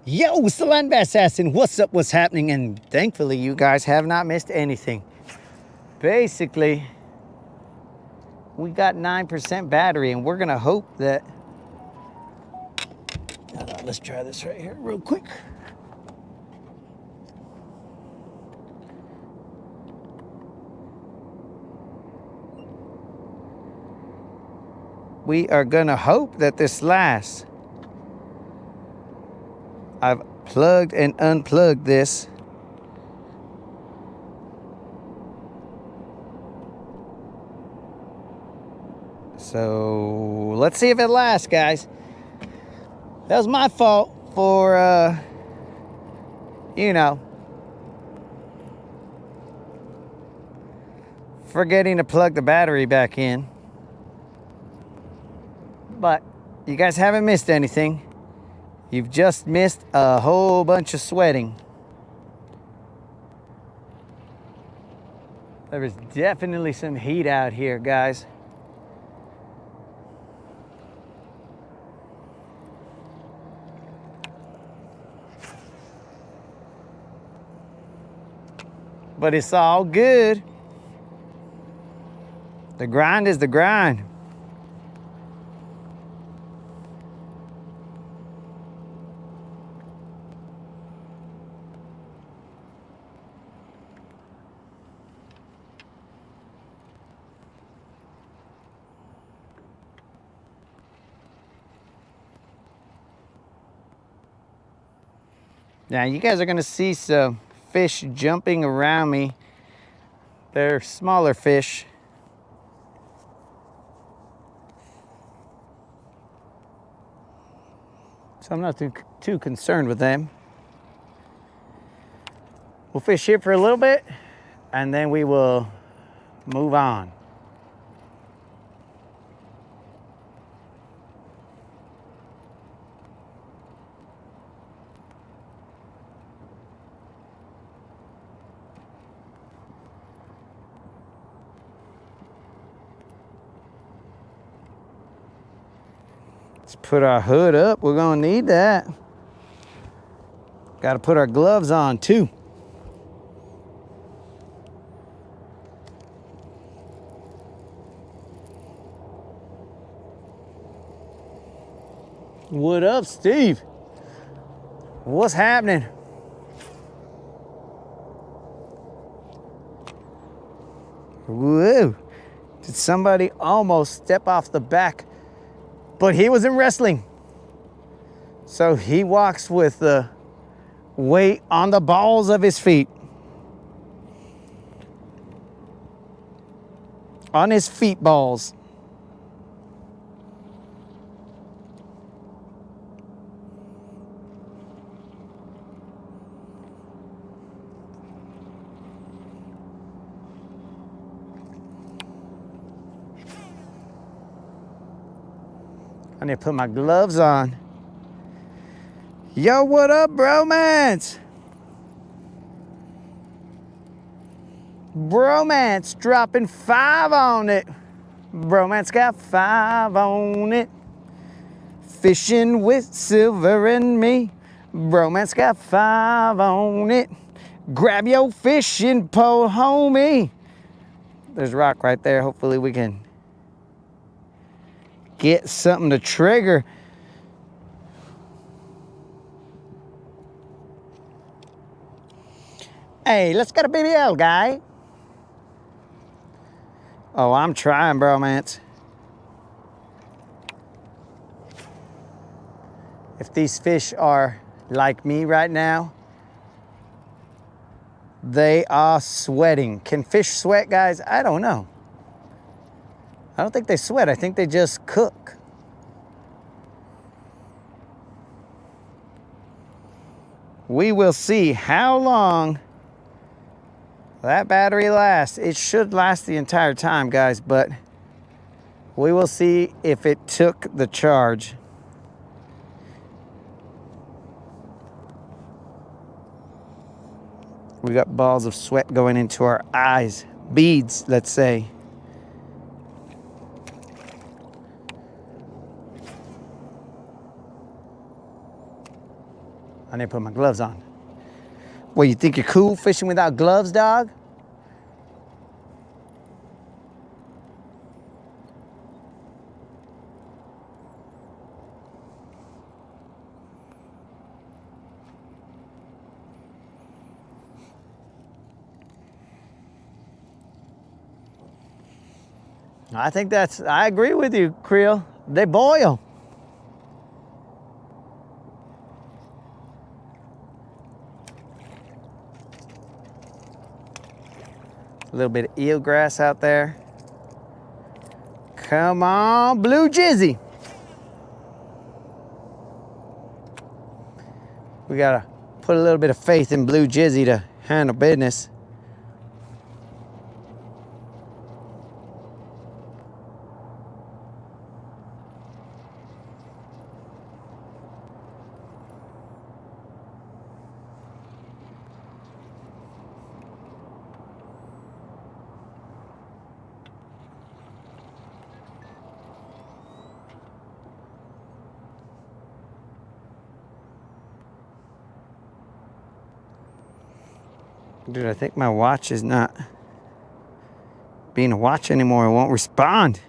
Yo, it's the Land Assassin. What's up? What's happening? And thankfully, you guys have not missed anything. Basically, we got 9% battery, and we're gonna hope that. Let's try this right here, real quick. We are gonna hope that this lasts. I've plugged and unplugged this. So let's see if it lasts, guys. That was my fault for, forgetting to plug the battery back in. But you guys haven't missed anything. You've just missed a whole bunch of sweating. There is definitely some heat out here, guys. But it's all good. The grind is the grind. Now you guys are gonna see some fish jumping around me. They're smaller fish. So I'm not too concerned with them. We'll fish here for a little bit and then we will move on. Let's put our hood up. We're gonna need that. Got to put our gloves on too. What up, Steve? What's happening? Whoa. Did somebody almost step off the back? But he was in wrestling. So he walks with the weight on the balls of his feet. On his feet balls. I need to put my gloves on. Yo, what up, bromance? Bromance dropping 5 on it. Bromance got 5 on it. Fishing with Silver and me. Bromance got 5 on it. Grab your fishing pole, homie. There's a rock right there. Hopefully we can get something to trigger. Hey, let's get a BBL, guy. Oh, I'm trying, bromance. If these fish are like me right now, they are sweating. Can fish sweat, guys? I don't know. I don't think they sweat. I think they just cook. We will see how long that battery lasts. It should last the entire time, guys, but we will see if it took the charge. We got balls of sweat going into our eyes. Beads, let's say. I need to put my gloves on. What, you think you're cool fishing without gloves, dog? I agree with you, Creel. They boil. A little bit of eelgrass out there. Come on, Blue Jizzy. We gotta put a little bit of faith in Blue Jizzy to handle business. Dude, I think my watch is not being a watch anymore. It won't respond.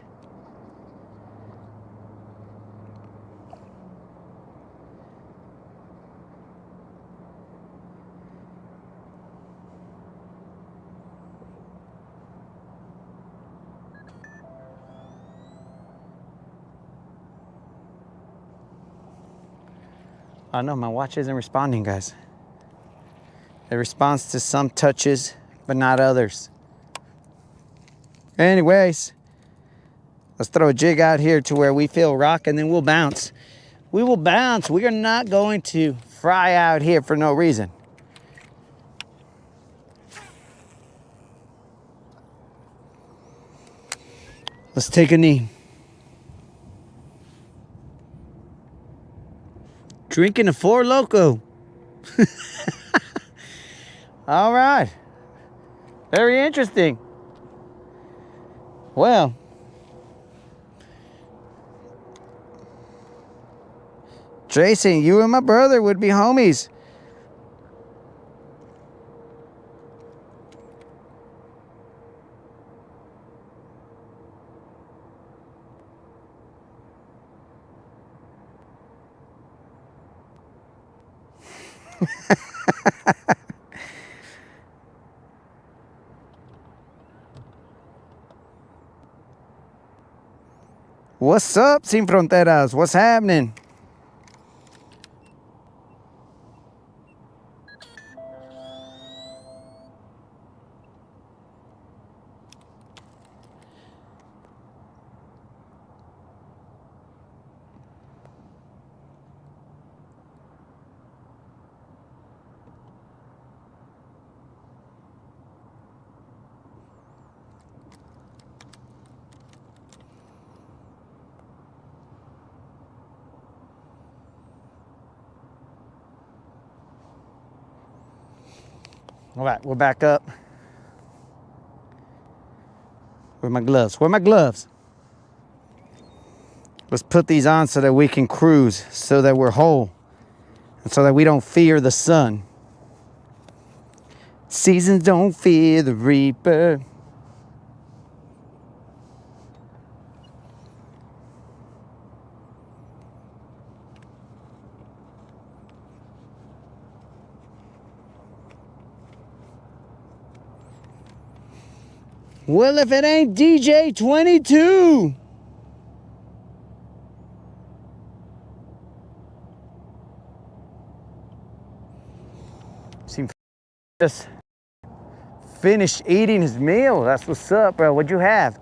I know my watch isn't responding, guys. It responds to some touches, but not others. Anyways, let's throw a jig out here to where we feel rock, and then we'll bounce. We will bounce. We are not going to fry out here for no reason. Let's take a knee. Drinking a Four Loko. All right. Very interesting. Well, Jason, you and my brother would be homies. What's up, Sin Fronteras? What's happening? All right, we're back up. Where are my gloves? Where are my gloves? Let's put these on so that we can cruise, so that we're whole, and so that we don't fear the sun. Seasons don't fear the reaper. Well, if it ain't DJ 22. Seems just finished eating his meal. That's what's up, bro. What'd you have?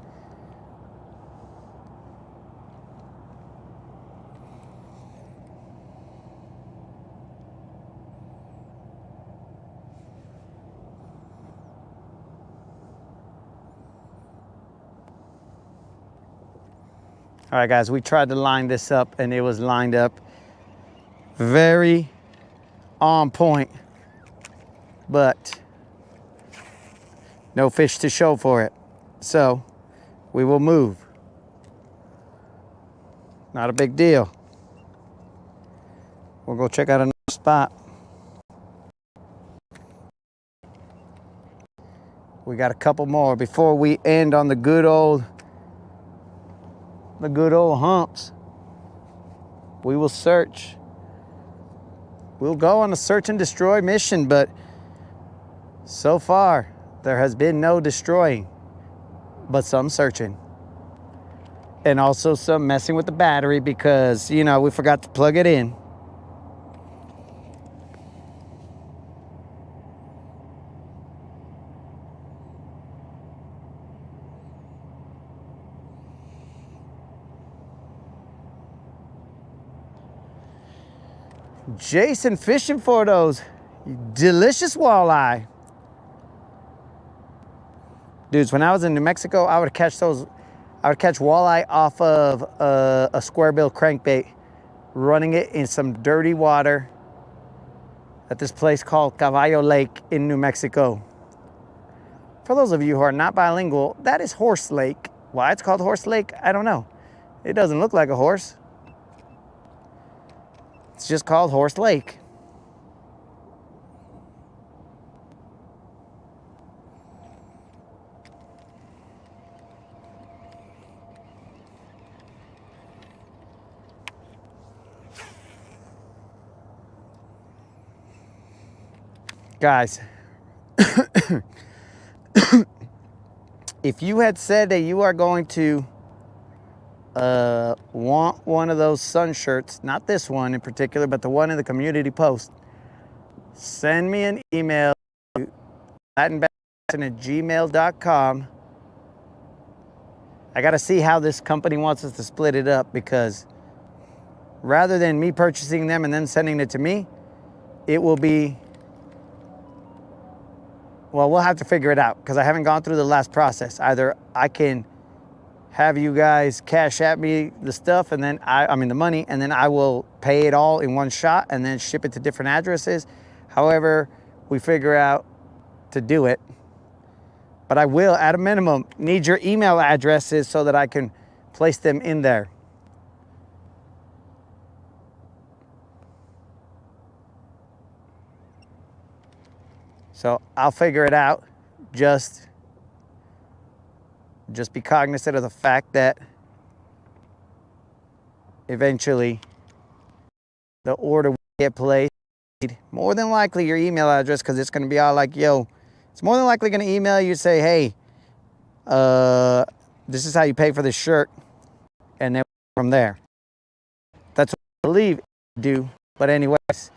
All right, guys, we tried to line this up, and it was lined up very on point, but no fish to show for it. So we will move. Not a big deal. We'll go check out another spot. We got a couple more before we end on the good old humps. We will search. We'll go on a search and destroy mission, but so far there has been no destroying, but some searching. And also some messing with the battery because, you know, we forgot to plug it in. Jason fishing for those delicious walleye. Dudes, when I was in New Mexico, I would catch walleye off of a square bill crankbait, running it in some dirty water at this place called Caballo Lake in New Mexico. For those of you who are not bilingual, that is Horse Lake. Why it's called Horse Lake, I don't know. It doesn't look like a horse. It's just called Horse Lake. Guys, if you had said that you are going to want one of those sun shirts, not this one in particular, but the one in the community post, send me an email to latinbassin@gmail.com. I got to see how this company wants us to split it up, because rather than me purchasing them and then sending it to me, it will be, well, we'll have to figure it out because I haven't gone through the last process. Either I can have you guys cash at me the stuff and then I mean the money, and then I will pay it all in one shot and then ship it to different addresses. However we figure out to do it. But I will, at a minimum, need your email addresses so that I can place them in there. So I'll figure it out. Just be cognizant of the fact that eventually the order will get placed. More than likely your email address, because it's going to be all like, yo, it's more than likely going to email you, say, hey, this is how you pay for this shirt. And then from there. That's what I believe you do. But anyways.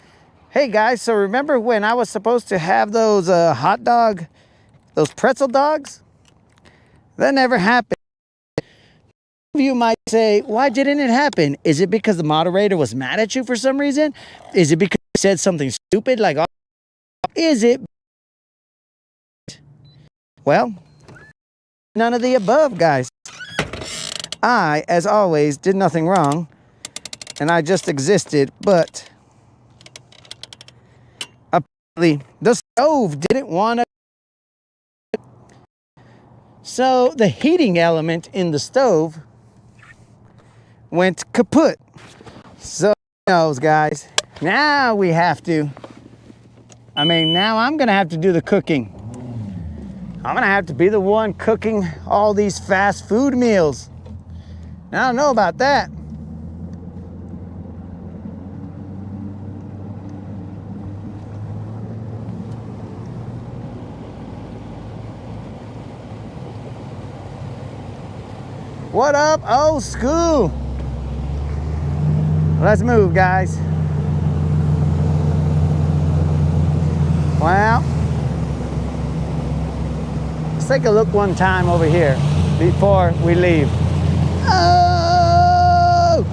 Hey guys, so remember when I was supposed to have those those pretzel dogs? That never happened. Some of you might say, why didn't it happen? Is it because the moderator was mad at you for some reason? Is it because you said something stupid? Like, is it? Well, none of the above, guys. I, as always, did nothing wrong, and I just existed, but the stove didn't want to. So the heating element in the stove went kaput. So knows, guys. Now we have to. Now I'm gonna have to do the cooking. I'm gonna have to be the one cooking all these fast food meals. I don't know about that. What up, old school? Let's move, guys. Well, let's take a look one time over here before we leave. Oh!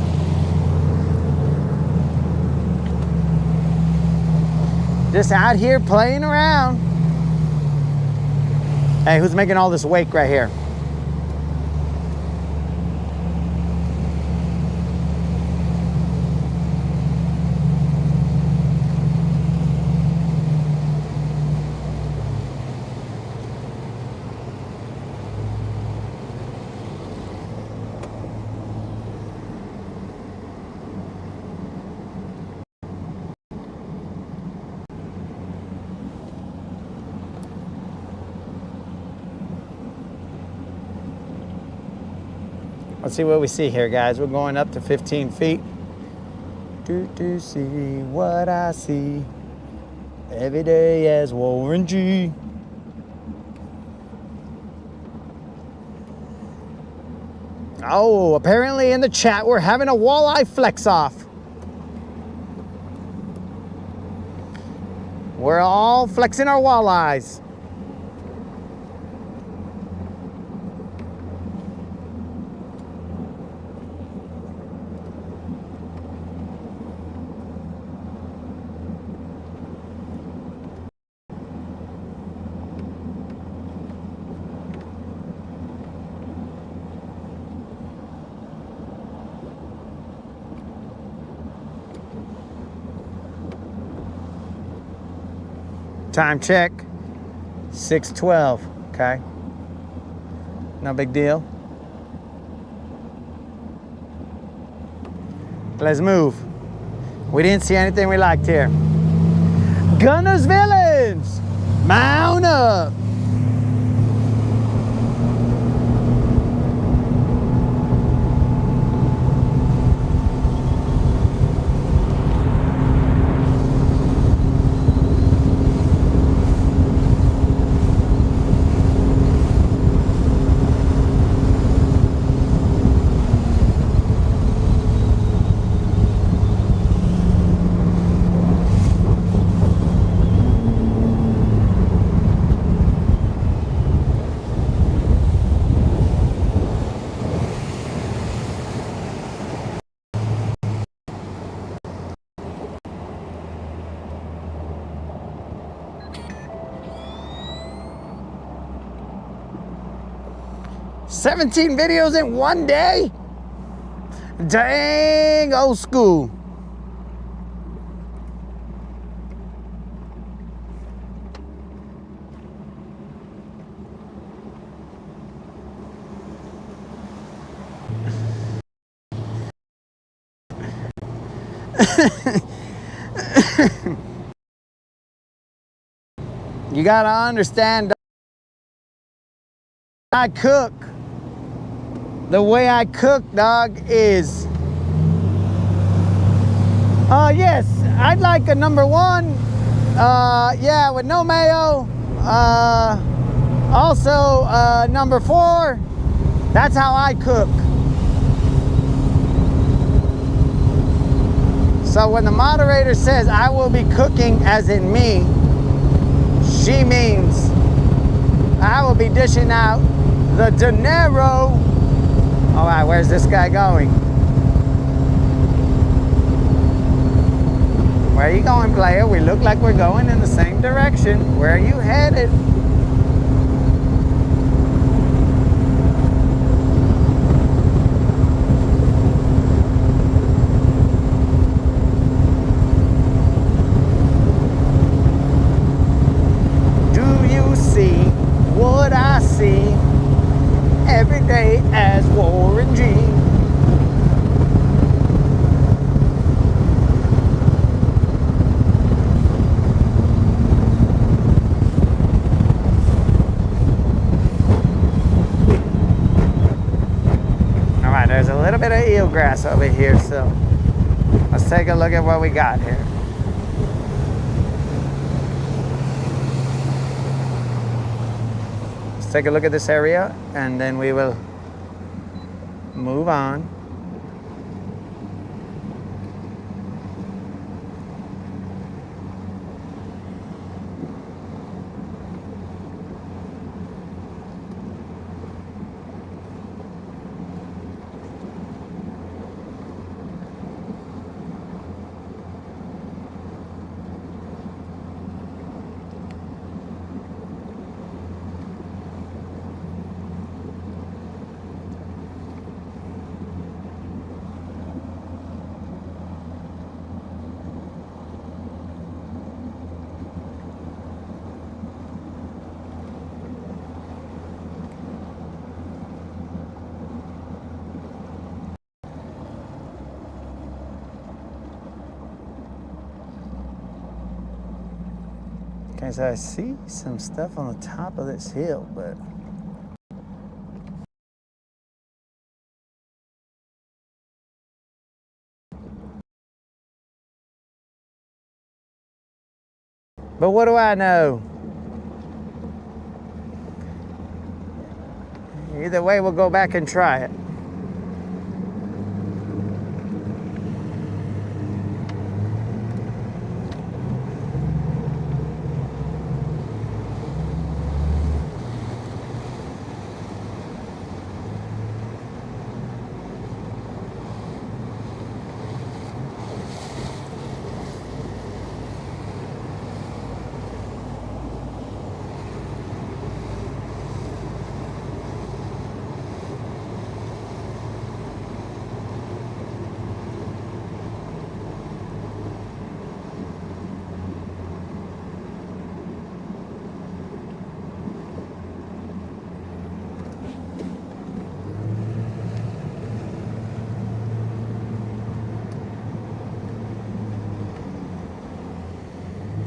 Just out here playing around. Hey, who's making all this wake right here? Let's see what we see here, guys. We're going up to 15 feet. To see what I see every day as Warren G. Oh, apparently in the chat we're having a walleye flex off. We're all flexing our walleyes. Time check, 6:12, okay? No big deal. Let's move. We didn't see anything we liked here. Guntersville, mount up. "17 videos in one day? Dang, old school." You gotta understand, I cook. The way I cook, dog, is... yes, I'd like a number one. Yeah, with no mayo. Also, number 4. That's how I cook. So when the moderator says I will be cooking, as in me, she means I will be dishing out the dinero. All right, where's this guy going? Where are you going, player? We look like we're going in the same direction. Where are you headed? Do you see what I see every day as Warren G? Alright, there's a little bit of eelgrass over here, so let's take a look at what we got here. Let's take a look at this area and then we will move on. Okay, so I see some stuff on the top of this hill, but But what do I know? Either way, we'll go back and try it.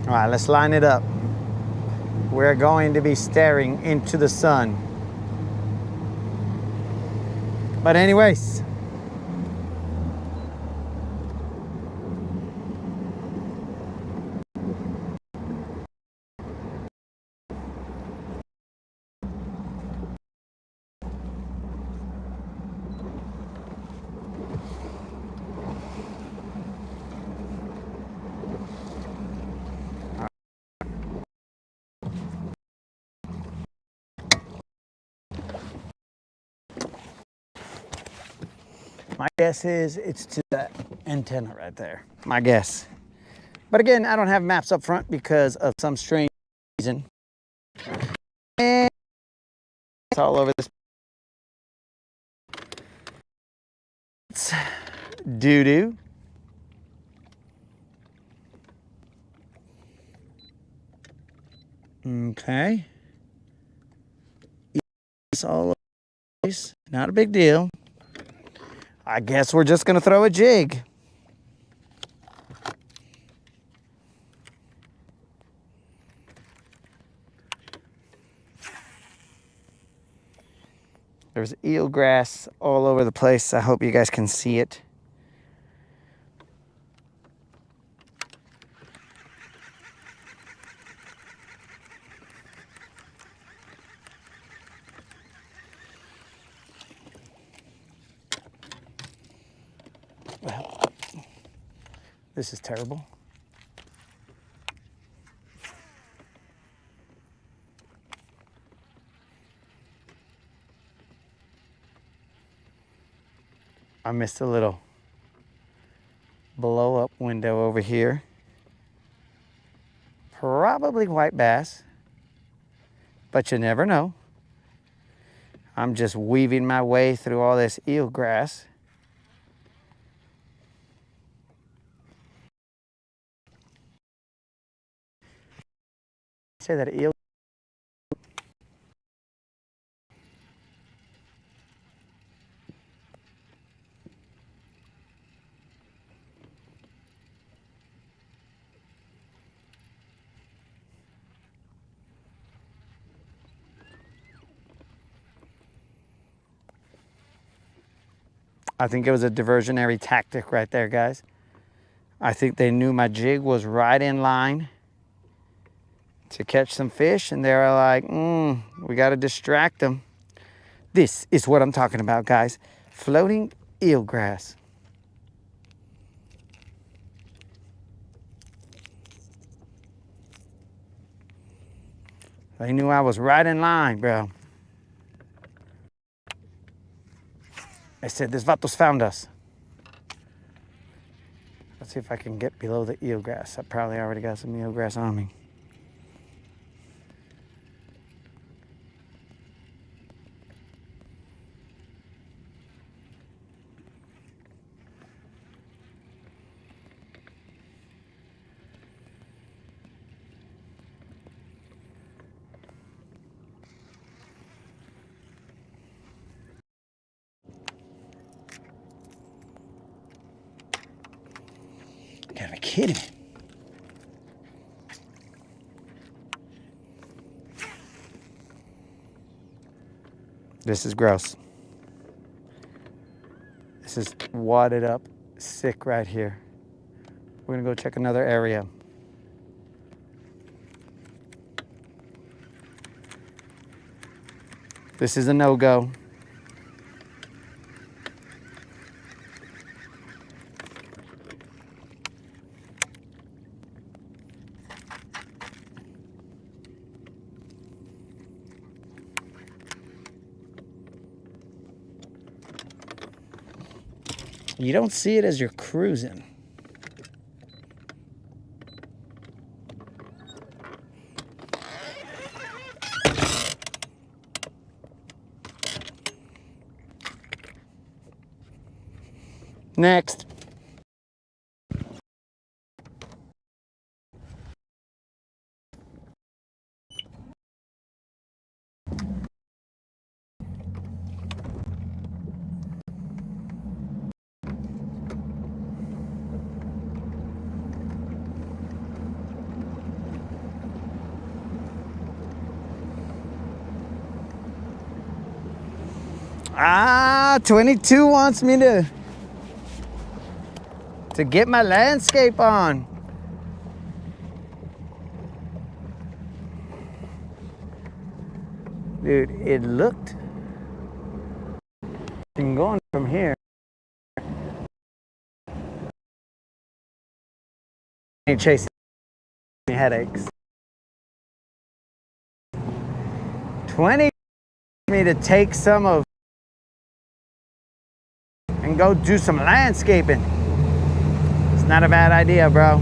All right, let's line it up. We're going to be staring into the sun. But anyways, my guess is it's to that antenna right there. My guess. But again, I don't have maps up front because of some strange reason. And it's all over this. It's doo-doo. Okay. It's all over the place. Not a big deal. I guess we're just gonna throw a jig. There's eelgrass all over the place. I hope you guys can see it. Well, this is terrible. I missed a little blow up window over here. Probably white bass, but you never know. I'm just weaving my way through all this eelgrass. Say that eel. I think it was a diversionary tactic right there, guys. I think they knew my jig was right in line to catch some fish, and they were like, we got to distract them. This is what I'm talking about, guys. Floating eelgrass. They knew I was right in line, bro. They said, this vatos found us. Let's see if I can get below the eelgrass. I probably already got some eelgrass on me. You gotta be kidding me. This is gross. This is wadded up, sick right here. We're gonna go check another area. This is a no-go. You don't see it as you're cruising. Next. Ah, 22 wants me to get my landscape on. Dude, it looked and going from here. Ain't chasing any headaches. 20 me to take some of and go do some landscaping. It's not a bad idea, bro.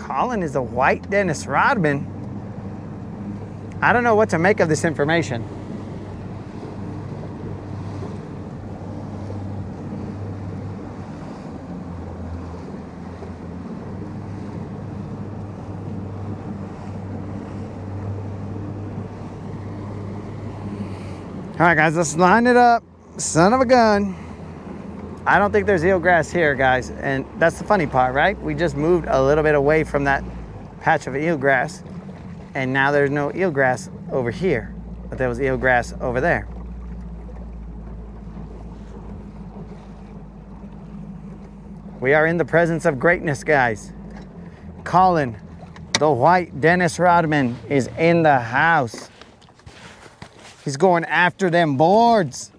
Colin is a white Dennis Rodman. I don't know what to make of this information. All right, guys, let's line it up. Son of a gun. I don't think there's eelgrass here, guys. And that's the funny part, right? We just moved a little bit away from that patch of eelgrass. And now there's no eelgrass over here. But there was eelgrass over there. We are in the presence of greatness, guys. Colin, the white Dennis Rodman, is in the house. He's going after them boards.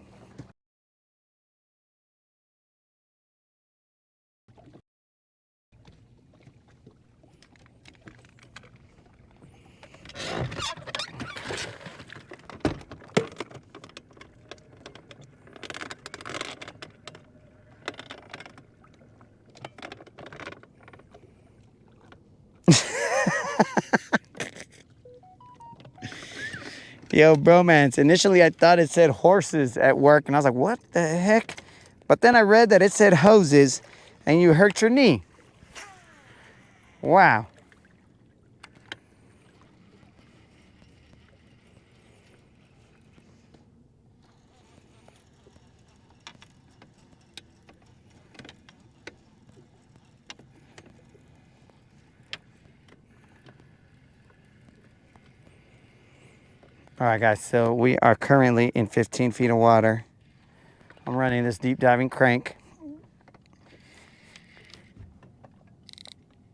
Yo, bromance. Initially, I thought it said horses at work, and I was like, what the heck? But then I read that it said hoses, and you hurt your knee. Wow. All right, guys, so we are currently in 15 feet of water. I'm running this deep diving crank.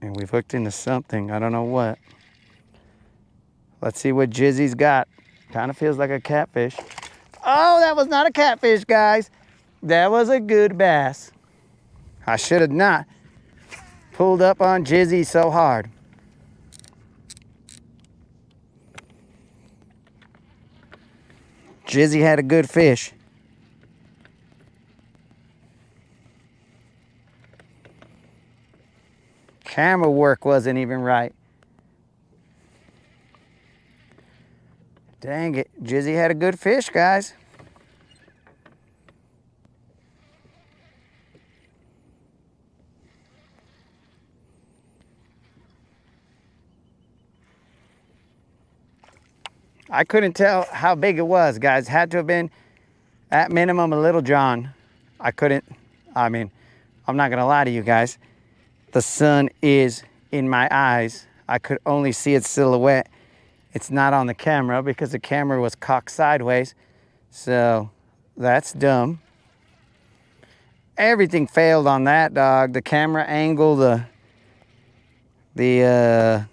And we've hooked into something. I don't know what. Let's see what Jizzy's got. Kind of feels like a catfish. Oh, that was not a catfish, guys. That was a good bass. I should have not pulled up on Jizzy so hard. Jizzy had a good fish. Camera work wasn't even right. Dang it, Jizzy had a good fish, guys. I couldn't tell how big it was, guys. Had to have been, at minimum, a Little John. I'm not gonna lie to you guys. The sun is in my eyes. I could only see its silhouette. It's not on the camera because the camera was cocked sideways. So that's dumb. Everything failed on that, dog. The camera angle, the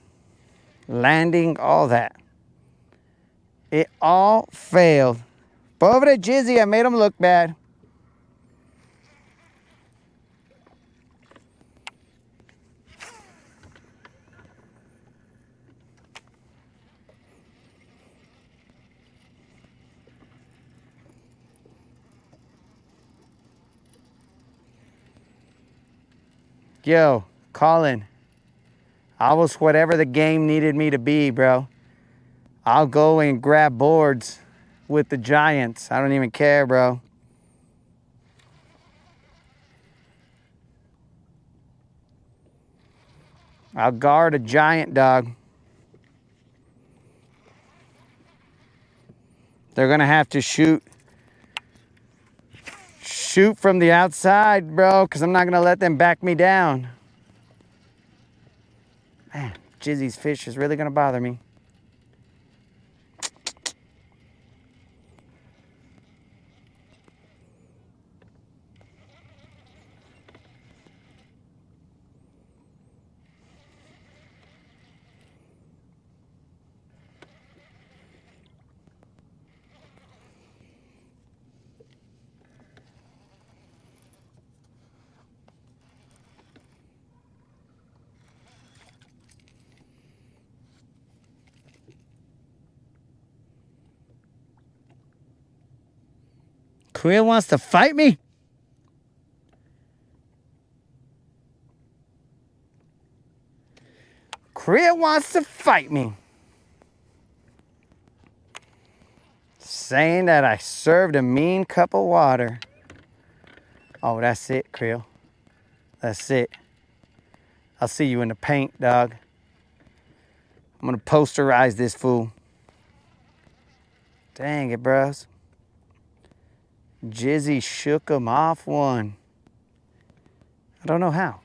landing, all that. It all failed. Pobre Jizzy, I made him look bad. Yo, Colin, I was whatever the game needed me to be, bro. I'll go and grab boards with the giants. I don't even care, bro. I'll guard a giant, dog. They're gonna have to shoot from the outside, bro, because I'm not gonna let them back me down. Man, Jizzy's fish is really gonna bother me. Creel wants to fight me? Creel wants to fight me. Saying that I served a mean cup of water. Oh, that's it, Creel. That's it. I'll see you in the paint, dog. I'm gonna posterize this fool. Dang it, bros. Jizzy shook him off one. I don't know how.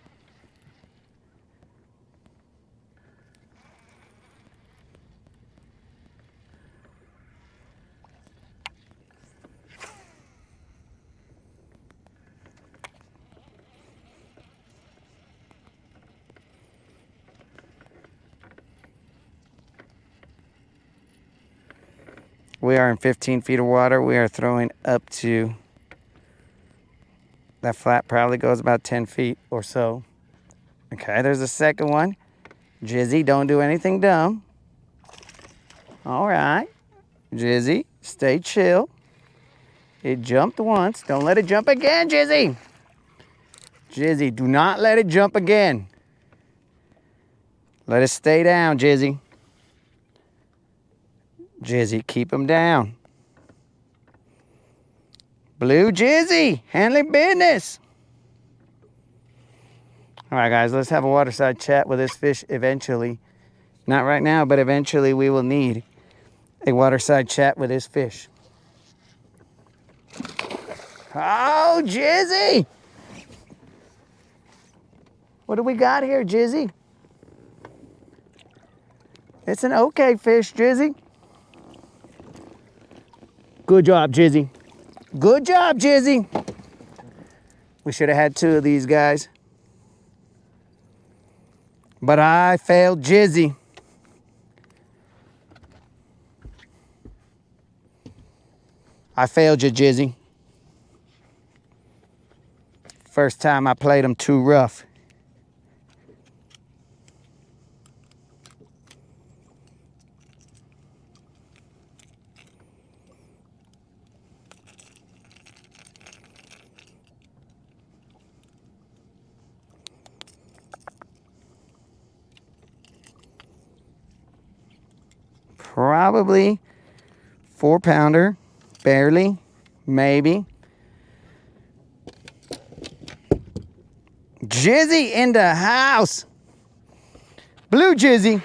We are in 15 feet of water. We are throwing up to, that flat probably goes about 10 feet or so. Okay, there's a second one. Jizzy, don't do anything dumb. All right. Jizzy, stay chill. It jumped once. Don't let it jump again, Jizzy. Jizzy, do not let it jump again. Let it stay down, Jizzy. Jizzy, keep him down. Blue Jizzy, handling business. All right, guys, let's have a waterside chat with this fish eventually. Not right now, but eventually we will need a waterside chat with this fish. Oh, Jizzy! What do we got here, Jizzy? It's an okay fish, Jizzy. Good job, Jizzy. Good job, Jizzy. We should have had 2 of these guys. But I failed Jizzy. I failed you, Jizzy. First time I played him too rough. Probably 4-pounder, barely, maybe. Jizzy in the house. Blue Jizzy.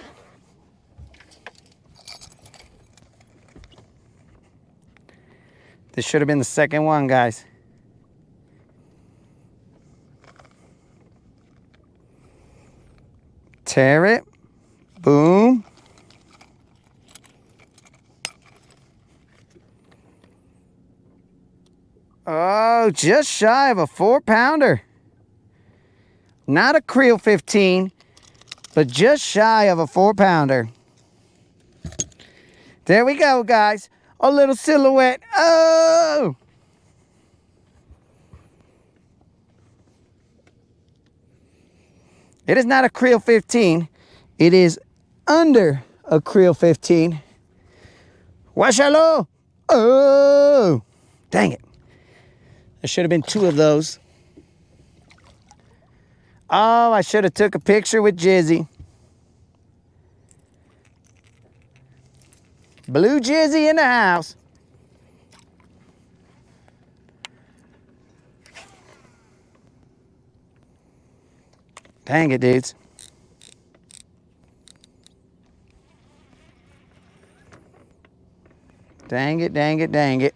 This should have been the second one, guys. Tear it. Boom. Oh, just shy of a 4-pounder. Not a creel 15, but just shy of a 4-pounder. There we go, guys. A little silhouette. Oh! It is not a creel 15. It is under a creel 15. Washalo! Oh! Dang it. There should have been 2 of those. Oh, I should have took a picture with Jizzy. Blue Jizzy in the house. Dang it, dudes. Dang it, dang it, dang it.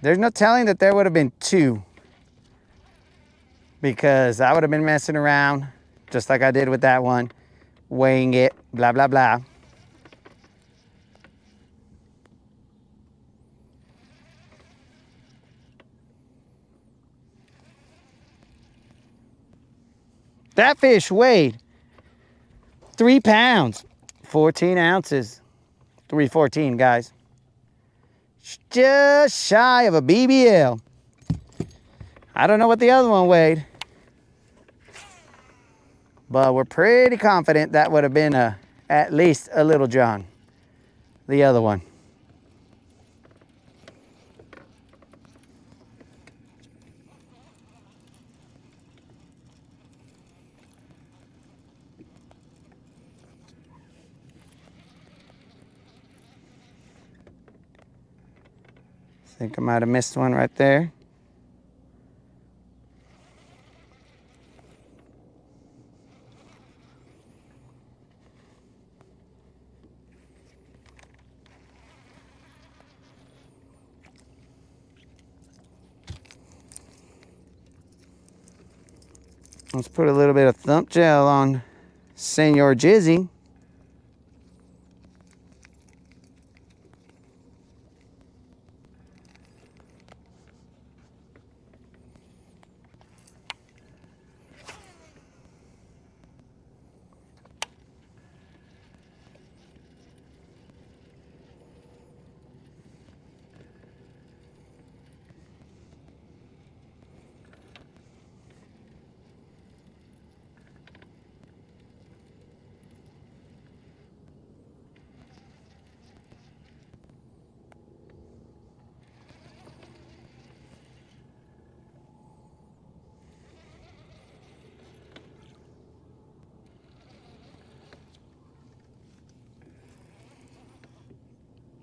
There's no telling that there would have been 2. Because I would have been messing around, just like I did with that one. Weighing it, blah, blah, blah. That fish weighed 3 pounds, 14 ounces. 314, guys. Just shy of a BBL. I don't know what the other one weighed, but we're pretty confident that would have been at least a Little John, the other one. I think I might have missed one right there. Let's put a little bit of thump gel on Senor Jizzy.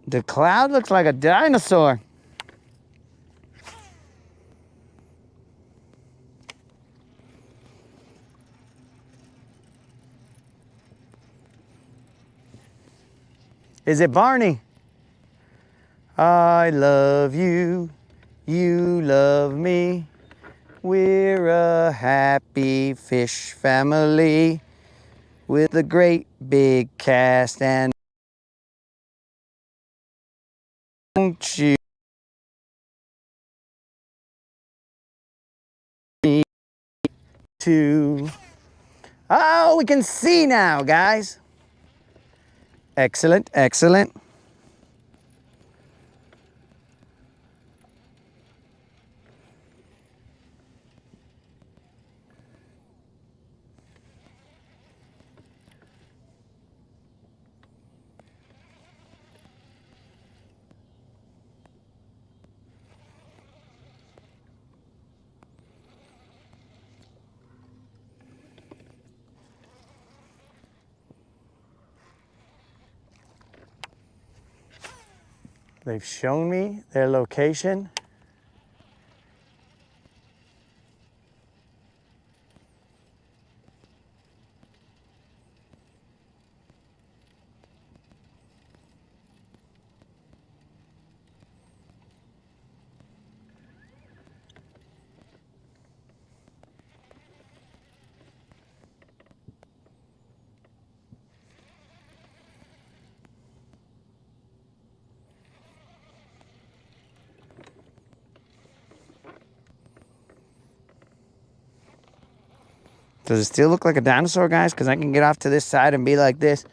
The cloud looks like a dinosaur. Is it Barney? I love you, you love me. We're a happy fish family with a great big cast, and won't you me too? Oh, we can see now, guys. Excellent, excellent. They've shown me their location. Does it still look like a dinosaur, guys? Because I can get off to this side and be like this.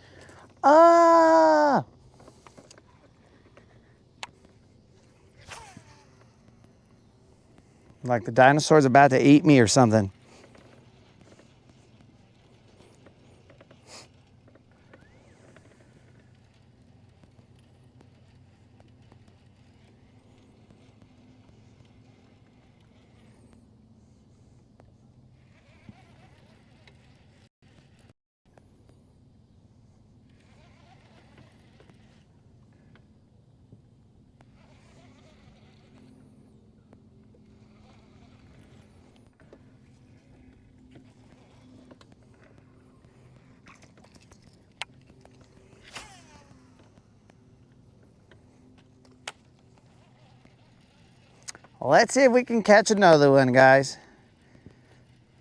Ah! Like the dinosaur's about to eat me or something. Let's see if we can catch another one, guys.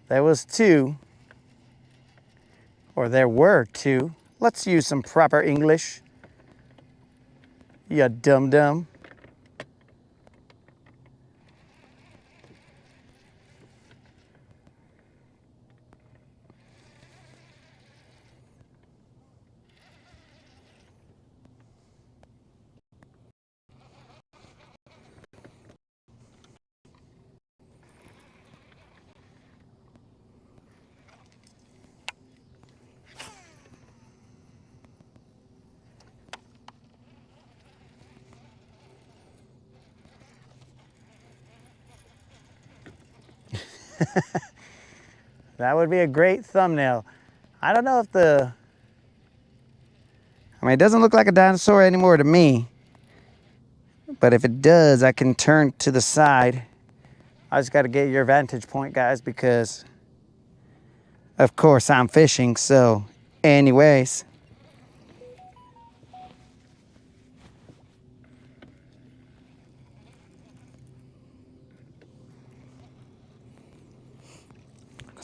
There was two, or there were two. Let's use some proper English. You dum-dum. That would be a great thumbnail. I don't know if I mean, it doesn't look like a dinosaur anymore to me. But if it does, I can turn to the side. I just got to get your vantage point, guys, because of course I'm fishing. So anyways.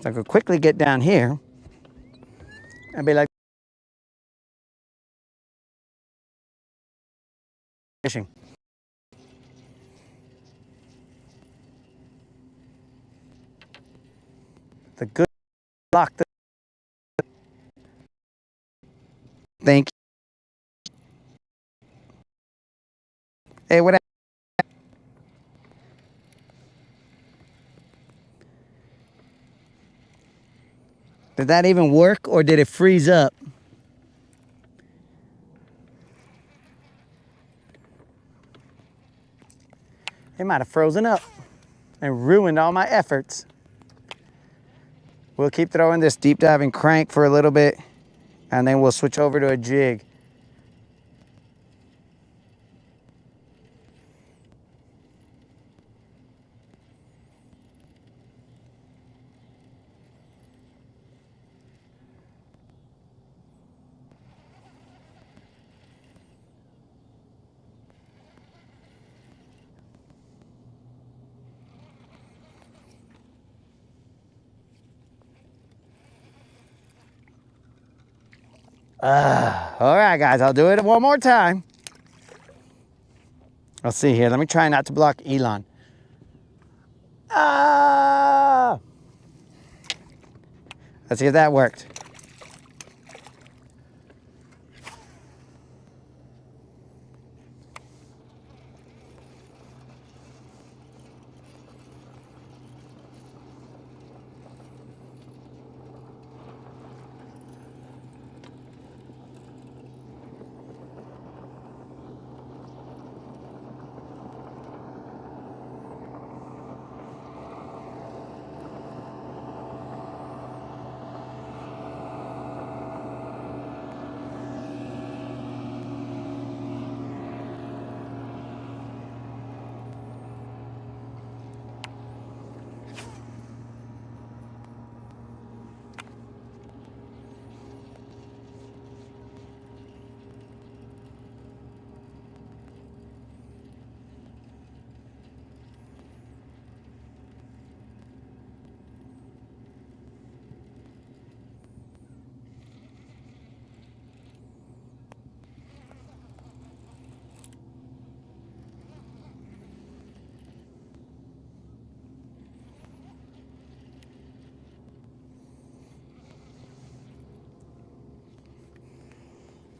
So I could quickly get down here and be like fishing. The good luck. Thank you. Hey, what? Did that even work, or did it freeze up? It might have frozen up and ruined all my efforts. We'll keep throwing this deep diving crank for a little bit, and then we'll switch over to a jig. All right, guys, I'll do it one more time. Let's see here. Let me try not to block Elon. Ah! Let's see if that worked.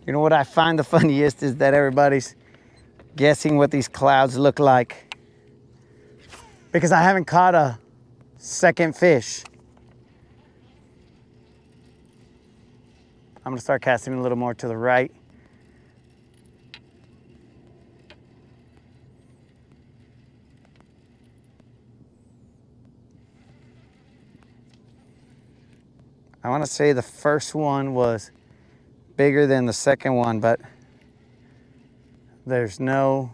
You know what I find the funniest is that everybody's guessing what these clouds look like because I haven't caught a second fish. I'm gonna start casting a little more to the right. I wanna say the first one was bigger than the second one, but there's no.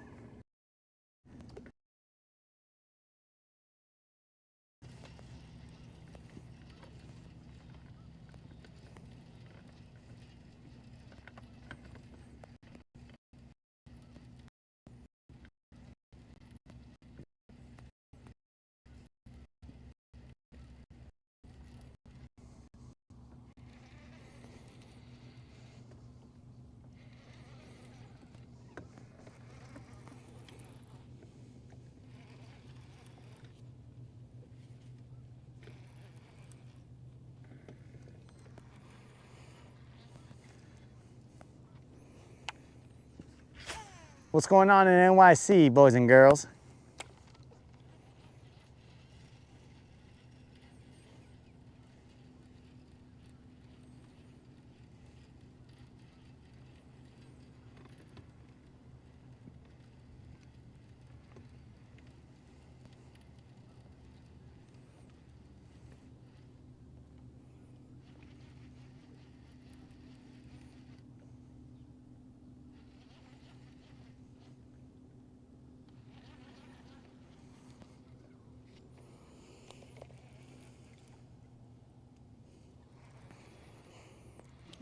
What's going on in NYC, boys and girls?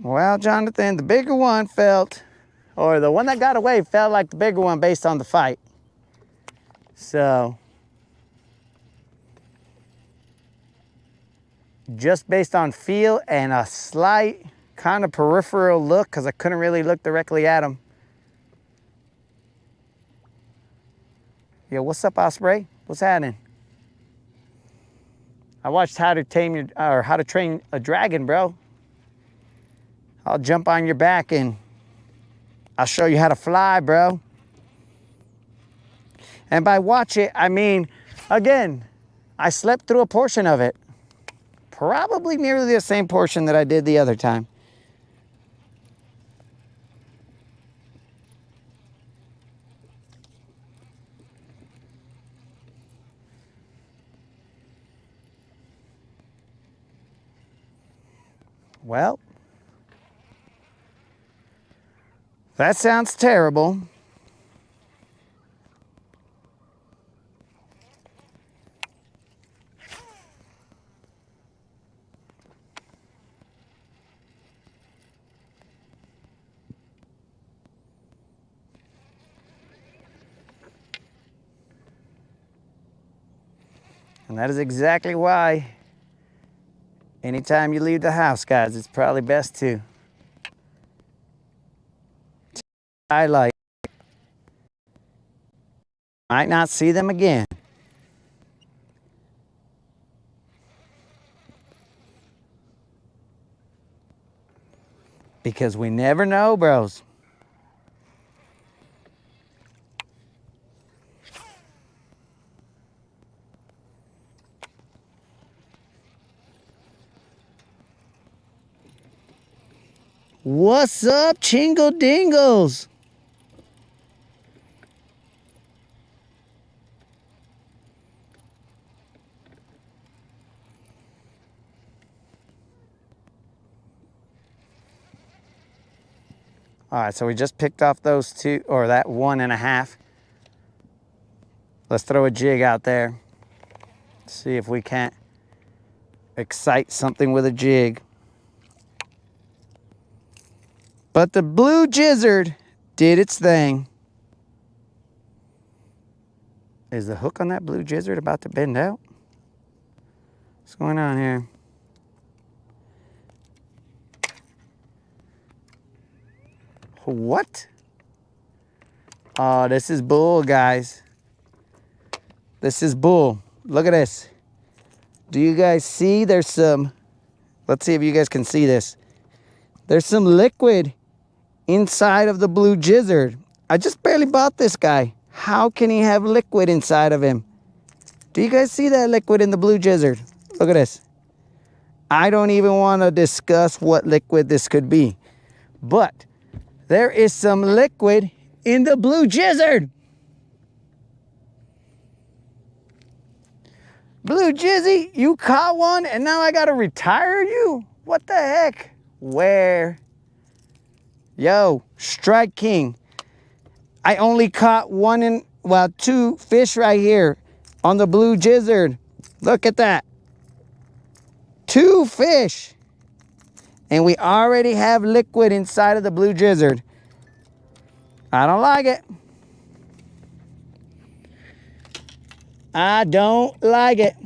Well, Jonathan, the bigger one felt, or the one that got away felt like the bigger one based on the fight. So, just based on feel and a slight kind of peripheral look, because I couldn't really look directly at him. Yo, what's up, Osprey? What's happening? I watched How to Train a Dragon, bro. I'll jump on your back and I'll show you how to fly, bro. And by watch it, I mean, again, I slept through a portion of it. Probably nearly the same portion that I did the other time. Well, that sounds terrible. And that is exactly why anytime you leave the house, guys, it's probably best to like. Might not see them again. Because we never know, bros. What's up, Chingle Dingles? All right, so we just picked off those two, or that 1.5. Let's throw a jig out there. See if we can't excite something with a jig. But the blue gizzard did its thing. Is the hook on that blue gizzard about to bend out? What's going on here? What? Oh, this is bull, guys. This is bull. Look at this. Do you guys see? There's some, let's see if you guys can see this. There's some liquid inside of the blue gizzard. I just barely bought this guy. How can he have liquid inside of him? Do you guys see that liquid in the blue gizzard? Look at this. I don't even want to discuss what liquid this could be. But there is some liquid in the blue gizzard. Blue Jizzy, you caught one and now I gotta retire you? What the heck? Where? Yo, Strike King. I only caught two fish right here on the blue gizzard. Look at that. 2 fish. And we already have liquid inside of the blue gizzard. I don't like it. I don't like it.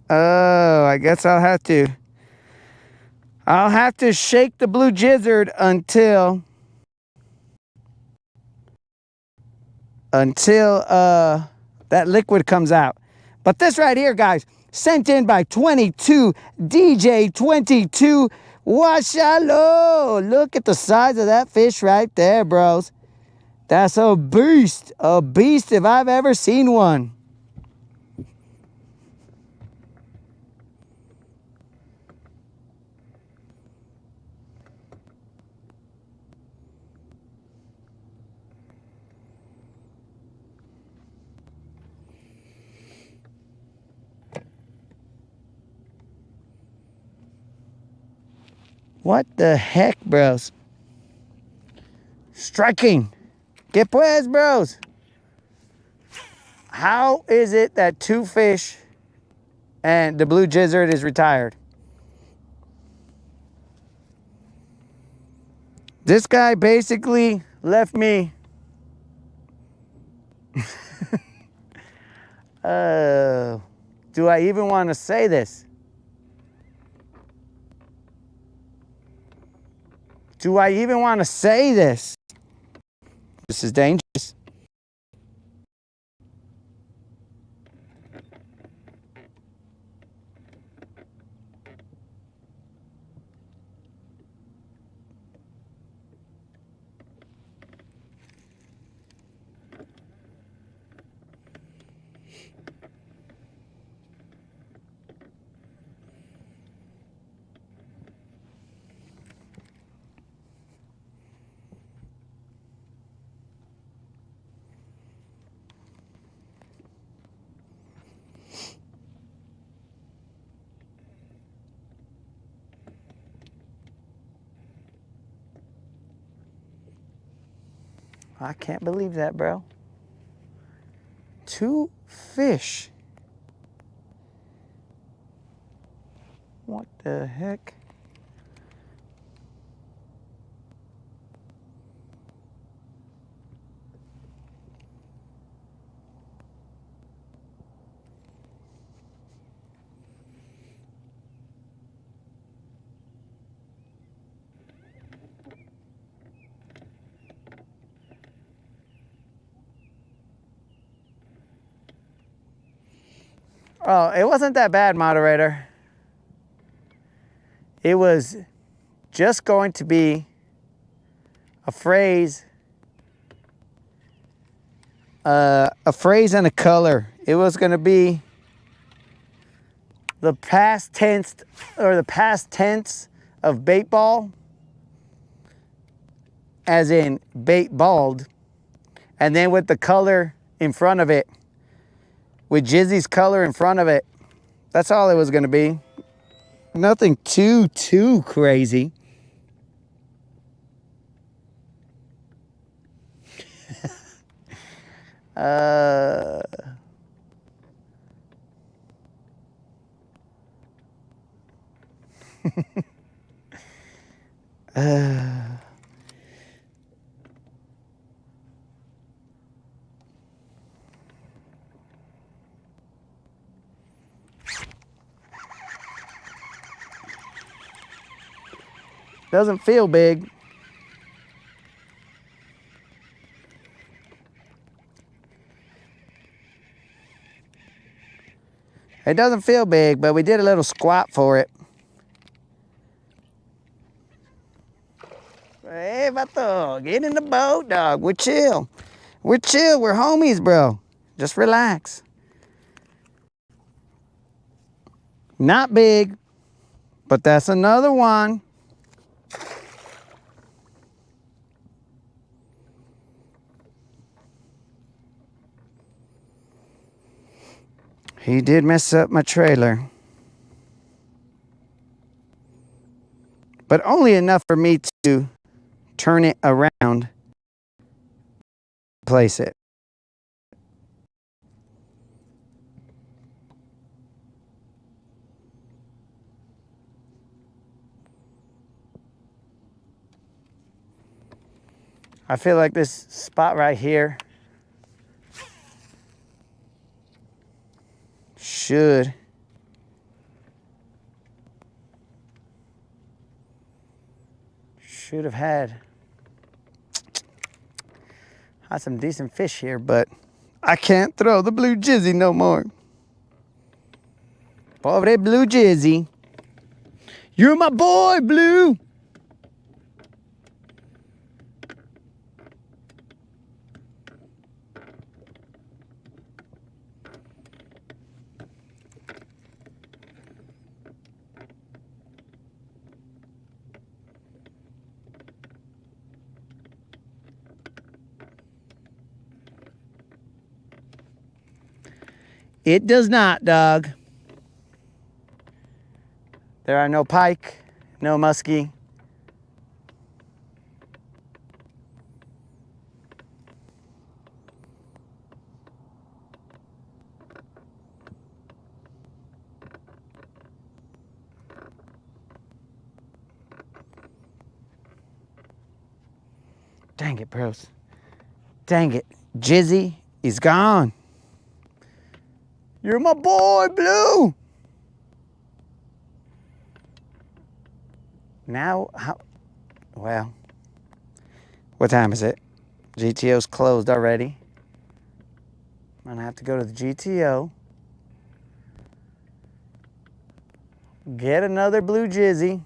Oh, I guess I'll have to shake the blue gizzard until that liquid comes out. But this right here, guys, sent in by 22 DJ 22 Washalo. Look at the size of that fish right there, bros. That's a beast if I've ever seen one. What the heck, bros? Striking. Que pues, bros? How is it that 2 fish and the blue gizzard is retired? This guy basically left me. Do I even want to say this? Do I even want to say this? This is dangerous. I can't believe that, bro. 2 fish. What the heck? Oh, it wasn't that bad, moderator. It was just going to be a phrase and a color. It was going to be the past tense of bait ball, as in bait balled, and then with the color in front of it, with Jizzy's color in front of it. That's all it was going to be. Nothing too crazy. Doesn't feel big. It doesn't feel big, but we did a little squat for it. Hey, vato, get in the boat, dog. We're chill. We're chill. We're homies, bro. Just relax. Not big, but that's another one. He did mess up my trailer. But only enough for me to turn it around, place it. I feel like this spot right here should have had some decent fish here, but I can't throw the blue jizzy no more. Pobre blue jizzy. You're my boy, Blue. It does not, dog. There are no pike, no muskie. Dang it, bros. Dang it. Jizzy is gone. You're my boy, Blue. Now, how? Well, what time is it? GTO's closed already. I'm gonna have to go to the GTO. Get another blue jizzy.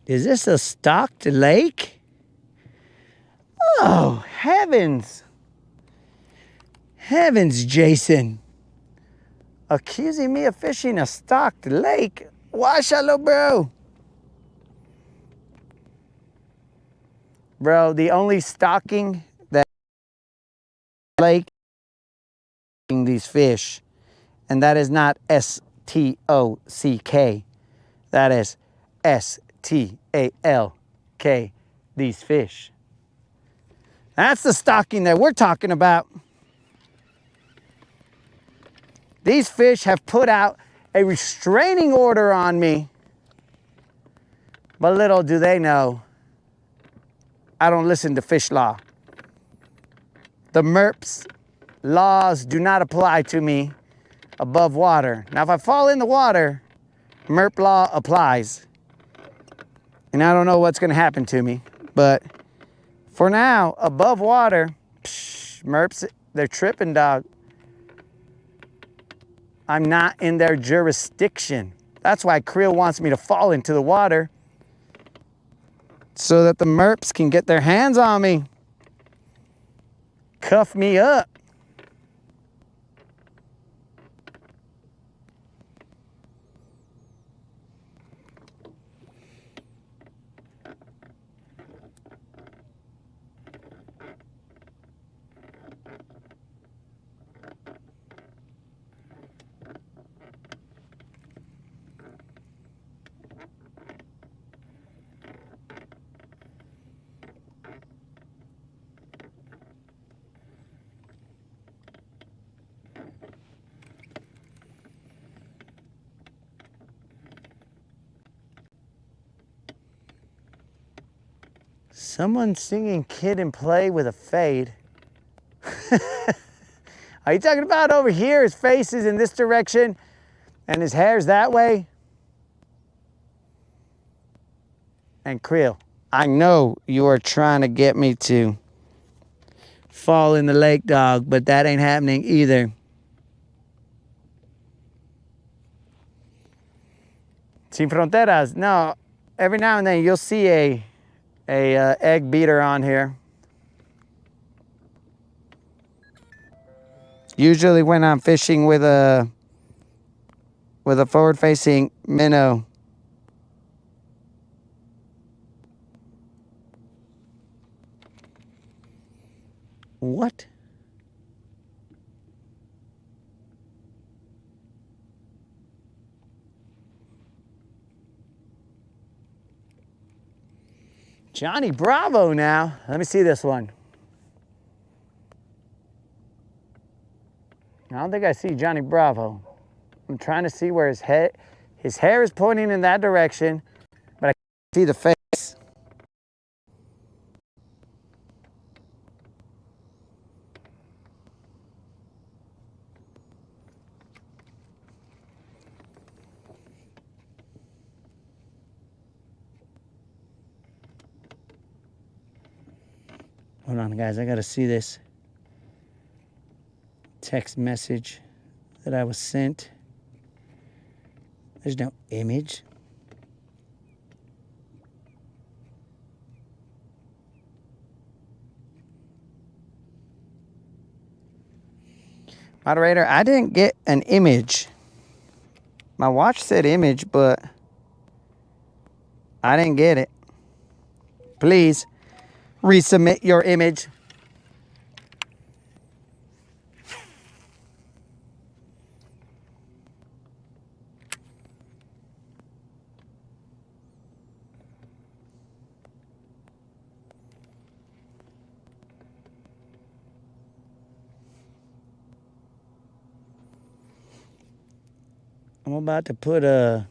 Is this a stocked lake? Oh, heavens. Heavens, Jason. Accusing me of fishing a stocked lake? Why, shallow, bro? Bro, the only stocking that lake these fish, and that is not S-T-O-C-K. That is S-T-A-L-K, these fish. That's the stocking that we're talking about. These fish have put out a restraining order on me. But little do they know, I don't listen to fish law. the MERP's laws do not apply to me above water. Now, if I fall in the water, MERP law applies. And I don't know what's going to happen to me. But for now, above water, MERPs, they're tripping, dog. I'm not in their jurisdiction. That's why Creel wants me to fall into the water so that the MERPs can get their hands on me, cuff me up. Someone singing Kid and Play with a fade. Are you talking about over here? His face is in this direction and his hair's that way? And Creel, I know you are trying to get me to fall in the lake, dog, but that ain't happening either. Sin Fronteras. No, every now and then you'll see a egg beater on here. Usually when I'm fishing with a forward-facing minnow. What? Johnny Bravo now. Let me see this one. I don't think I see Johnny Bravo. I'm trying to see where his hair is pointing in that direction, but I can't see the face. Hold on, guys, I gotta see this text message that I was sent. There's no image. Moderator, I didn't get an image. My watch said image, but I didn't get it. Please resubmit your image. I'm about to put a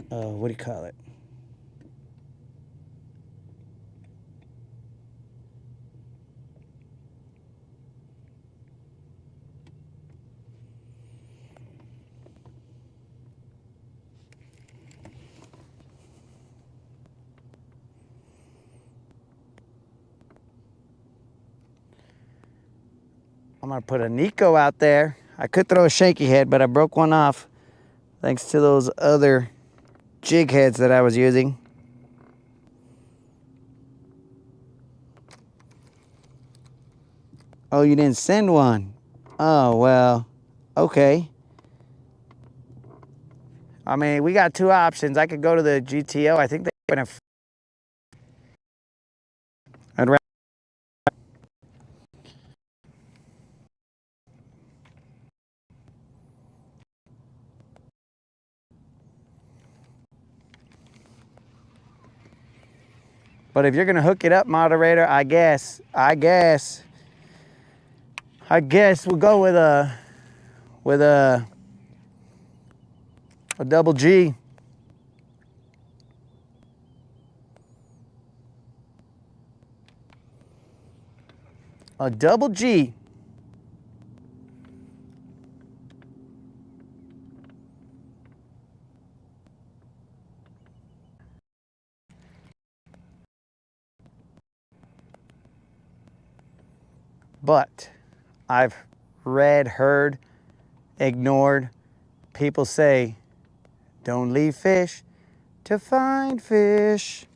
what do you call it? I'm gonna put a Nico out there. I could throw a shaky head, but I broke one off thanks to those other jig heads that I was using. Oh, you didn't send one? Oh, well, okay. I mean, we got two options. I could go to the GTO. I think they're gonna. I'd rather. But if you're gonna hook it up, moderator, I guess we'll go with a double G. A double G. But I've read, heard, ignored people say, don't leave fish to find fish.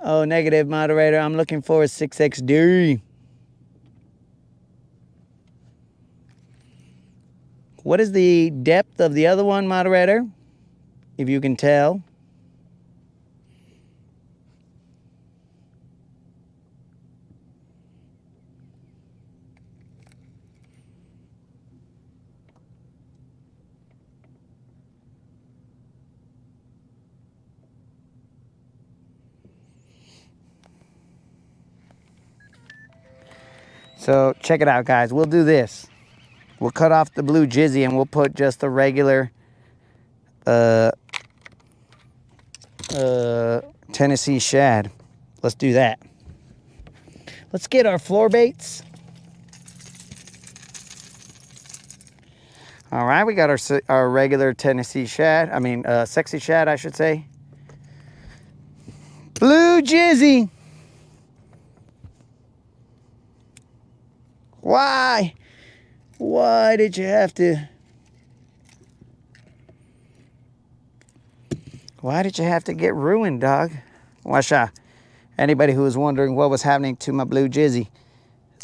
Oh, negative, moderator. I'm looking for a 6XD. What is the depth of the other one, moderator? If you can tell. So check it out, guys. We'll do this. We'll cut off the blue jizzy and we'll put just a regular Tennessee shad. Let's do that. Let's get our floor baits. All right, we got our regular Tennessee shad. I mean, sexy shad, I should say. Blue jizzy. Why? Why did you have to? Why did you have to get ruined, dog? Washa. Anybody who was wondering what was happening to my blue jizzy,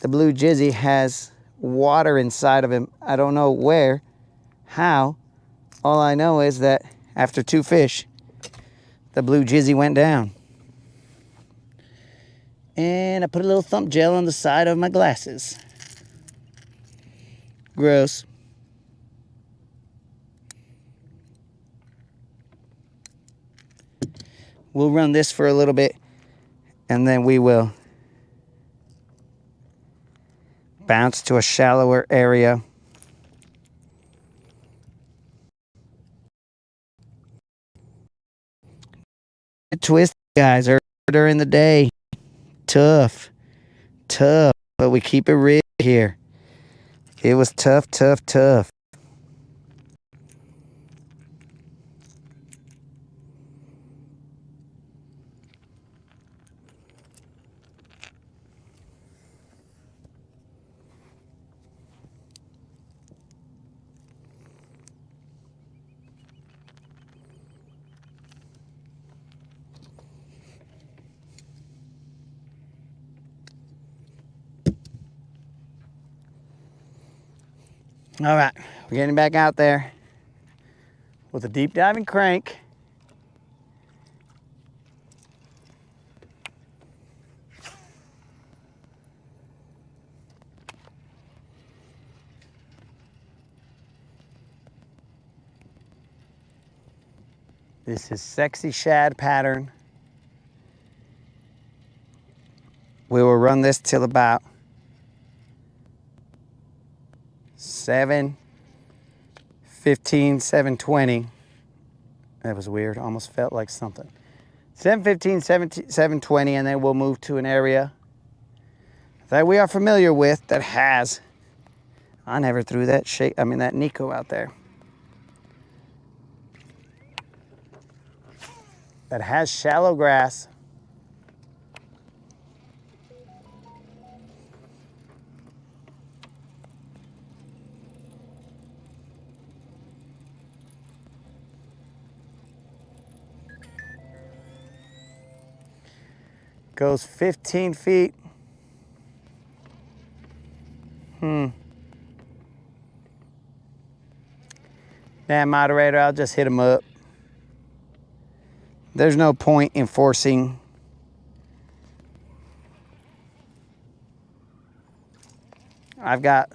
the blue jizzy has water inside of him. I don't know where, how. All I know is that after 2 fish, the blue jizzy went down. And I put a little thump gel on the side of my glasses. Gross. We'll run this for a little bit and then we will bounce to a shallower area. Twist, guys, earlier in the day. Tough, but we keep it real here. It was tough. All right, we're getting back out there with a deep diving crank. This is sexy shad pattern. We will run this till about 7:15, 7:20. That was weird, almost felt like something. 7:15, 7:20, and then we'll move to an area that we are familiar with that has, I never threw that Nico out there. That has shallow grass. Goes 15 feet. Nah, moderator, I'll just hit him up. There's no point in forcing. I've got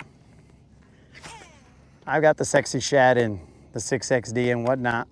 the sexy shad and the 6XD and whatnot.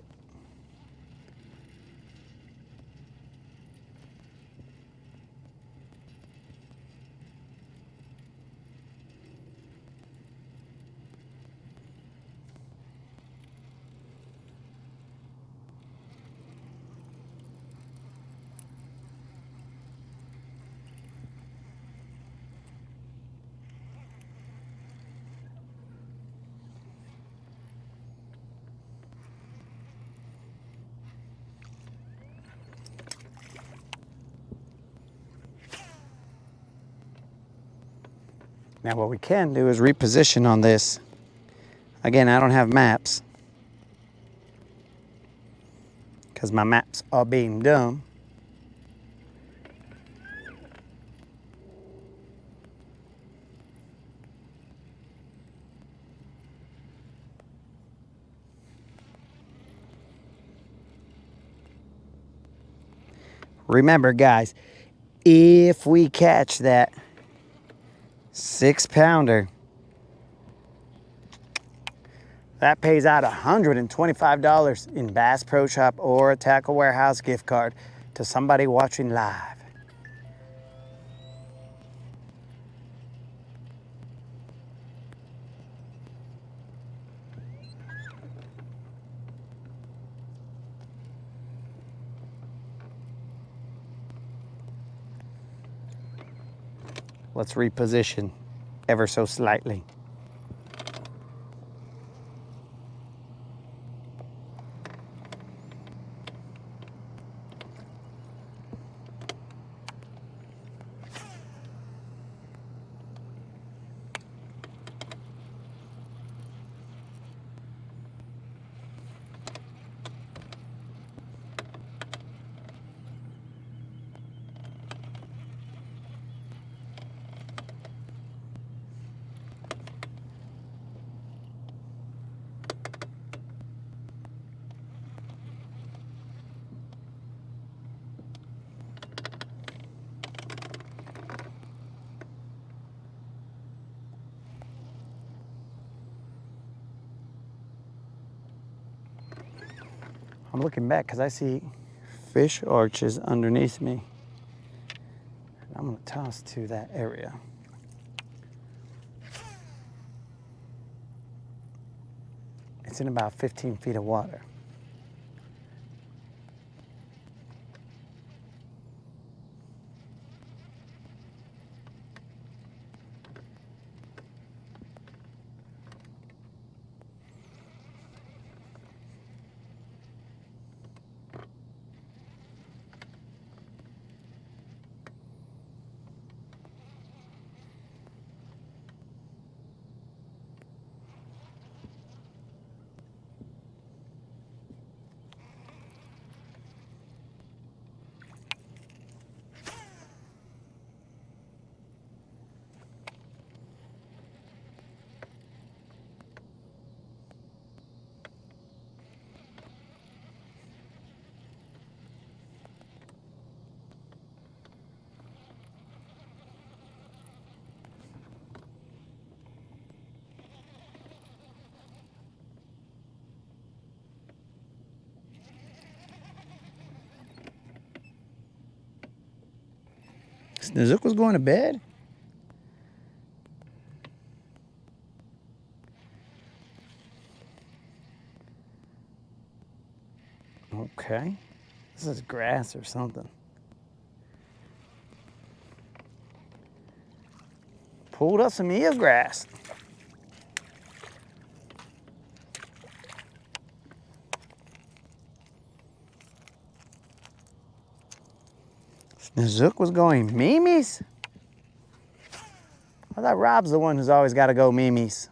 Now what we can do is reposition on this. Again, I don't have maps because my maps are being dumb. Remember, guys, if we catch that 6-pounder, that pays out $125 in Bass Pro Shop or a Tackle Warehouse gift card to somebody watching live. Let's reposition ever so slightly. I'm looking back because I see fish arches underneath me. I'm going to toss to that area. It's in about 15 feet of water. Snook was going to bed? Okay. This is grass or something. Pulled up some eelgrass. Snook was going Mimi's? I thought Rob's the one who's always got to go Mimi's.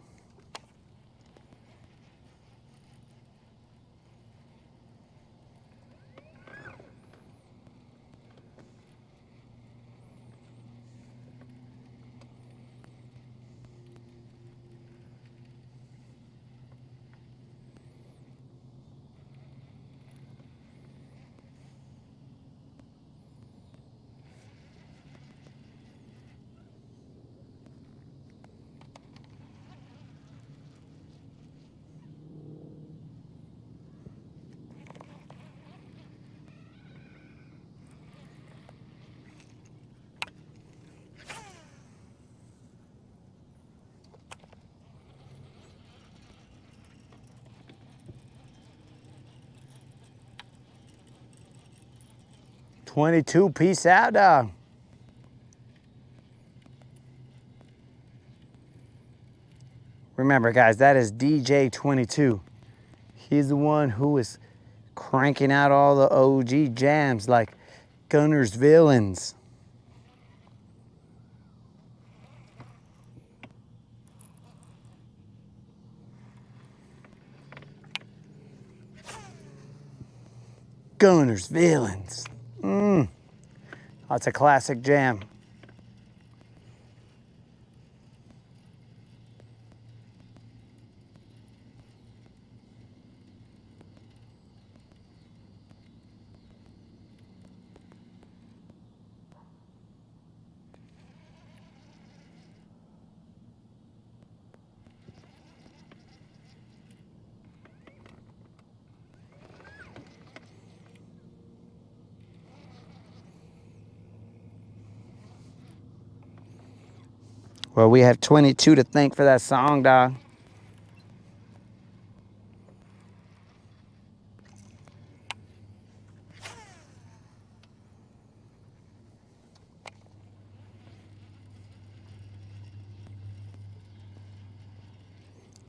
.22, peace out, dog. Remember, guys, that is DJ 22. He's the one who is cranking out all the OG jams like Guntersville. Guntersville. That's a classic jam. Well, we have 22 to thank for that song, dog.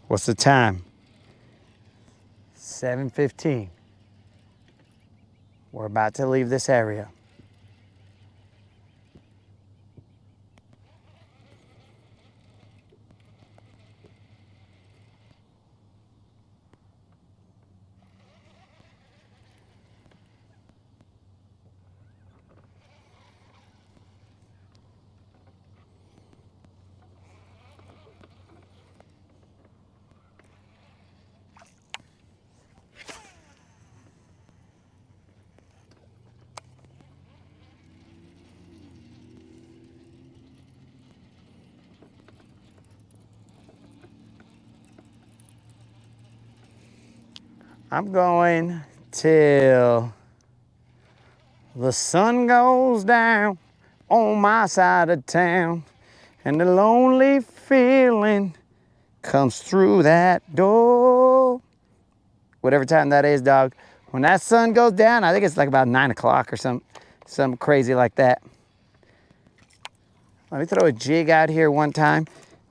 What's the time? 7:15. We're about to leave this area. I'm going till the sun goes down on my side of town and the lonely feeling comes through that door. Whatever time that is, dog. When that sun goes down, I think it's like about 9 o'clock or something crazy like that. Let me throw a jig out here one time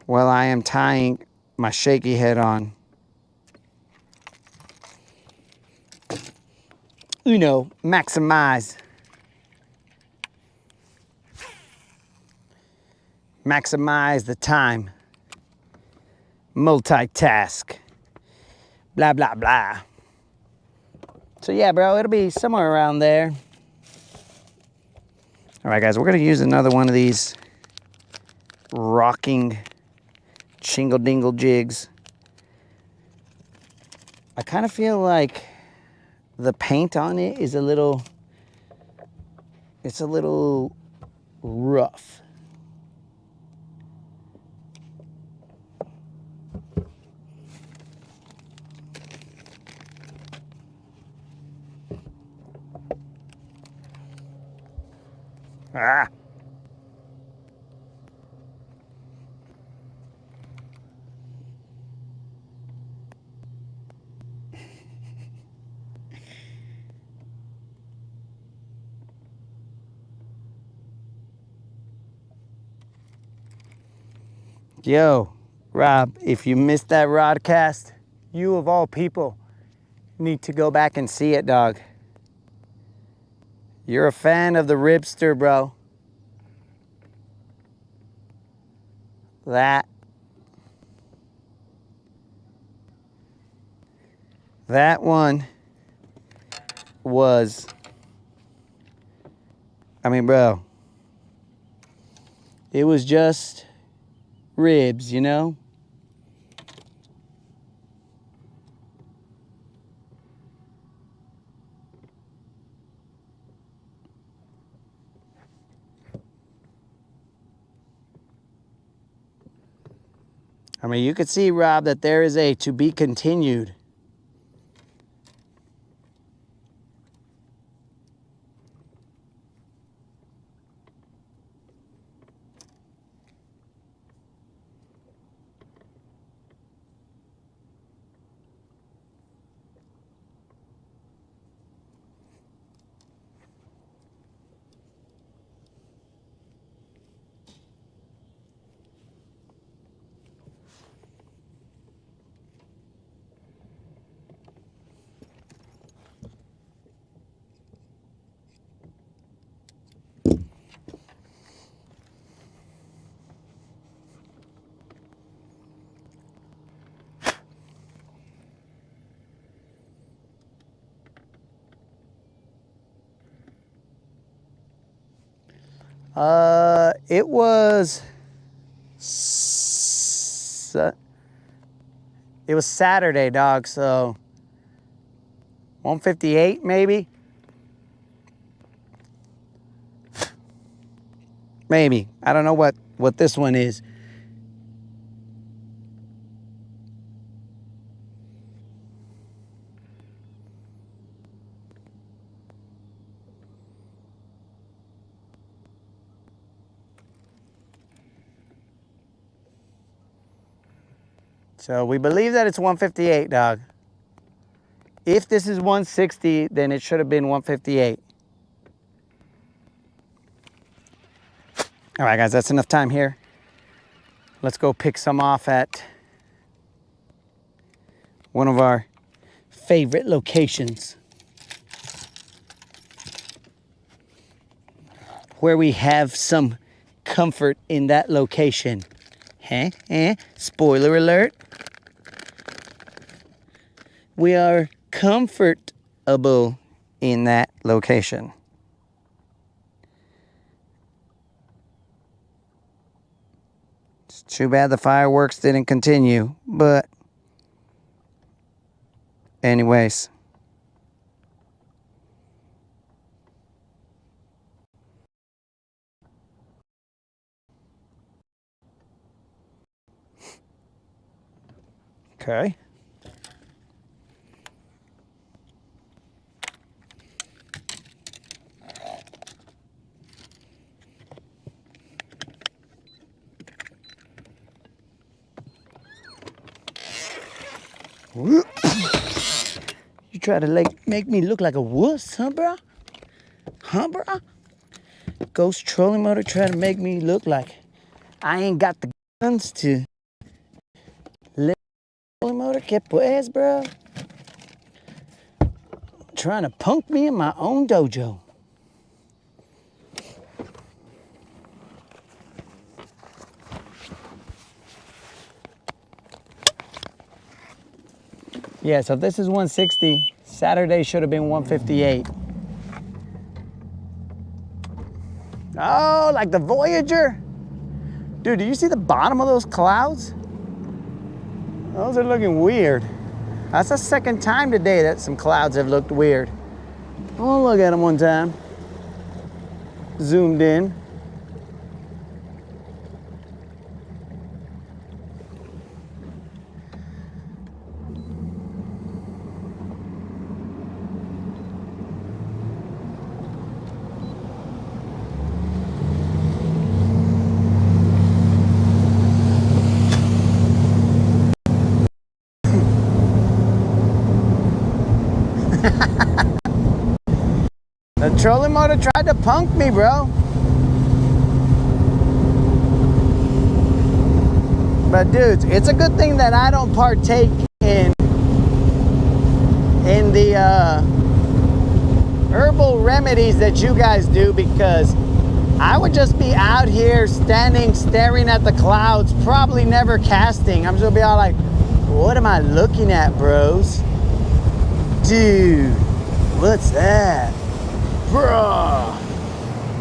while I am tying my shaky head on. Maximize the time. Multitask. Blah, blah, blah. So yeah, bro, it'll be somewhere around there. All right, guys, we're gonna use another one of these rocking shingle dingle jigs. I kind of feel like the paint on it is a little rough. Ah. Yo, Rob, if you missed that Rodcast, you of all people need to go back and see it, dog. You're a fan of the Ribster, bro. That one was, bro, it was just ribs, you know? You could see, Rob, that there is a to be continued. It was Saturday, dog, so 158 maybe? Maybe. I don't know what this one is. So we believe that it's 158, dog. If this is 160, then it should have been 158. All right, guys, that's enough time here. Let's go pick some off at one of our favorite locations, where we have some comfort in that location. Spoiler alert. We are comfortable in that location. It's too bad the fireworks didn't continue, but anyways. Okay. You try to make me look like a wuss, huh, bro? Huh, bro? Ghost trolling motor try to make me look like I ain't got the guns to let trolling motor que pues, bro. Trying to punk me in my own dojo. Yeah, so if this is 160, Saturday should have been 158. Oh, like the Voyager? Dude, do you see the bottom of those clouds? Those are looking weird. That's the second time today that some clouds have looked weird. I'll look at them one time. Zoomed in. The trolling motor tried to punk me, bro. But dudes, it's a good thing that I don't partake in the herbal remedies that you guys do, because I would just be out here standing, staring at the clouds, probably never casting. I'm just gonna be all like, what am I looking at, bros? Dude, what's that? Bruh,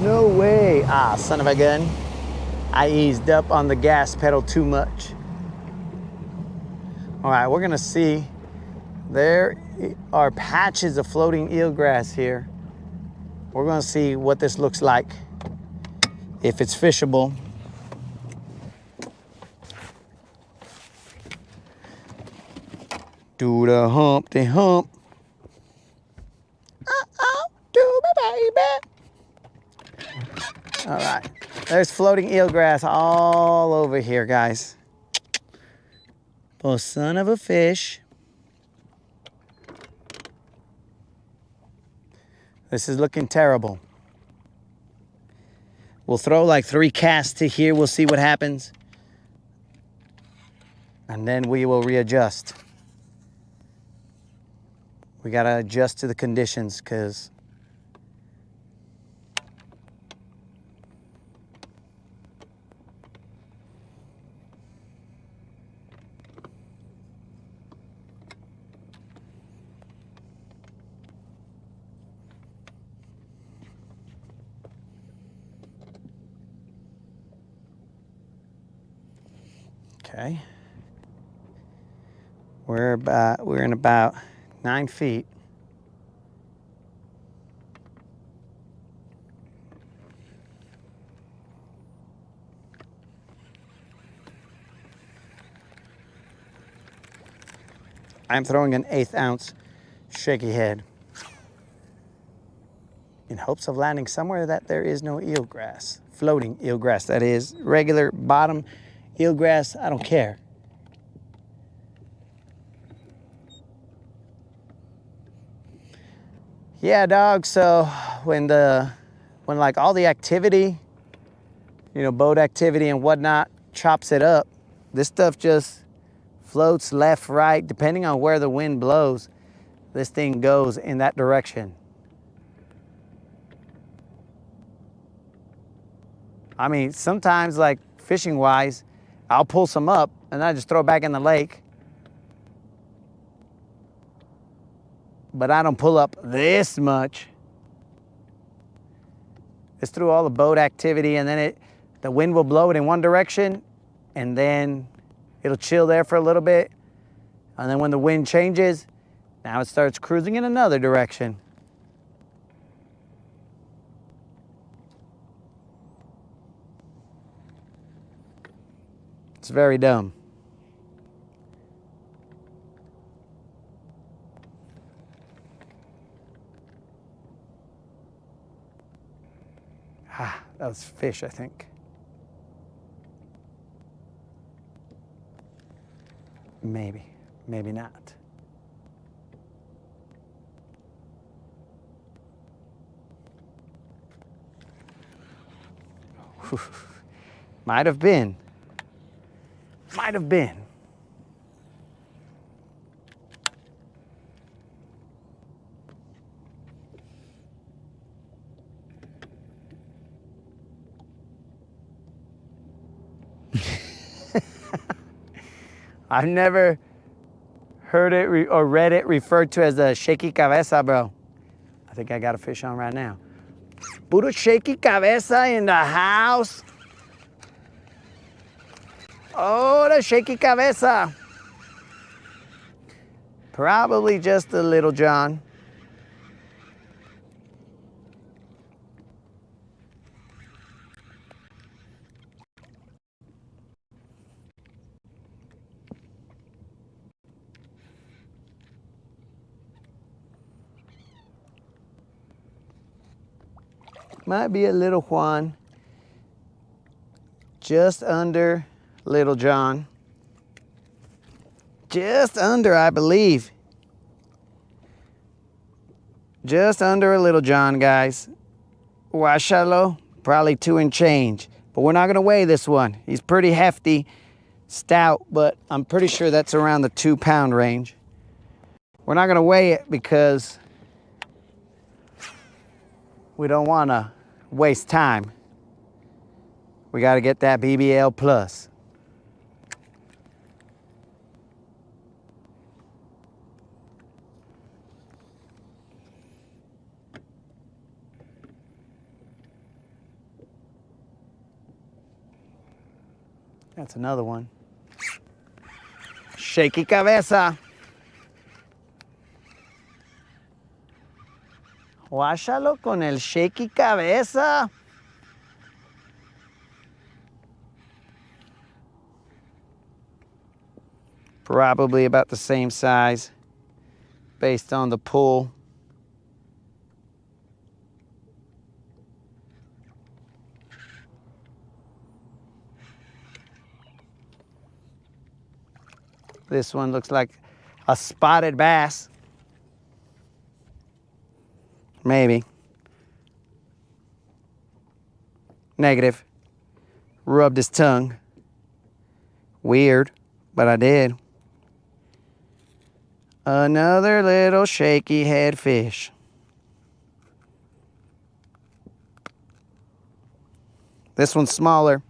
no way. Ah, son of a gun. I eased up on the gas pedal too much. All right, we're gonna see. There are patches of floating eelgrass here. We're gonna see what this looks like, if it's fishable. Do the Humpty Hump. Do me, baby. All right, there's floating eelgrass all over here, guys. Oh, son of a fish. This is looking terrible. We'll throw like 3 casts to here. We'll see what happens. And then we will readjust. We gotta adjust to the conditions, because Okay. We're in about 9 feet. I'm throwing an 1/8 ounce shaky head in hopes of landing somewhere that there is no eelgrass. Floating eelgrass, that is. Regular bottom eelgrass, I don't care. Yeah, dog, so when like all the activity, you know, boat activity and whatnot chops it up, this stuff just floats left, right, depending on where the wind blows, this thing goes in that direction. I mean, sometimes like fishing wise, I'll pull some up and I just throw it back in the lake. But I don't pull up this much. It's through all the boat activity, and then the wind will blow it in one direction, and then it'll chill there for a little bit. And then when the wind changes, now it starts cruising in another direction. It's very dumb. Ah, that was fish, I think. Maybe, maybe not. Might have been. Might have been. I've never heard it or read it referred to as a shaky cabeza, bro. I think I got a fish on right now. Puro shaky cabeza in the house. Oh, the shaky cabeza. Probably just a little John. Might be a little Juan. Just under Little John. Just under, I believe. Just under a Little John, guys. Guachalo, probably 2 and change. But we're not gonna weigh this one. He's pretty hefty, stout, but I'm pretty sure that's around the 2-pound range. We're not gonna weigh it because we don't wanna waste time. We gotta get that BBL plus. That's another one. Shaky cabeza. Guáchalo con el shaky cabeza. Probably about the same size based on the pull. This one looks like a spotted bass. Maybe. Negative. Rubbed his tongue. Weird, but I did. Another little shaky head fish. This one's smaller.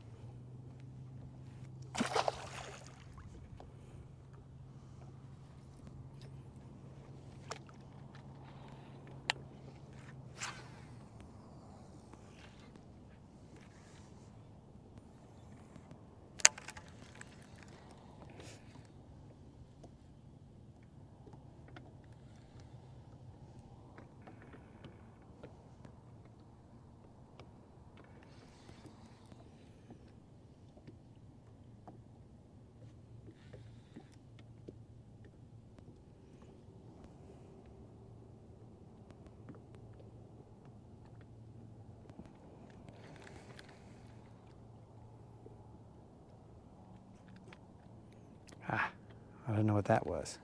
don't know what that was.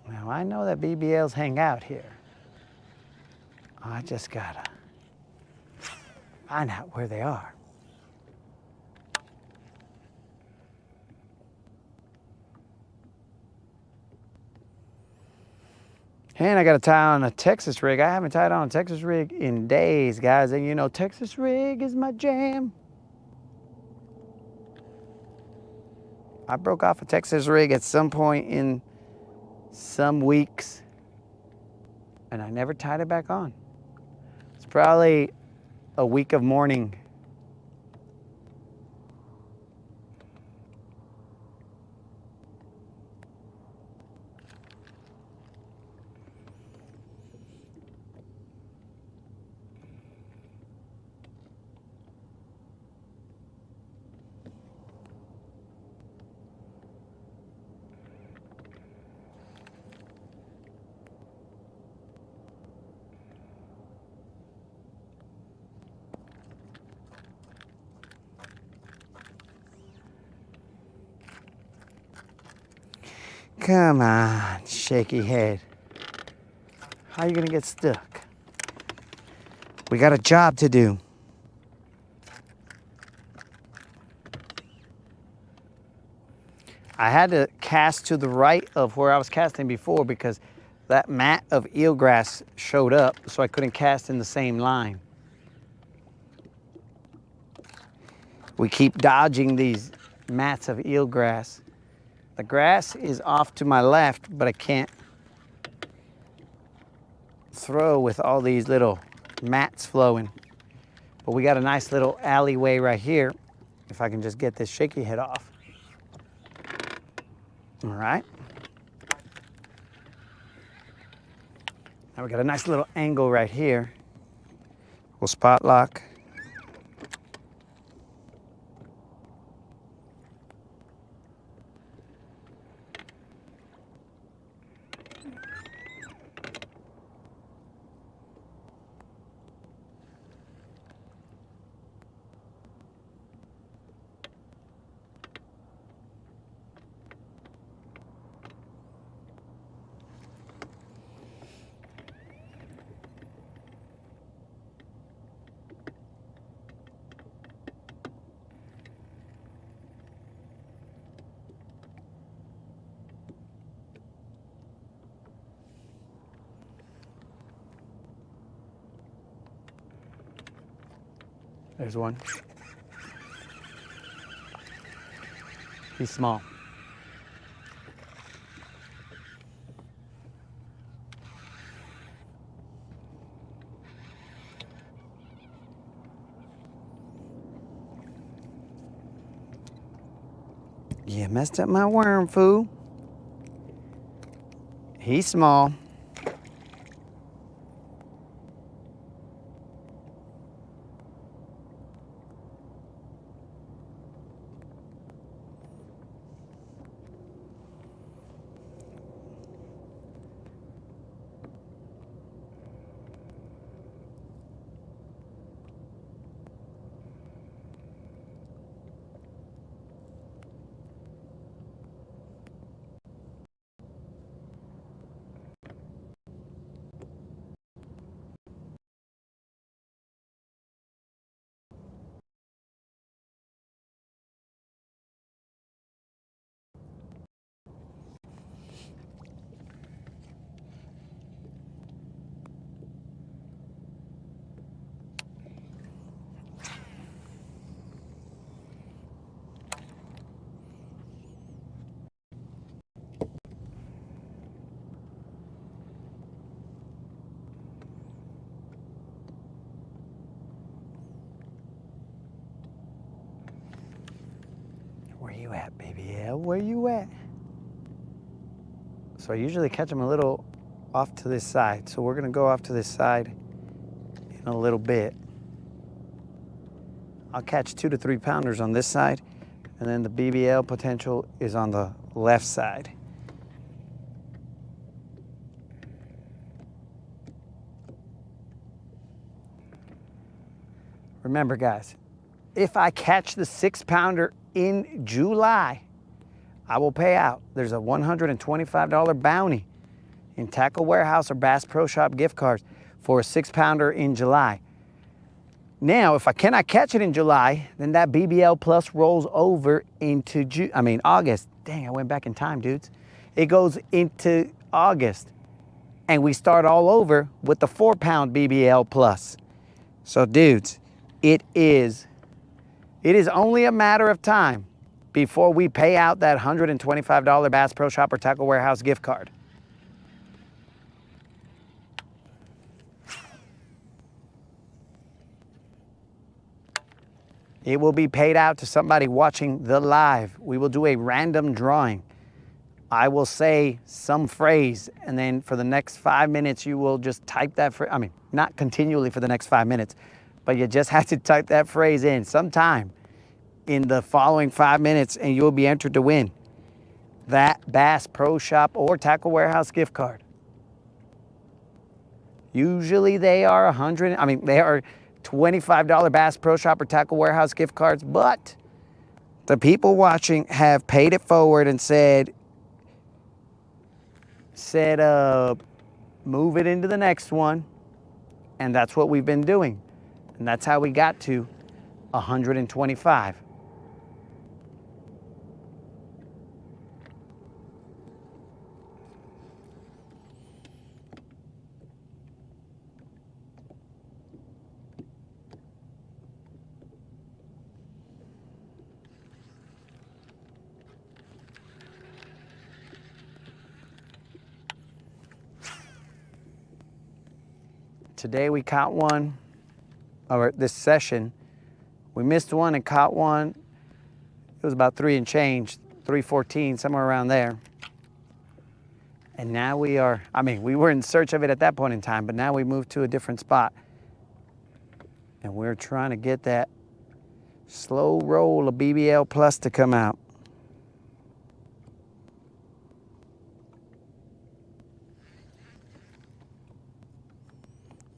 Now I know that BBLs hang out here. I just gotta find out where they are. And I got to tie on a Texas rig. I haven't tied on a Texas rig in days, guys. And you know, Texas rig is my jam. I broke off a Texas rig at some point in some weeks, and I never tied it back on. It's probably a week of mourning. Come on, shaky head. How are you gonna get stuck? We got a job to do. I had to cast to the right of where I was casting before because that mat of eelgrass showed up, so I couldn't cast in the same line. We keep dodging these mats of eelgrass. The grass is off to my left, but I can't throw with all these little mats flowing. But we got a nice little alleyway right here, if I can just get this shaky head off. All right. Now we got a nice little angle right here. We'll spot lock. There's one. He's small. You messed up my worm, fool. He's small. Where you at, baby? Yeah, where you at? So I usually catch them a little off to this side. So we're gonna go off to this side in a little bit. I'll catch 2 to 3 pounders on this side, and then the BBL potential is on the left side. Remember, guys, if I catch the 6-pounder in July, I will pay out. There's a $125 bounty in Tackle Warehouse or Bass Pro Shop gift cards for a 6-pounder in July. Now, if I cannot catch it in July, then that BBL Plus rolls over into August. Dang, I went back in time, dudes. It goes into August, and we start all over with the 4-pound BBL Plus. So, dudes, it is only a matter of time before we pay out that $125 Bass Pro Shop or Tackle Warehouse gift card. It will be paid out to somebody watching the live. We will do a random drawing. I will say some phrase, and then for the next 5 minutes, you will just type that phrase. Not continually for the next 5 minutes, but you just have to type that phrase in sometime in the following 5 minutes, and you'll be entered to win that Bass Pro Shop or Tackle Warehouse gift card. Usually they are they are $25 Bass Pro Shop or Tackle Warehouse gift cards, but the people watching have paid it forward and said, move it into the next one, and that's what we've been doing. And that's how we got to 125. Today we caught one, or this session, we missed one and caught one. It was about 3 and change, 314, somewhere around there. And now we were in search of it at that point in time, but now we moved to a different spot. And we're trying to get that slow roll of BBL Plus to come out.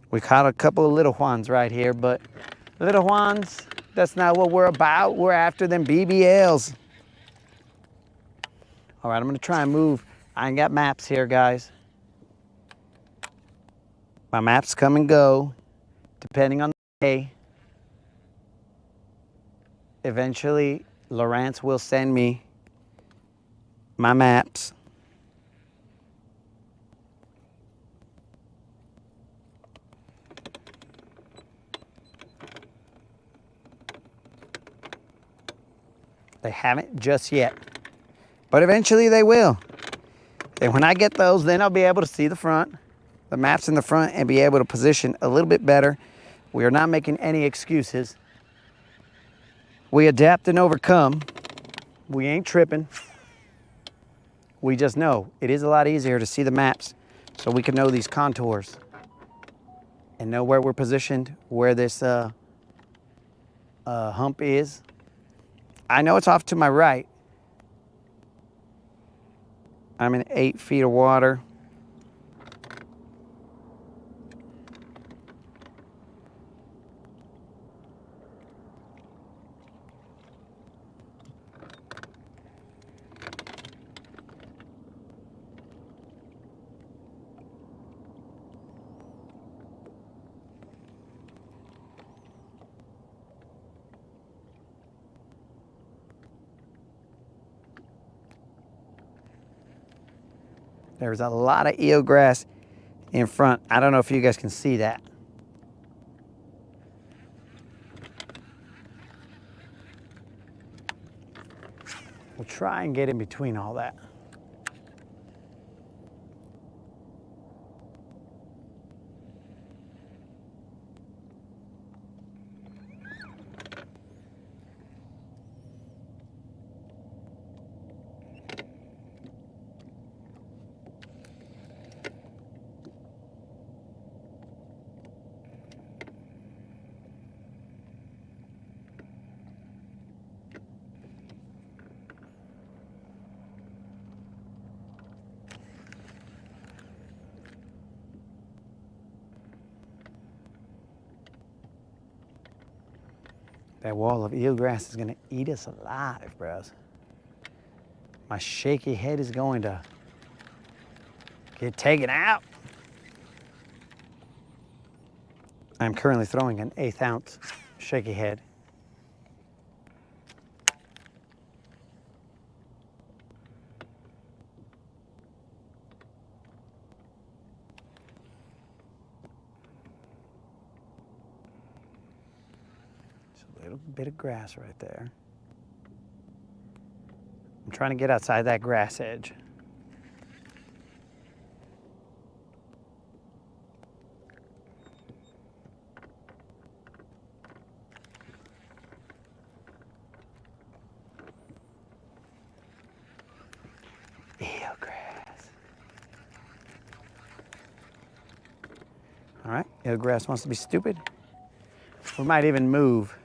We caught a couple of little ones right here, but little ones, that's not what we're about. We're after them BBLs. All right, I'm gonna try and move. I ain't got maps here, guys. My maps come and go, depending on the day. Eventually, Lawrence will send me my maps. They haven't just yet, but eventually they will. And when I get those, then I'll be able to see the front, the maps in the front, and be able to position a little bit better. We are not making any excuses. We adapt and overcome. We ain't tripping. We just know it is a lot easier to see the maps so we can know these contours and know where we're positioned, where this hump is. I know it's off to my right. I'm in 8 feet of water. There's a lot of eelgrass in front. I don't know if you guys can see that. We'll try and get in between all that. That wall of eelgrass is gonna eat us alive, bros. My shaky head is going to get taken out. I'm currently throwing an 1/8 ounce shaky head. Just a little bit of grass right there. I'm trying to get outside that grass edge. Eelgrass. All right, eelgrass wants to be stupid. We might even move.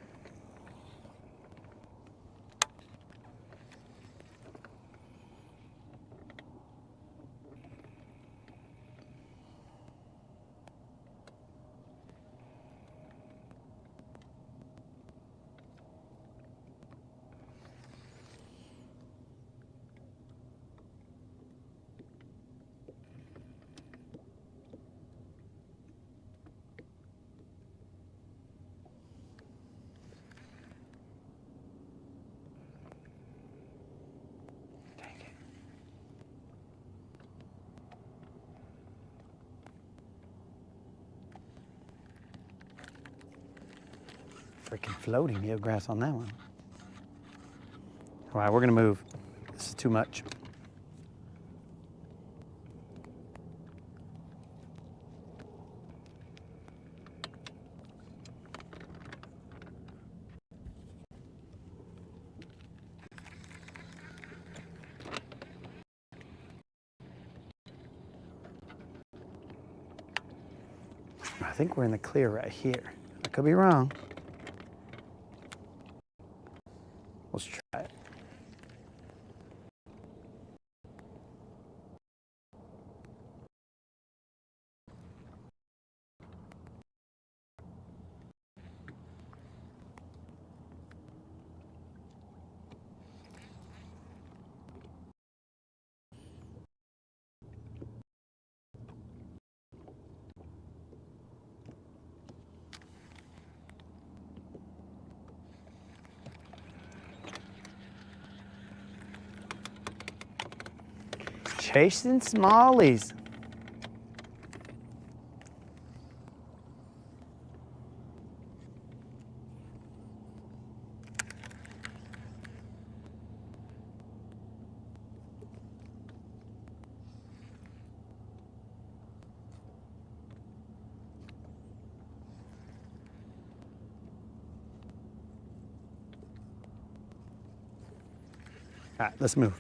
Freaking floating eelgrass on that one. All right, we're gonna move. This is too much. I think we're in the clear right here. I could be wrong. Let's try it. Chasing smallies. All right, let's move.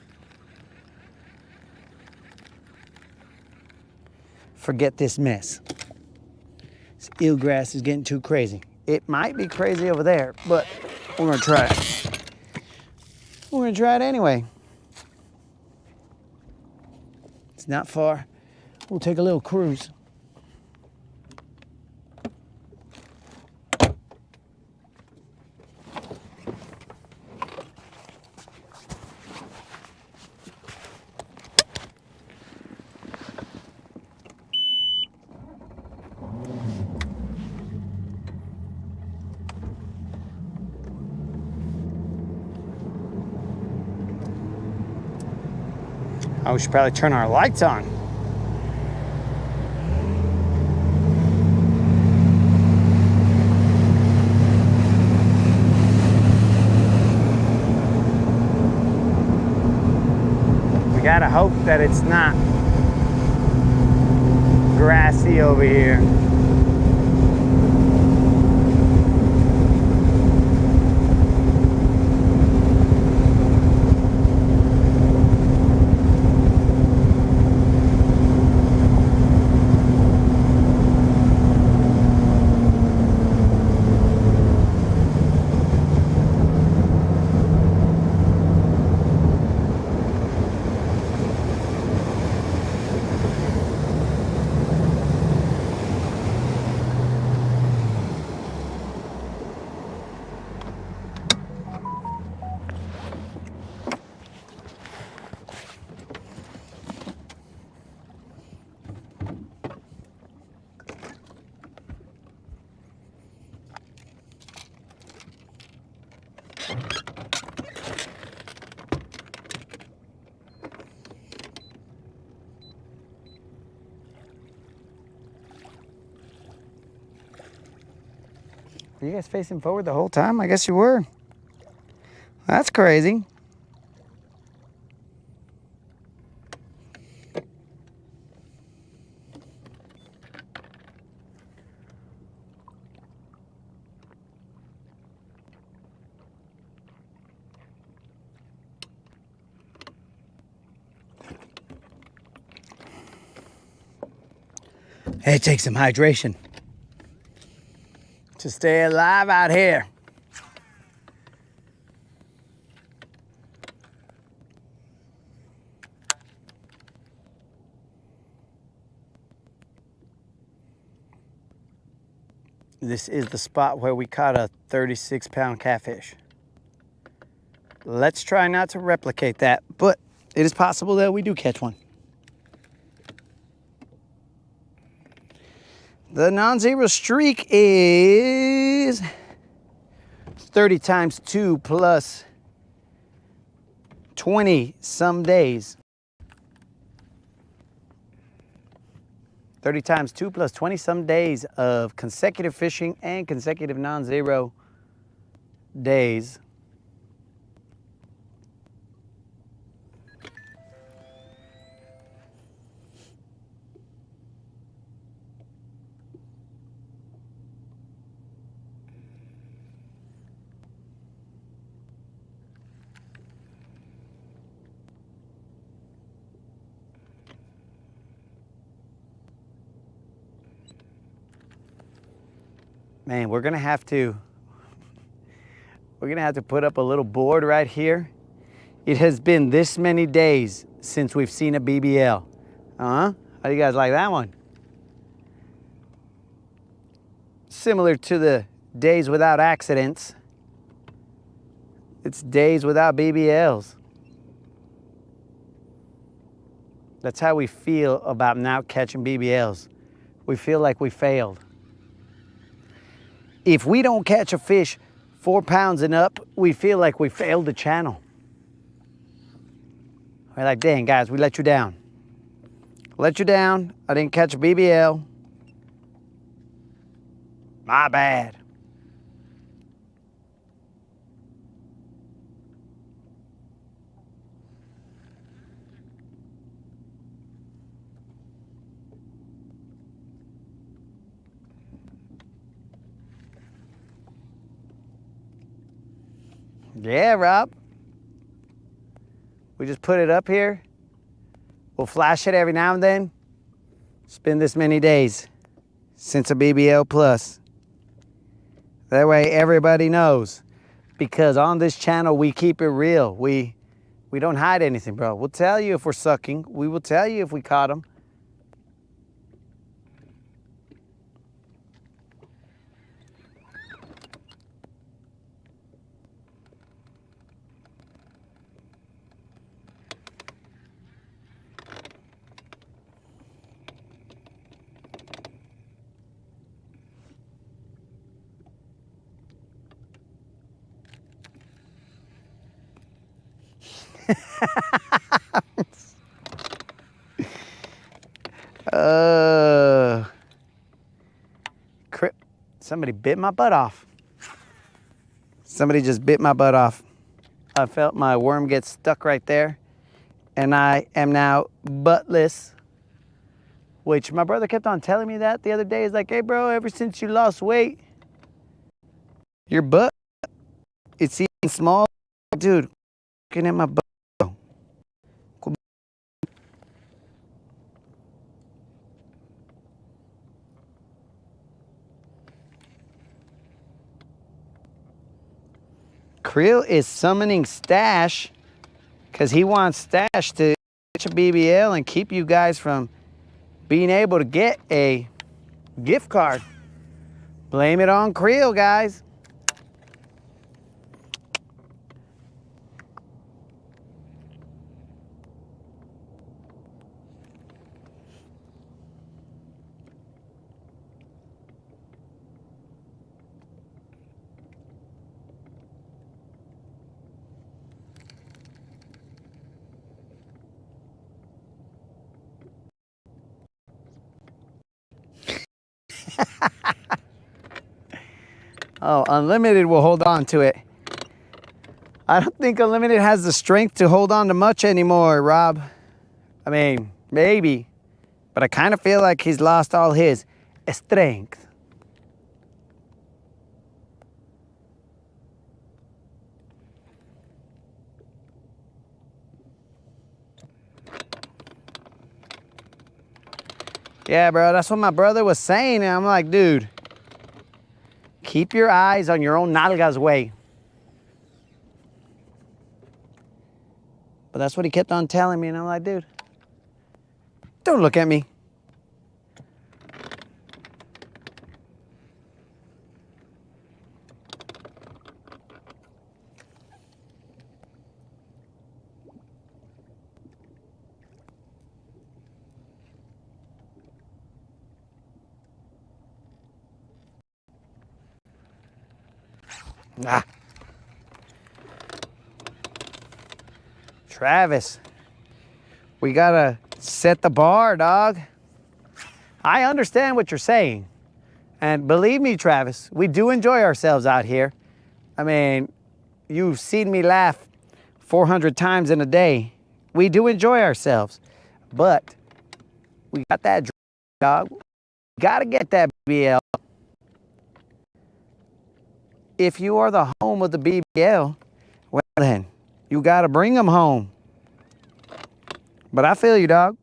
Forget this mess. This eelgrass is getting too crazy. It might be crazy over there, but we're gonna try it. We're gonna try it anyway. It's not far. We'll take a little cruise. Oh, we should probably turn our lights on. We gotta hope that it's not grassy over here. Were you guys facing forward the whole time? I guess you were. That's crazy. Hey, take some hydration to stay alive out here. This is the spot where we caught a 36-pound catfish. Let's try not to replicate that, but it is possible that we do catch one. The non-zero streak is 30 times 2 plus 20 some days. 30 times 2 plus 20 some days of consecutive fishing and consecutive non-zero days. Man, we're gonna have to put up a little board right here. It has been this many days since we've seen a BBL. How do you guys like that one? Similar to the days without accidents. It's days without BBLs. That's how we feel about now catching BBLs. We feel like we failed. If we don't catch a fish 4 pounds and up, we feel like we failed the channel. We're like, dang, guys, we let you down. Let you down. I didn't catch a BBL. My bad. Yeah, Rob. We just put it up here. We'll flash it every now and then. It's been this many days since a BBL plus. That way everybody knows. Because on this channel, we keep it real. We don't hide anything, bro. We'll tell you if we're sucking. We will tell you if we caught them. Somebody bit my butt off. Somebody just bit my butt off. I felt my worm get stuck right there, and I am now buttless, which my brother kept on telling me that the other day. He's like, hey, bro, ever since you lost weight, your butt, it's even small. Dude, looking at my butt. Creel is summoning Stash because he wants Stash to catch a BBL and keep you guys from being able to get a gift card. Blame it on Creel, guys. Oh, Unlimited will hold on to it. I don't think Unlimited has the strength to hold on to much anymore, Rob. I mean, maybe. But I kind of feel like he's lost all his strength. Yeah, bro, that's what my brother was saying. And I'm like, dude, keep your eyes on your own nalgas way. But that's what he kept on telling me. And I'm like, dude, don't look at me. Ah. Travis, we gotta set the bar, dog. I understand what you're saying. And believe me, Travis, we do enjoy ourselves out here. I mean, you've seen me laugh 400 times in a day. We do enjoy ourselves. But we got that dog. Gotta get that BBL. If you are the home of the BBL, well then, you gotta bring them home. But I feel you, dog.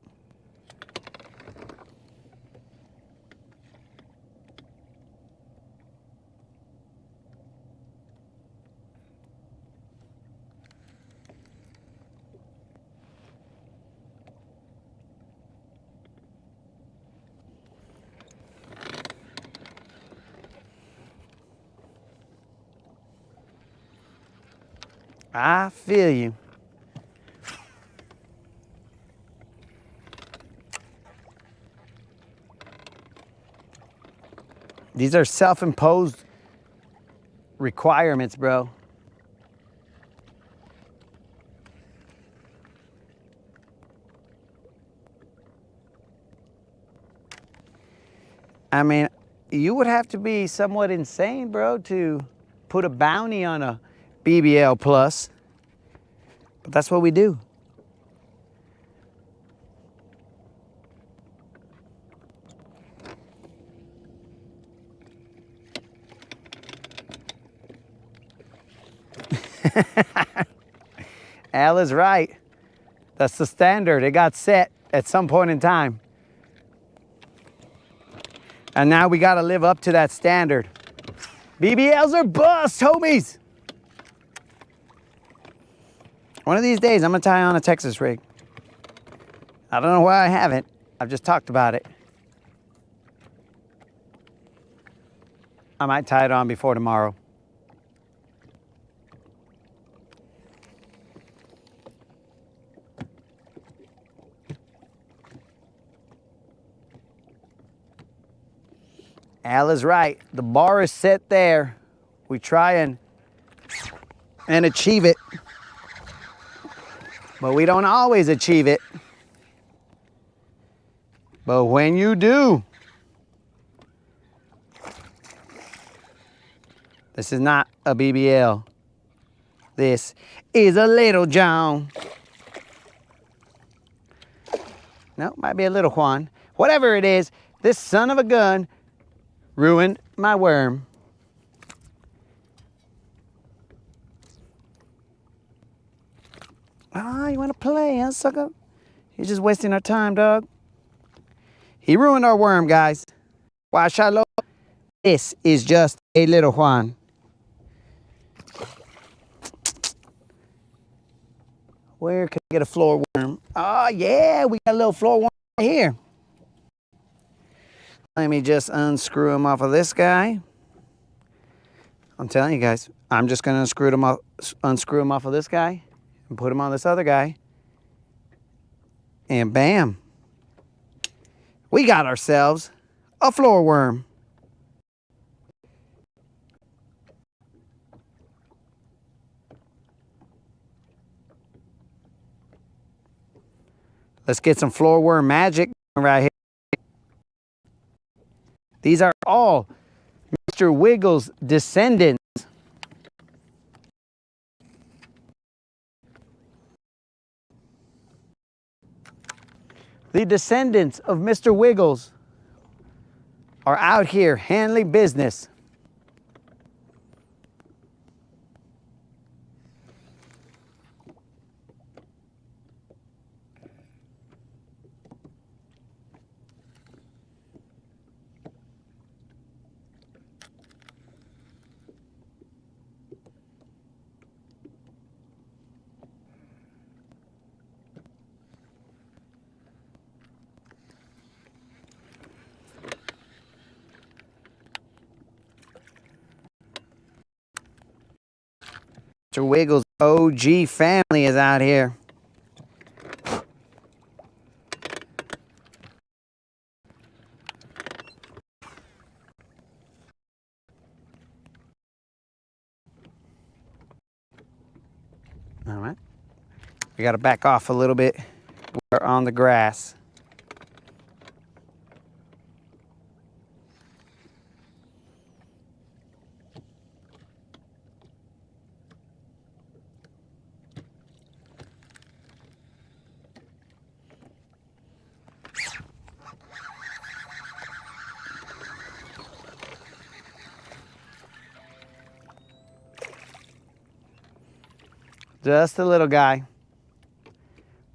I feel you. These are self-imposed requirements, bro. I mean, you would have to be somewhat insane, bro, to put a bounty on a BBL plus. But that's what we do. Al is right. That's the standard. It got set at some point in time. And now we got to live up to that standard. BBLs are bust, homies. One of these days, I'm going to tie on a Texas rig. I don't know why I haven't. I've just talked about it. I might tie it on before tomorrow. Al is right. The bar is set there. We try and achieve it. But we don't always achieve it. But when you do, this is not a BBL. This is a Little John. No, might be a Little Juan. Whatever it is, this son of a gun ruined my worm. Ah, you want to play, huh, sucker? You're just wasting our time, dog. He ruined our worm, guys. Why, Shiloh? This is just a Little Juan. Where can I get a floor worm? Oh, yeah, we got a little floor worm right here. Let me just unscrew him off of this guy. I'm telling you guys, I'm just going to unscrew him off of this guy and put him on this other guy. And bam. We got ourselves a floor worm. Let's get some floor worm magic right here. These are all Mr. Wiggles' descendants. The descendants of Mr. Wiggles are out here handling business. Mr. Wiggles' OG family is out here. All right. We got to back off a little bit. We're on the grass. Just a little guy.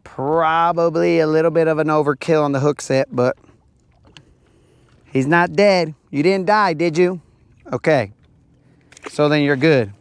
Probably a little bit of an overkill on the hook set, but he's not dead. You didn't die, did you? Okay. So then you're good.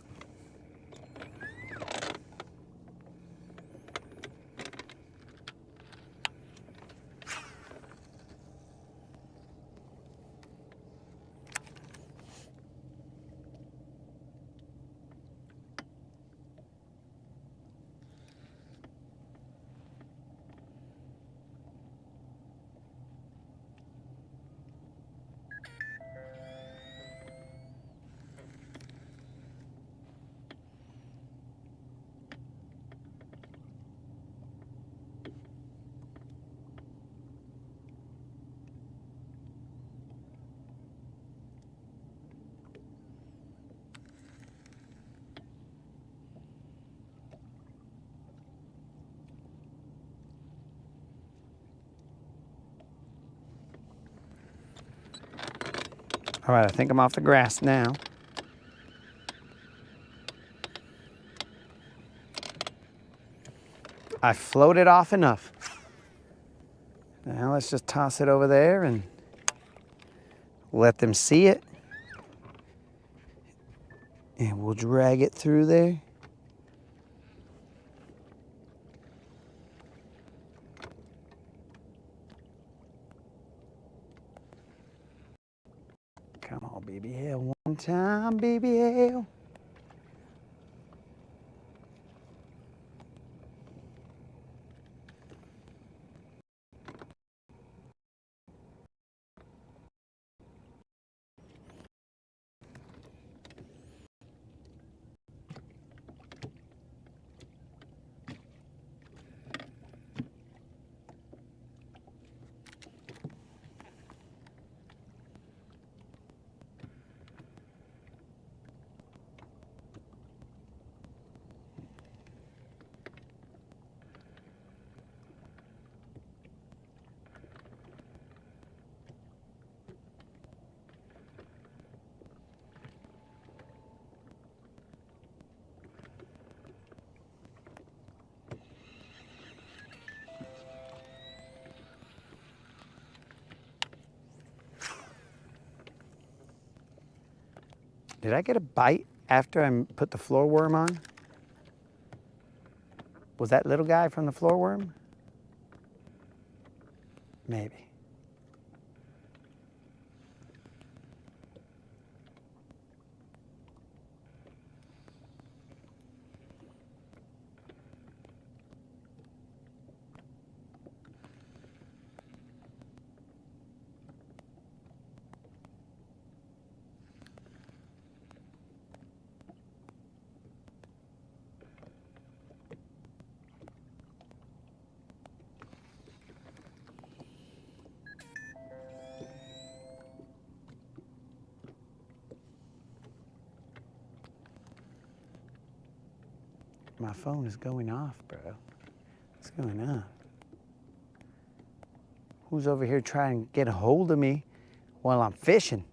All right, I think I'm off the grass now. I floated off enough. Now let's just toss it over there and let them see it. And we'll drag it through there. Come on, baby hell. One time, baby hell. Did I get a bite after I put the floor worm on? Was that little guy from the floor worm? Maybe. My phone is going off, bro. What's going on? Who's over here trying to get a hold of me while I'm fishing?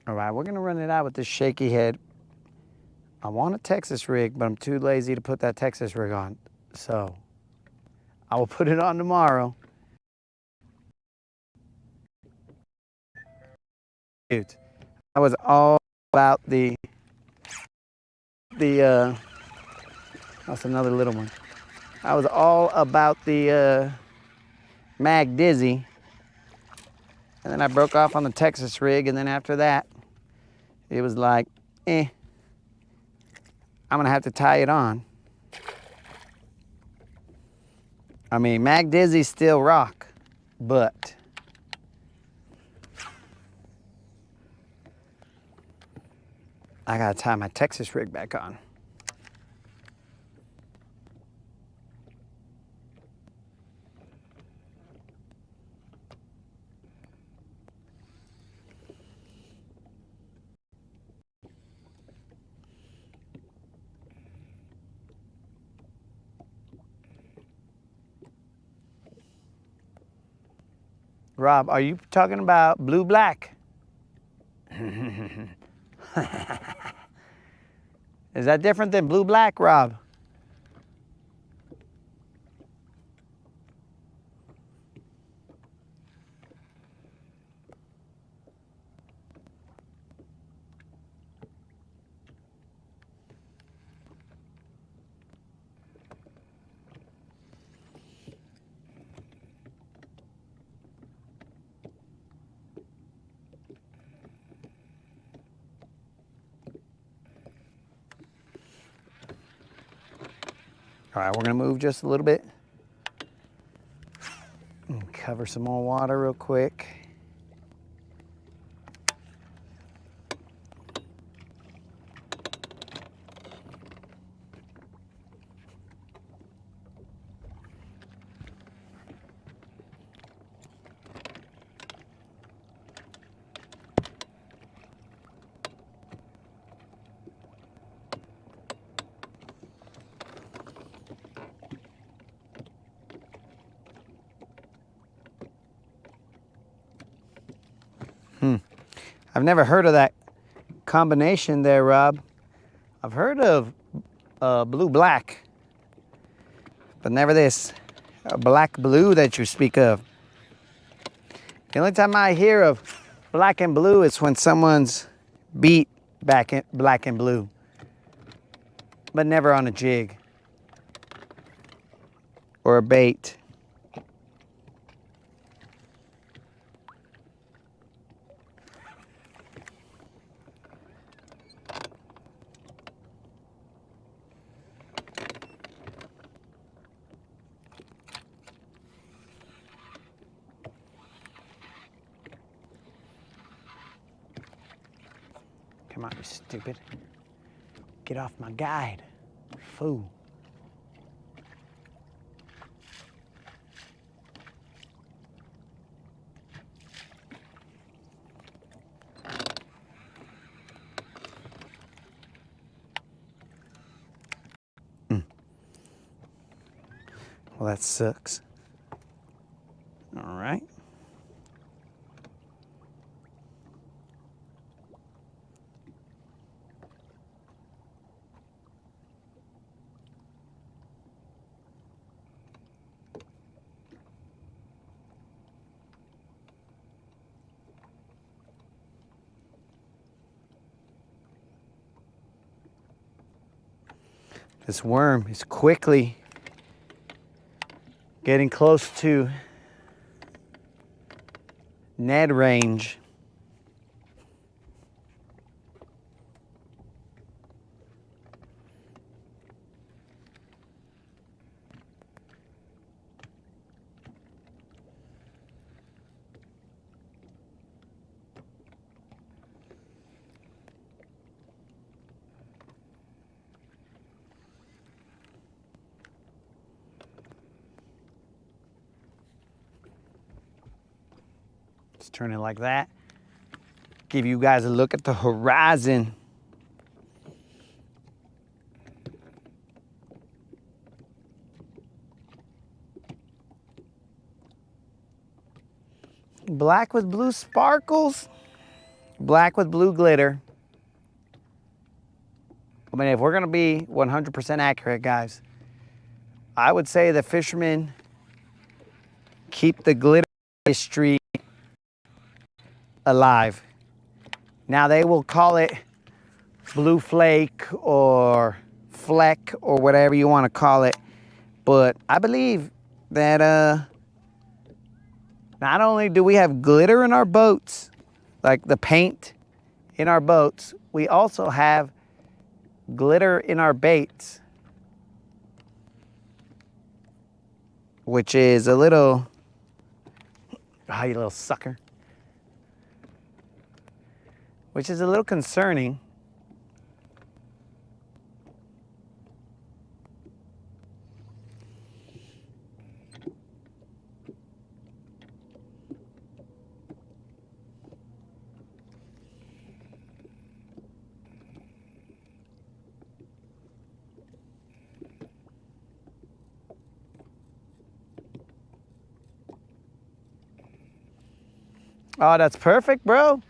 All right, we're gonna run it out with this shaky head. I want a Texas rig, but I'm too lazy to put that Texas rig on. So I will put it on tomorrow. Dude, I was all about that's another little one. I was all about the Mag Dizzy. And then I broke off on the Texas rig, and then after that, it was like, I'm gonna have to tie it on. I mean, Mag Dizzy's still rock, but I gotta tie my Texas rig back on. Rob, are you talking about blue black? Is that different than blue black, Rob? All right, we're gonna move just a little bit. And cover some more water real quick. I've never heard of that combination there, Rob. I've heard of blue-black, but never this black-blue that you speak of. The only time I hear of black and blue is when someone's beat black and blue, but never on a jig or a bait. Come on, you stupid. Get off my guide, fool. Well, that sucks. All right. This worm is quickly getting close to Ned range. Let's turn it like that. Give you guys a look at the horizon. Black with blue sparkles. Black with blue glitter. I mean, if we're gonna be 100% accurate, guys, I would say the fishermen keep the glitter industry alive. Now they will call it blue flake or fleck or whatever you want to call it, but I believe that not only do we have glitter in our boats, like the paint in our boats, we also have glitter in our baits, which is a little, oh, you little sucker, which is a little concerning. Oh, that's perfect, bro.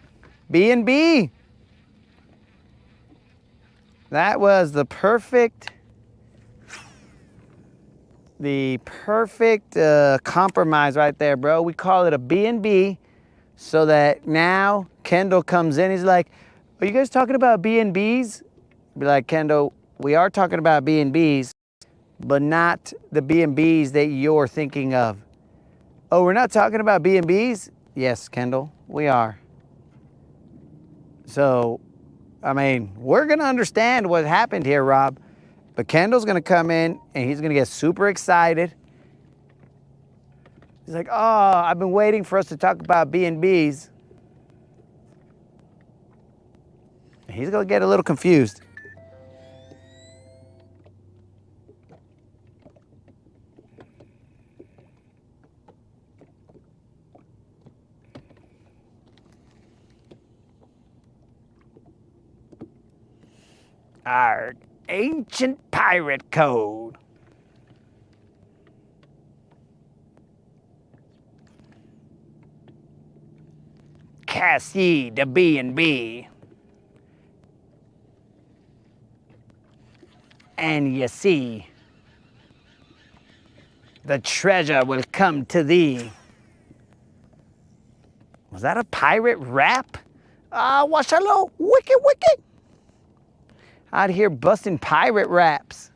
B&B. That was the perfect compromise right there, bro. We call it a B&B so that now Kendall comes in. He's like, are you guys talking about B&Bs? Be like, Kendall, we are talking about B&Bs, but not the B&Bs that you're thinking of. Oh, we're not talking about B&Bs? Yes, Kendall, we are. So, I mean, we're going to understand what happened here, Rob. But Kendall's going to come in and he's going to get super excited. He's like, oh, I've been waiting for us to talk about B&Bs. He's going to get a little confused. Our ancient pirate code. Cast ye to B&B, and ye see, the treasure will come to thee. Was that a pirate rap? Wash hello, wicked, wicked. Out here busting pirate raps.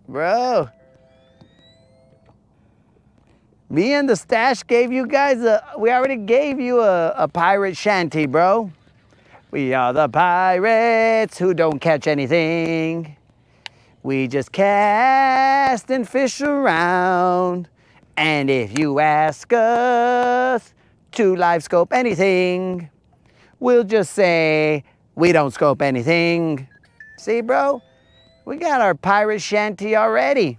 Bro. Me and the stash gave you guys we already gave you a pirate shanty, bro. We are the pirates who don't catch anything. We just cast and fish around. And if you ask us to live scope anything, we'll just say we don't scope anything. See, bro? We got our pirate shanty already.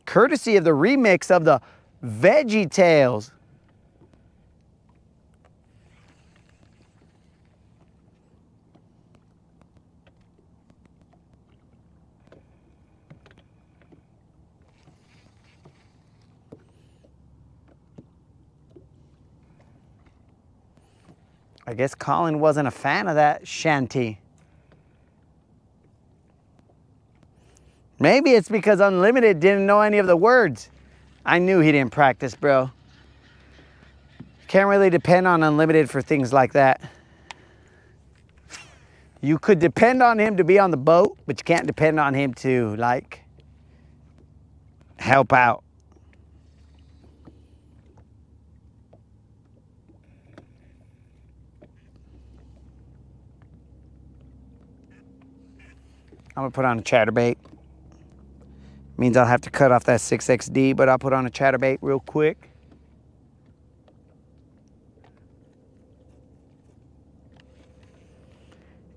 Courtesy of the remix of the Veggie Tales. I guess Colin wasn't a fan of that shanty. Maybe it's because Unlimited didn't know any of the words. I knew he didn't practice, bro. Can't really depend on Unlimited for things like that. You could depend on him to be on the boat, but you can't depend on him to, like, help out. I'm gonna put on a chatterbait. Means I'll have to cut off that 6XD, but I'll put on a chatterbait real quick.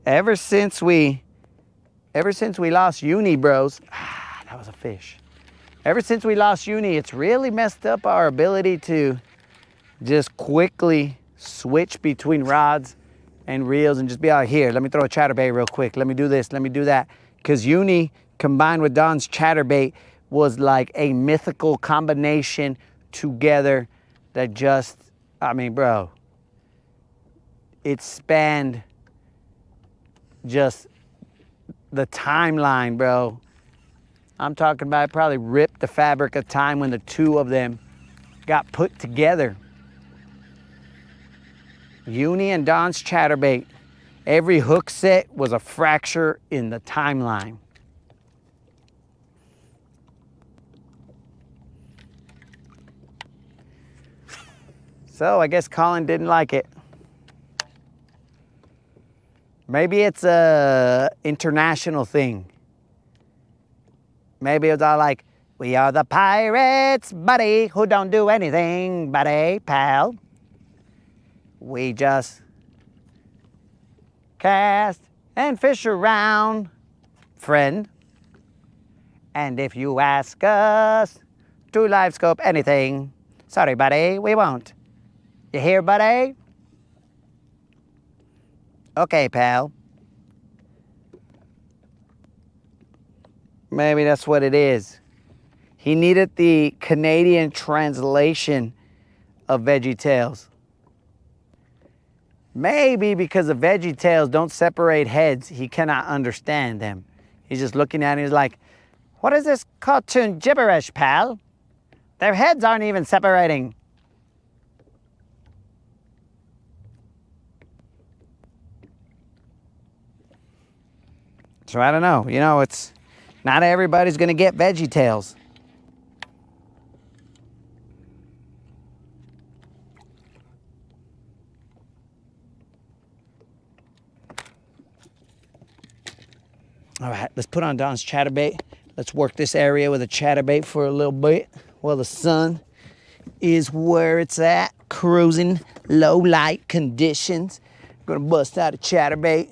Ever since we lost Uni, bros, that was a fish. Ever since we lost Uni, it's really messed up our ability to just quickly switch between rods and reels and just be out here. Let me throw a chatterbait real quick. Let me do this, let me do that. Because Uni combined with Don's chatterbait was like a mythical combination together that just, I mean, bro, it spanned just the timeline, bro. I'm talking about it probably ripped the fabric of time when the two of them got put together. Uni and Don's chatterbait. Every hook set was a fracture in the timeline. So I guess Colin didn't like it. Maybe it's a international thing. Maybe it's all like, we are the pirates, buddy, who don't do anything, buddy, pal. We just cast and fish around, friend. And if you ask us to live scope anything, sorry, buddy, we won't. You hear, buddy? Okay, pal. Maybe that's what it is. He needed the Canadian translation of VeggieTales. Maybe because the VeggieTales don't separate heads, he cannot understand them. He's just looking at it, he's like, what is this cartoon gibberish, pal? Their heads aren't even separating. So I don't know, you know, it's not everybody's gonna get VeggieTales. All right, let's put on Don's chatterbait. Let's work this area with a chatterbait for a little bit while the sun is where it's at, cruising low light conditions. Gonna bust out a chatterbait.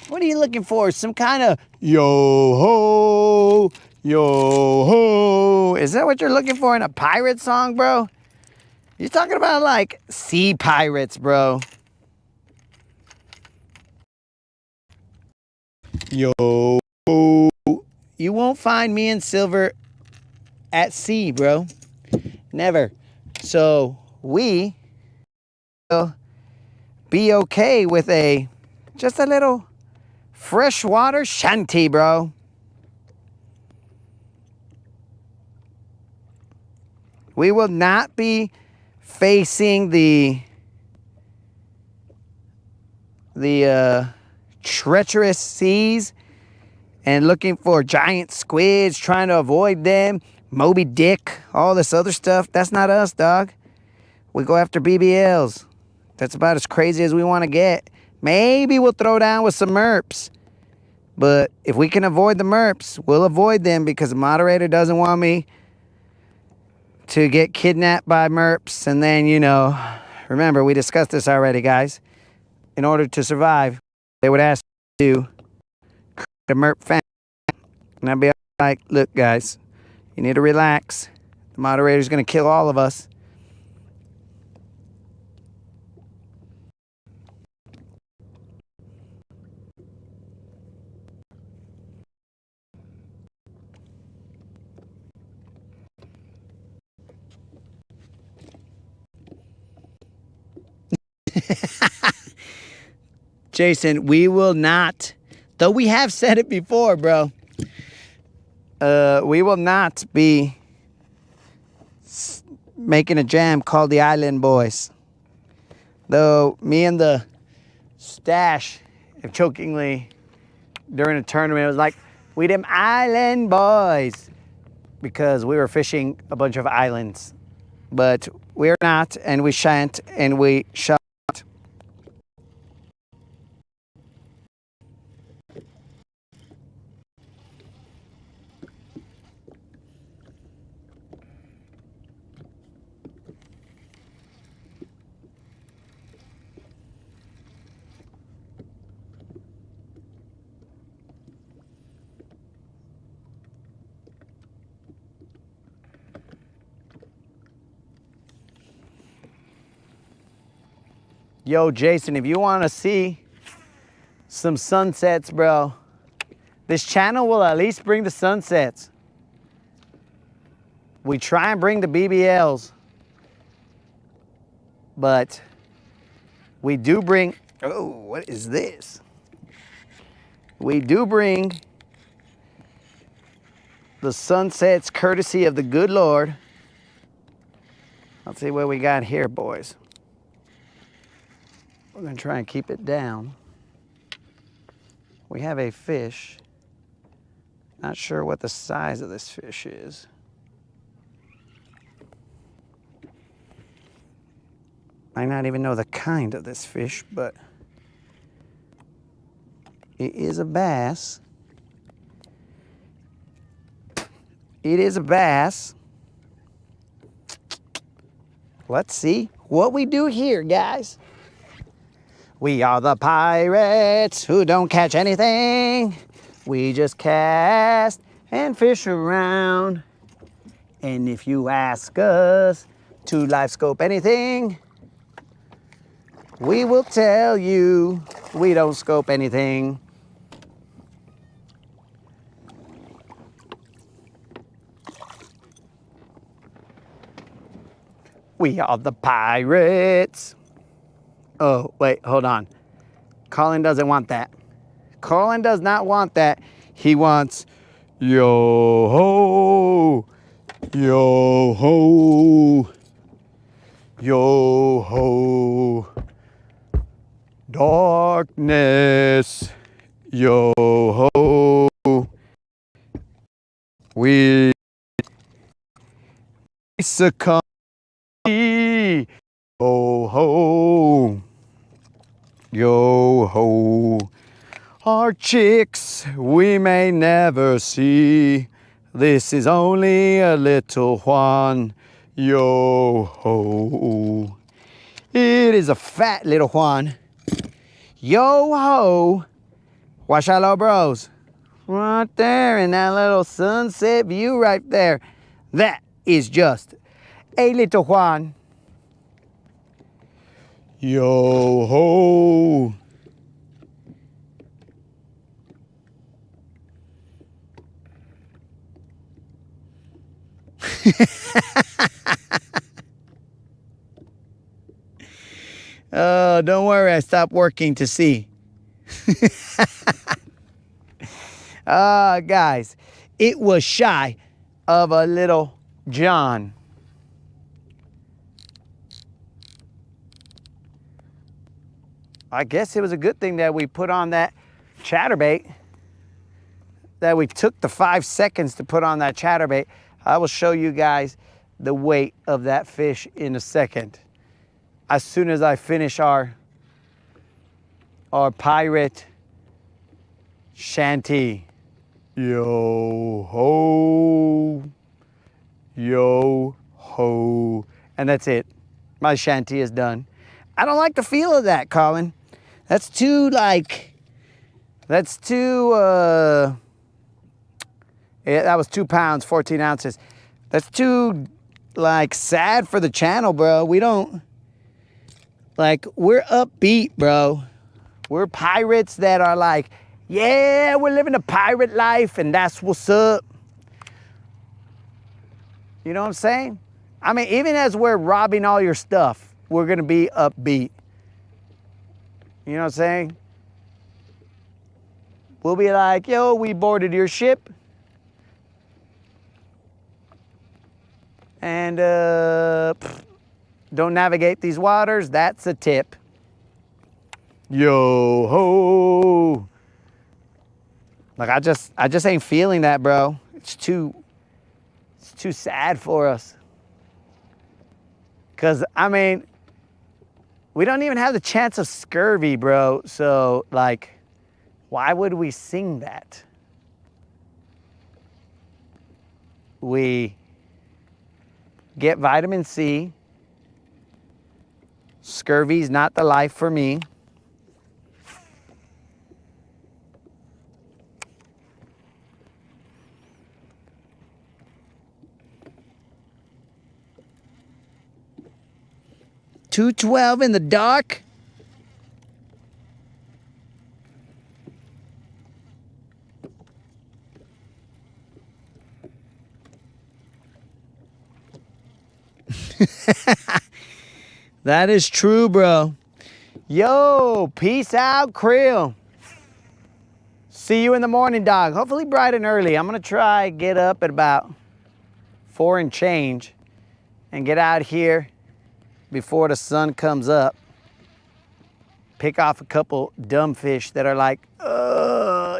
What are you looking for? Some kind of yo-ho, yo-ho. Is that what you're looking for in a pirate song, bro? You're talking about like sea pirates, bro. Yo-ho. You won't find me and Silver at sea, bro. Never. So we will be okay with just a little freshwater shanty, bro. We will not be facing the treacherous seas and looking for giant squids, trying to avoid them, Moby Dick, all this other stuff. That's not us, dog. We go after BBLs. That's about as crazy as we want to get. Maybe we'll throw down with some merps. But if we can avoid the merps, we'll avoid them because the moderator doesn't want me to get kidnapped by merps. And then, you know, remember, we discussed this already, guys. In order to survive, they would ask you to create a merp family. And I'd be like, look, guys, you need to relax. The moderator's going to kill all of us. Jason, we will not, though we have said it before, bro. We will not be making a jam called the Island Boys. Though me and the stash, if jokingly, during a tournament, it was like, we them Island Boys. Because we were fishing a bunch of islands. But we're not, and we shan't, and we shall not. Yo, Jason, if you want to see some sunsets, bro, this channel will at least bring the sunsets. We try and bring the BBLs, but we do bring, oh, what is this? We do bring the sunsets courtesy of the good Lord. Let's see what we got here, boys. We're gonna try and keep it down. We have a fish. Not sure what the size of this fish is. I not even know the kind of this fish, but it is a bass. It is a bass. Let's see what we do here, guys. We are the pirates who don't catch anything. We just cast and fish around. And if you ask us to live scope anything, we will tell you we don't scope anything. We are the pirates. Oh, wait, hold on. Colin doesn't want that. Colin does not want that. He wants yo ho, yo ho, yo ho. Darkness, yo ho. We succumb, yo ho. Yo ho, our chicks we may never see. This is only a little Juan. Yo ho, it is a fat little Juan. Yo ho, watch out, little bros. Right there in that little sunset view right there. That is just a little Juan. Yo ho. Oh, don't worry, I stopped working to see. Guys, it was shy of a little John. I guess it was a good thing that we put on that chatterbait, that we took the 5 seconds to put on that chatterbait. I will show you guys the weight of that fish in a second. As soon as I finish our pirate shanty. Yo ho, yo ho. And that's it. My shanty is done. I don't like the feel of that, Colin. That's too yeah, that was 2 pounds, 14 ounces. That's too sad for the channel, bro. We don't, we're upbeat, bro. We're pirates that are yeah, we're living a pirate life and that's what's up. You know what I'm saying? I mean, even as we're robbing all your stuff, we're gonna be upbeat. You know what I'm saying? We'll be like, yo, we boarded your ship. And don't navigate these waters. That's a tip. Yo ho. Like I just ain't feeling that, bro. It's too sad for us. Cause I mean, we don't even have the chance of scurvy, bro. So like, why would we sing that? We get vitamin C. Scurvy's not the life for me. $2.12 in the dark. That is true, bro. Yo, peace out, Krill. See you in the morning, dog. Hopefully bright and early. I'm gonna try get up at about 4 and change and get out here before the sun comes up. Pick off a couple dumb fish that are like,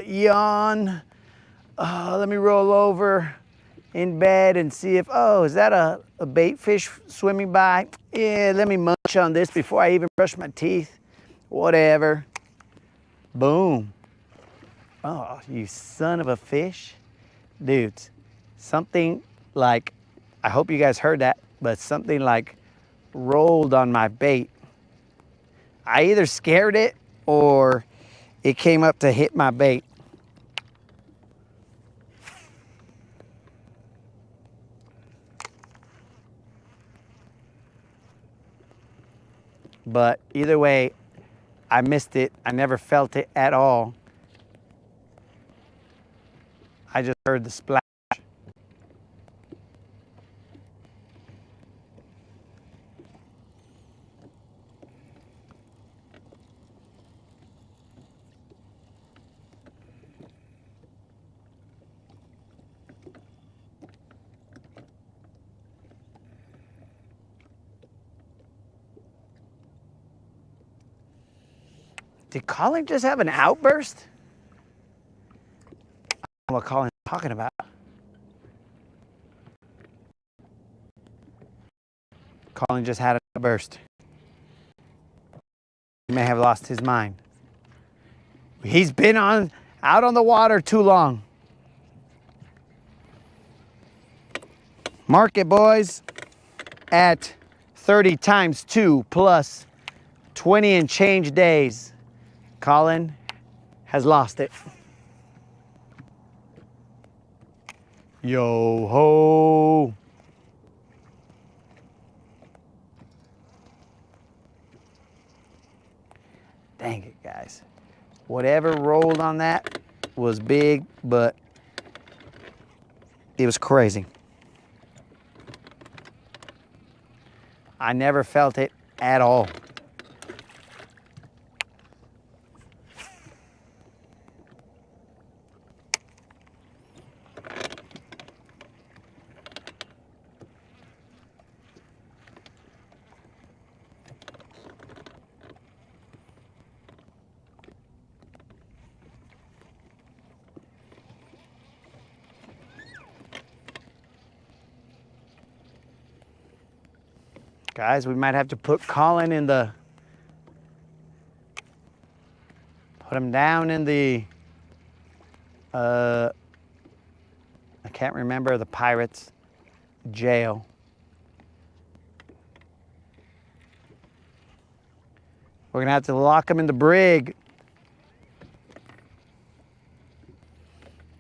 yawn. Let me roll over in bed and see if, is that a bait fish swimming by? Yeah, let me munch on this before I even brush my teeth. Whatever. Boom. Oh, you son of a fish. Dudes, something like, I hope you guys heard that, but something like rolled on my bait. I either scared it or it came up to hit my bait. But either way, I missed it. I never felt it at all. I just heard the splash. Did Colin just have an outburst? I don't know what Colin's talking about. Colin just had an outburst. He may have lost his mind. He's been out on the water too long. Mark it, boys, at 30 times 2 plus 20 and change days. Colin has lost it. Yo ho. Dang it, guys. Whatever rolled on that was big, but it was crazy. I never felt it at all. Guys, we might have to put Colin in the, put him down in the, I can't remember, the Pirates jail. We're gonna have to lock him in the brig.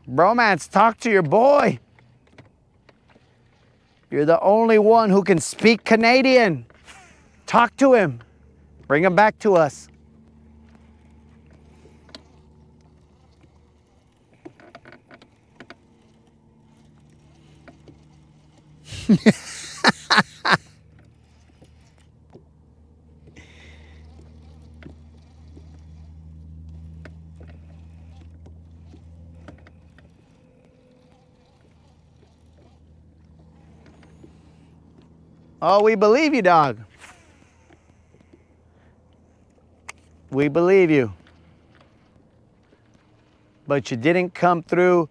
Bromance, talk to your boy. You're the only one who can speak Canadian. Talk to him. Bring him back to us. Oh, we believe you, dog. We believe you. But you didn't come through.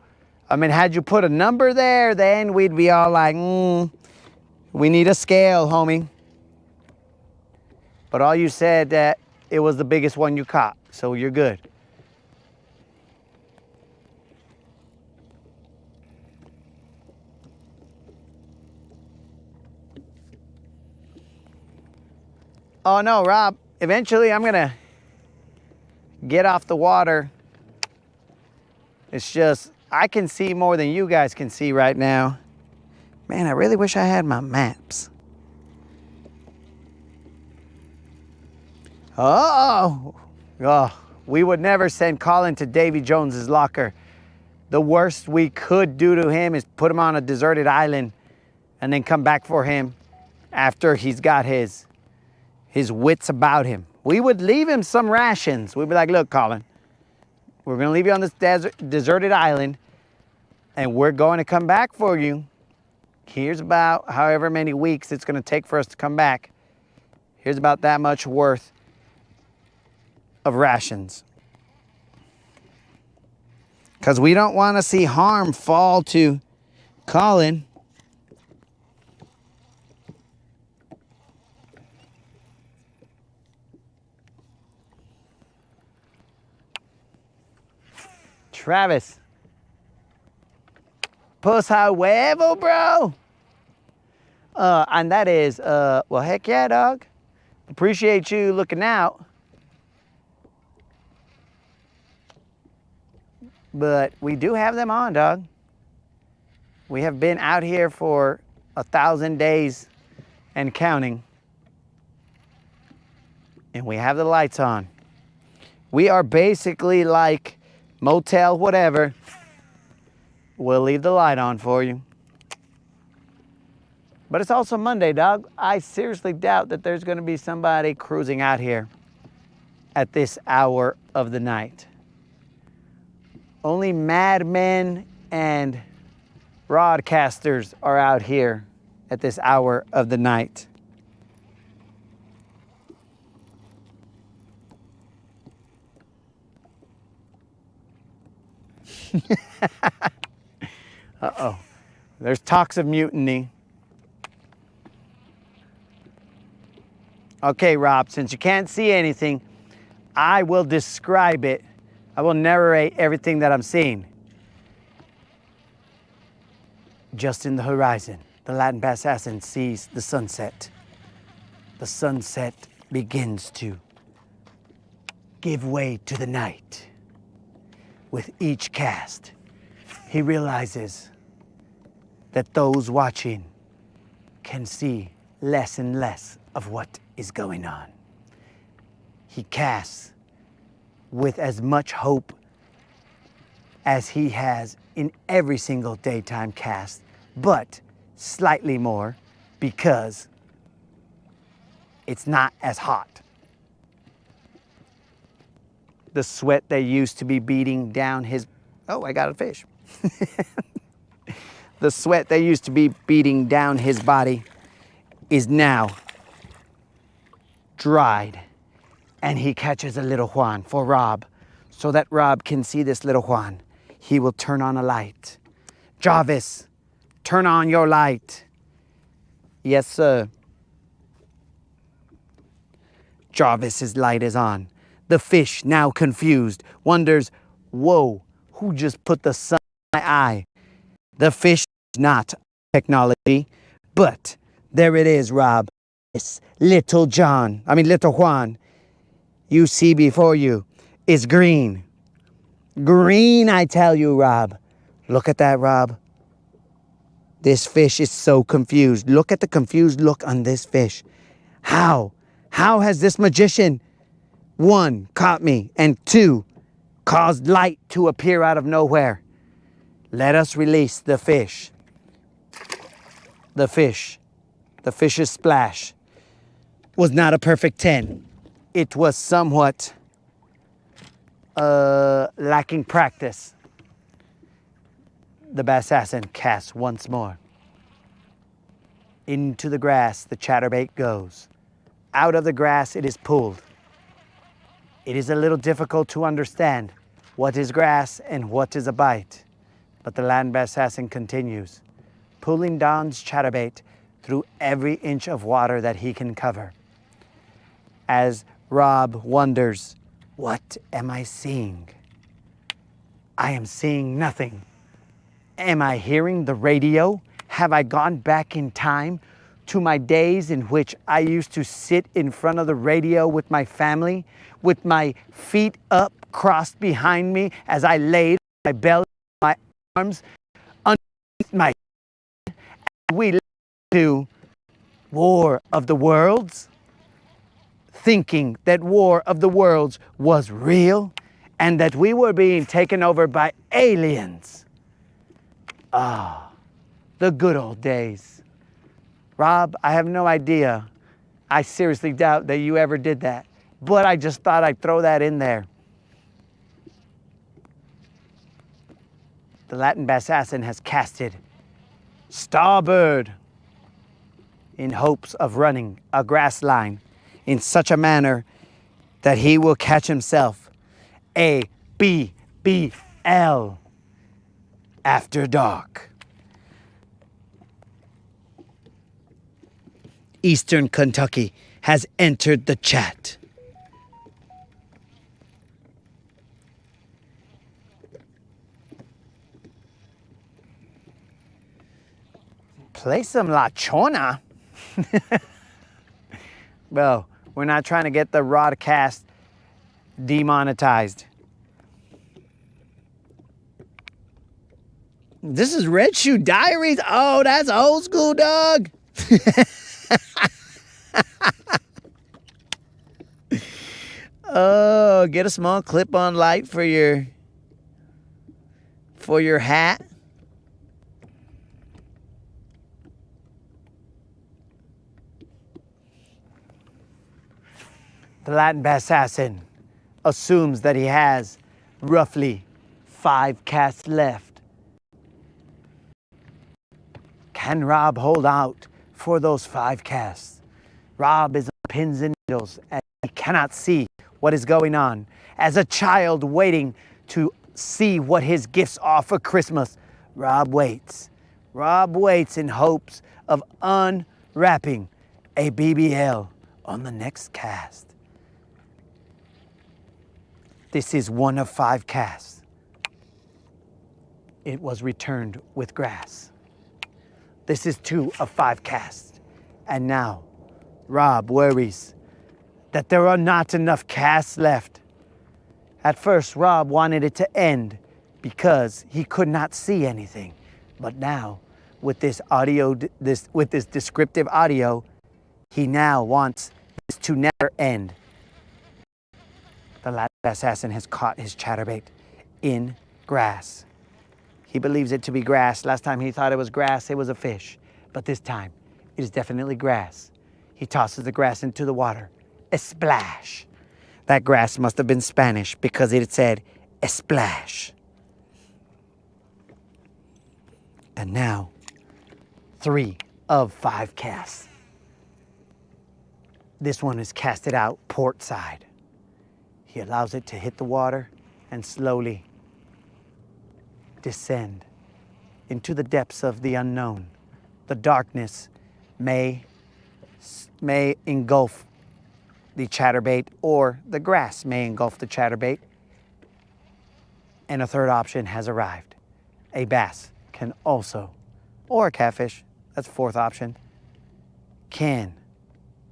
I mean, had you put a number there, then we'd be all like, we need a scale, homie. But all you said that it was the biggest one you caught, so you're good. Oh no, Rob, eventually I'm gonna get off the water. It's just, I can see more than you guys can see right now. Man, I really wish I had my maps. Oh, we would never send Colin to Davy Jones's locker. The worst we could do to him is put him on a deserted island and then come back for him after he's got his wits about him. We would leave him some rations. We'd be like, look, Colin, we're gonna leave you on this deserted island and we're going to come back for you. Here's about however many weeks it's gonna take for us to come back. Here's about that much worth of rations. Because we don't want to see harm fall to Colin. Travis. Pues a huevo, bro. And that is, well, heck yeah, dog. Appreciate you looking out. But we do have them on, dog. We have been out here for 1,000 days and counting. And we have the lights on. We are basically like motel whatever. We'll leave the light on for you. But it's also Monday, dog. I seriously doubt that there's gonna be somebody cruising out here at this hour of the night. Only madmen and Rodcasters are out here at this hour of the night. Uh-oh. There's talks of mutiny. Okay, Rob, since you can't see anything, I will describe it. I will narrate everything that I'm seeing. Just in the horizon, the Latin assassin sees the sunset. The sunset begins to give way to the night. With each cast, he realizes that those watching can see less and less of what is going on. He casts with as much hope as he has in every single daytime cast, but slightly more because it's not as hot. The sweat that used to be beating down his, oh, I got a fish. The sweat that used to be beating down his body is now dried. And he catches a little Juan for Rob, so that Rob can see this little Juan. He will turn on a light. Jarvis, turn on your light. Yes, sir. Jarvis's light is on. The fish, now confused, wonders, whoa, who just put the sun in my eye? The fish is not technology, but there it is, Rob. It's little Juan. You see before you is green. Green, I tell you, Rob. Look at that, Rob. This fish is so confused. Look at the confused look on this fish. How? How has this magician, one, caught me, and two, caused light to appear out of nowhere? Let us release the fish. The fish's splash was not a perfect 10. It was somewhat lacking practice. The assassin casts once more. Into the grass the chatterbait goes. Out of the grass it is pulled. It is a little difficult to understand what is grass and what is a bite. But the land assassin continues, pulling Don's chatterbait through every inch of water that he can cover. As Rob wonders, what am I seeing? I am seeing nothing. Am I hearing the radio? Have I gone back in time to my days in which I used to sit in front of the radio with my family, with my feet up, crossed behind me as I laid my belly, my arms underneath my head, and we listened to War of the Worlds, thinking that War of the Worlds was real and that we were being taken over by aliens. Ah, the good old days. Rob, I have no idea. I seriously doubt that you ever did that, but I just thought I'd throw that in there. The Latin assassin has casted starboard in hopes of running a grass line in such a manner that he will catch himself a BBL after dark. Eastern Kentucky has entered the chat. Play some La Chona. Well, we're not trying to get the Rodcast demonetized. This is Red Shoe Diaries. Oh, that's old school, dog. Oh, get a small clip-on light for your hat. The Latin assassin assumes that he has roughly 5 casts left. Can Rob hold out for those 5 casts? Rob is on pins and needles and he cannot see what is going on. As a child waiting to see what his gifts are for Christmas, Rob waits. Rob waits in hopes of unwrapping a BBL on the next cast. This is 1 of 5 casts. It was returned with grass. This is 2 of 5 casts. And now, Rob worries that there are not enough casts left. At first, Rob wanted it to end because he could not see anything. But now, with this descriptive audio, he now wants this to never end. The Latin assassin has caught his chatterbait in grass. He believes it to be grass. Last time he thought it was grass, it was a fish. But this time, it is definitely grass. He tosses the grass into the water. A splash. That grass must have been Spanish because it said a splash. And now, 3 of 5 casts. This one is casted out port side. He allows it to hit the water and slowly descend into the depths of the unknown. The darkness may engulf the chatterbait, or the grass may engulf the chatterbait. And a third option has arrived. A bass can also, or a catfish, that's a 4th option, can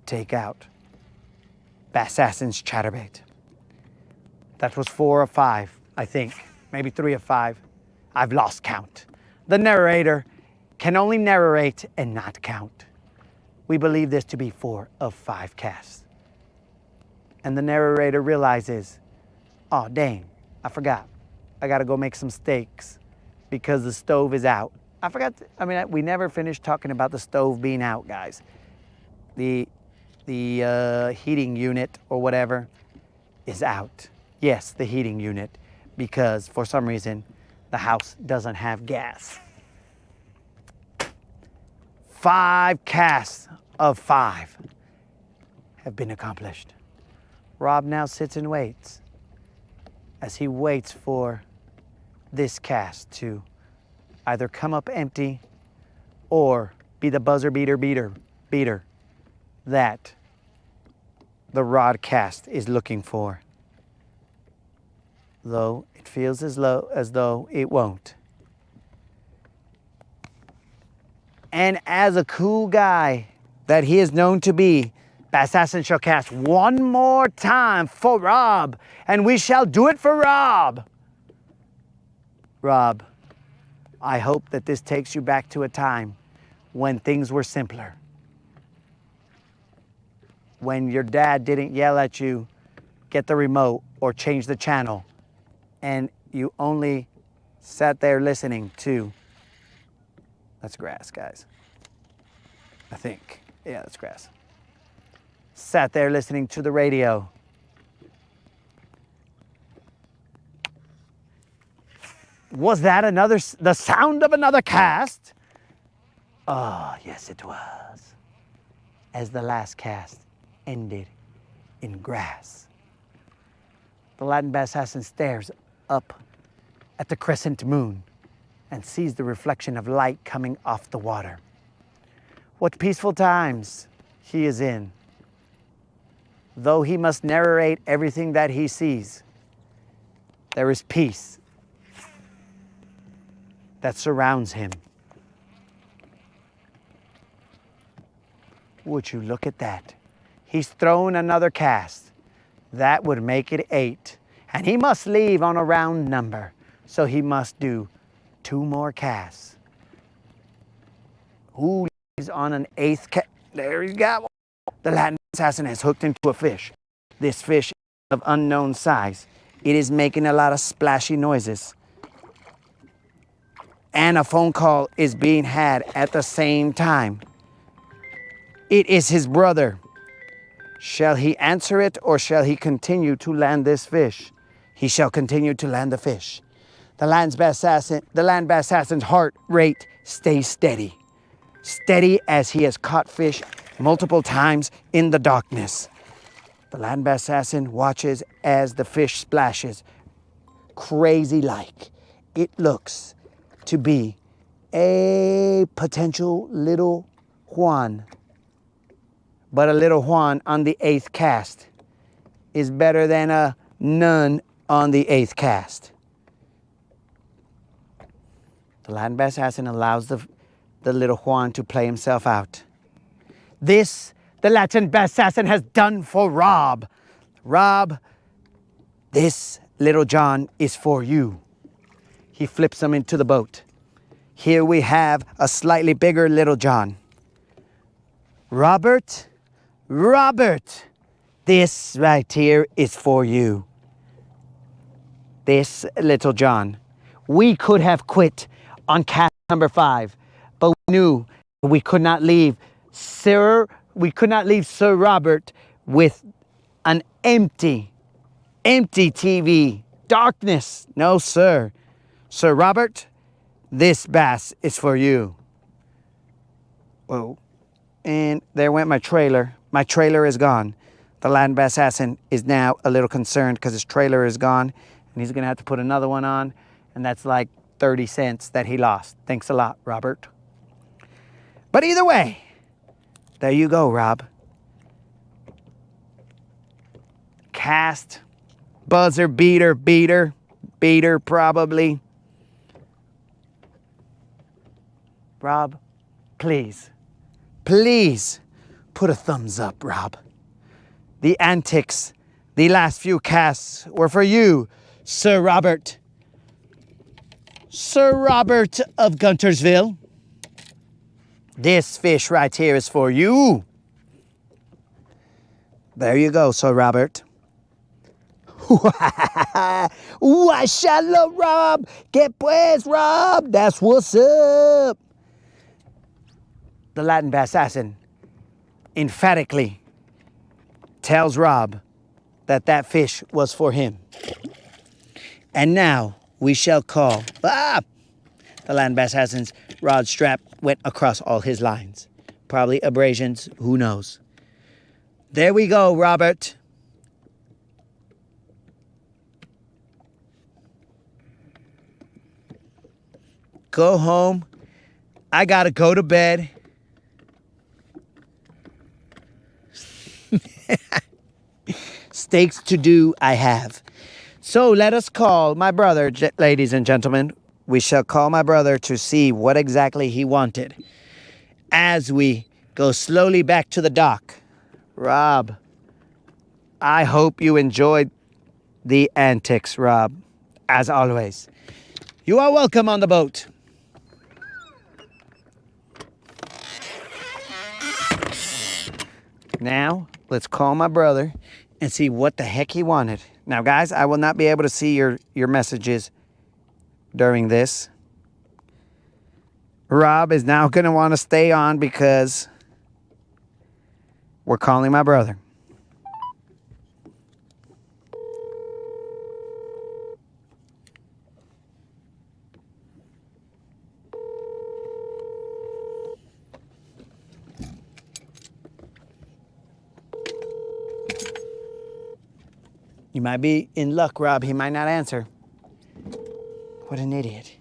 take out Bassassin's chatterbait. That was 4 of 5, I think. Maybe 3 of 5. I've lost count. The narrator can only narrate and not count. We believe this to be 4 of 5 casts. And the narrator realizes, oh, dang, I forgot. I gotta go make some steaks because the stove is out. We never finished talking about the stove being out, guys. The heating unit or whatever is out. Yes, the heating unit, because for some reason, the house doesn't have gas. 5 casts of 5 have been accomplished. Rob now sits and waits as he waits for this cast to either come up empty or be the buzzer beater that the Rodcast is looking for. Though it feels as though it won't. And as a cool guy that he is known to be, Bassassin shall cast one more time for Rob, and we shall do it for Rob. Rob, I hope that this takes you back to a time when things were simpler. When your dad didn't yell at you, get the remote or change the channel, and you only sat there listening to, that's grass, guys. I think, yeah, that's grass. Sat there listening to the radio. Was that the sound of another cast? Oh, yes, it was. As the last cast ended in grass. The Latin Bassassin stares up at the crescent moon and sees the reflection of light coming off the water. What peaceful times he is in. Though he must narrate everything that he sees, there is peace that surrounds him. Would you look at that? He's thrown another cast. That would make it 8. And he must leave on a round number. So he must do 2 more casts. Who leaves on an 8th cast? There you go. The Latin Assassin has hooked into a fish. This fish is of unknown size. It is making a lot of splashy noises. And a phone call is being had at the same time. It is his brother. Shall he answer it or shall he continue to land this fish? He shall continue to land the fish. The Land Bassassin's heart rate stays steady. Steady as he has caught fish multiple times in the darkness. The Land Bassassin watches as the fish splashes crazy like. It looks to be a potential little Juan. But a little Juan on the 8th cast is better than a none on the 8th cast. The Latin Bassassin allows the little Juan to play himself out. This, the Latin Bassassin has done for Rob. Rob, this little John is for you. He flips him into the boat. Here we have a slightly bigger little John. Robert, this right here is for you. This little John. We could have quit on cast number 5, but we knew we could not leave Sir Robert with an empty TV. Darkness. No, sir. Sir Robert, this bass is for you. Whoa. And there went my trailer. My trailer is gone. The Latin Bassassin is now a little concerned because his trailer is gone. And he's going to have to put another one on. And that's like 30 cents that he lost. Thanks a lot, Robert. But either way, there you go, Rob. Cast, buzzer, beater probably. Rob, please put a thumbs up, Rob. The antics, the last few casts were for you, Sir Robert. Sir Robert of Guntersville. This fish right here is for you. There you go, Sir Robert. Why, shallow, Rob. Que pues, Rob. That's what's up. The Latin Bassassin emphatically tells Rob that that fish was for him. And now we shall call the Latin Bassassin's rod strap went across all his lines. Probably abrasions, who knows. There we go, Robert. Go home. I gotta go to bed. Steaks to do I have. So let us call my brother, ladies and gentlemen. We shall call my brother to see what exactly he wanted. As we go slowly back to the dock. Rob, I hope you enjoyed the antics, Rob, as always. You are welcome on the boat. Now, let's call my brother and see what the heck he wanted. Now, guys, I will not be able to see your messages during this. Rob is now going to want to stay on because we're calling my brother. You might be in luck, Rob. He might not answer. What an idiot.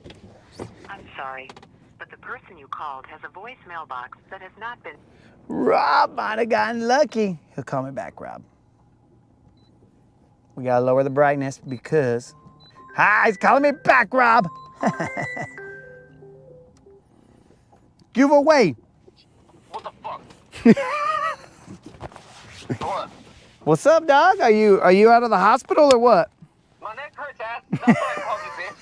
I'm sorry, but the person you called has a voicemail box that has not been... Rob might have gotten lucky. He'll call me back, Rob. We gotta lower the brightness because... Hi, he's calling me back, Rob. Give away. What the fuck? What? What's up, dog? Are you out of the hospital or what? My neck hurts, ass. That's what I called you, bitch.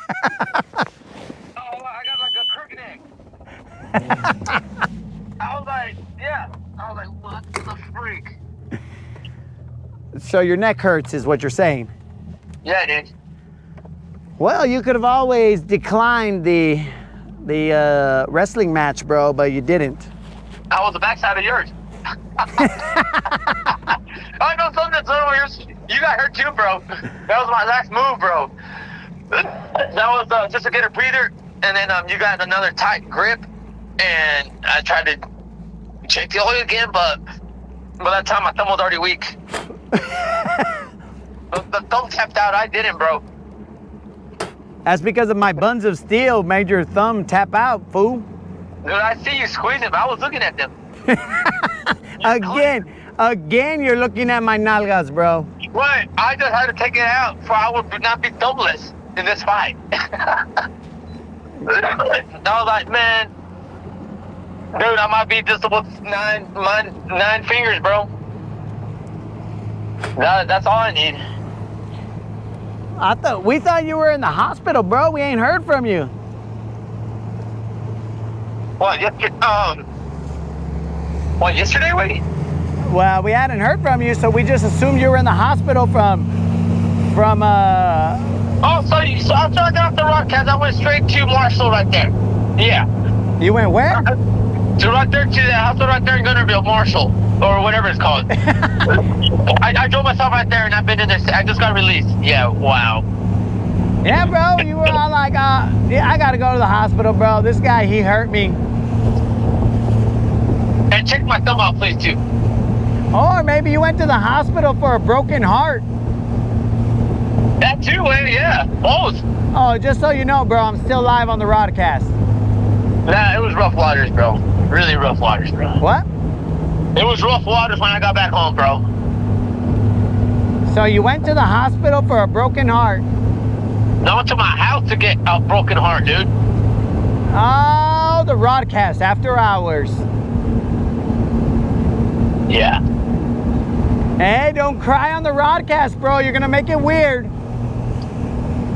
Oh, I got like a crooked neck. I was like, yeah. I was like, what the freak? So your neck hurts is what you're saying? Yeah, dude. Well, you could have always declined the wrestling match, bro, but you didn't. I was the backside of yours. I know something that's over yours. You got hurt too, bro. That was my last move, bro. That was just to get a breather, and then you got another tight grip, and I tried to check the oil again, but by that time my thumb was already weak. the thumb tapped out. I didn't, bro. That's because of my buns of steel made your thumb tap out, fool. Dude, I see you squeezing, but I was looking at them. Again, you're looking at my nalgas, bro. Right, I just had to take it out so I would not be thumbless in this fight. I was like, man, dude, I might be just with nine fingers, bro. That's all I need. We thought you were in the hospital, bro. We ain't heard from you. What, yesterday, Wade? Well, we hadn't heard from you, so we just assumed you were in the hospital from Oh, so after I got off the Rodcast, I went straight to Marshall right there. Yeah. You went where? So right there to the hospital right there in Guntersville, Marshall, or whatever it's called. I drove myself right there, and I've been in there. I just got released. Yeah, wow. Yeah, bro, you were all like, yeah, I gotta go to the hospital, bro. This guy, he hurt me. And check my thumb out, please, too. Or maybe you went to the hospital for a broken heart. That too, Wade, yeah, both. Oh, just so you know, bro, I'm still live on the Rodcast. Nah, it was rough waters, bro. Really rough waters, bro. What? It was rough waters when I got back home, bro. So you went to the hospital for a broken heart? No, I went to my house to get a broken heart, dude. Oh, the Rodcast, after hours. Yeah. Hey, don't cry on the Rodcast, bro. You're gonna make it weird.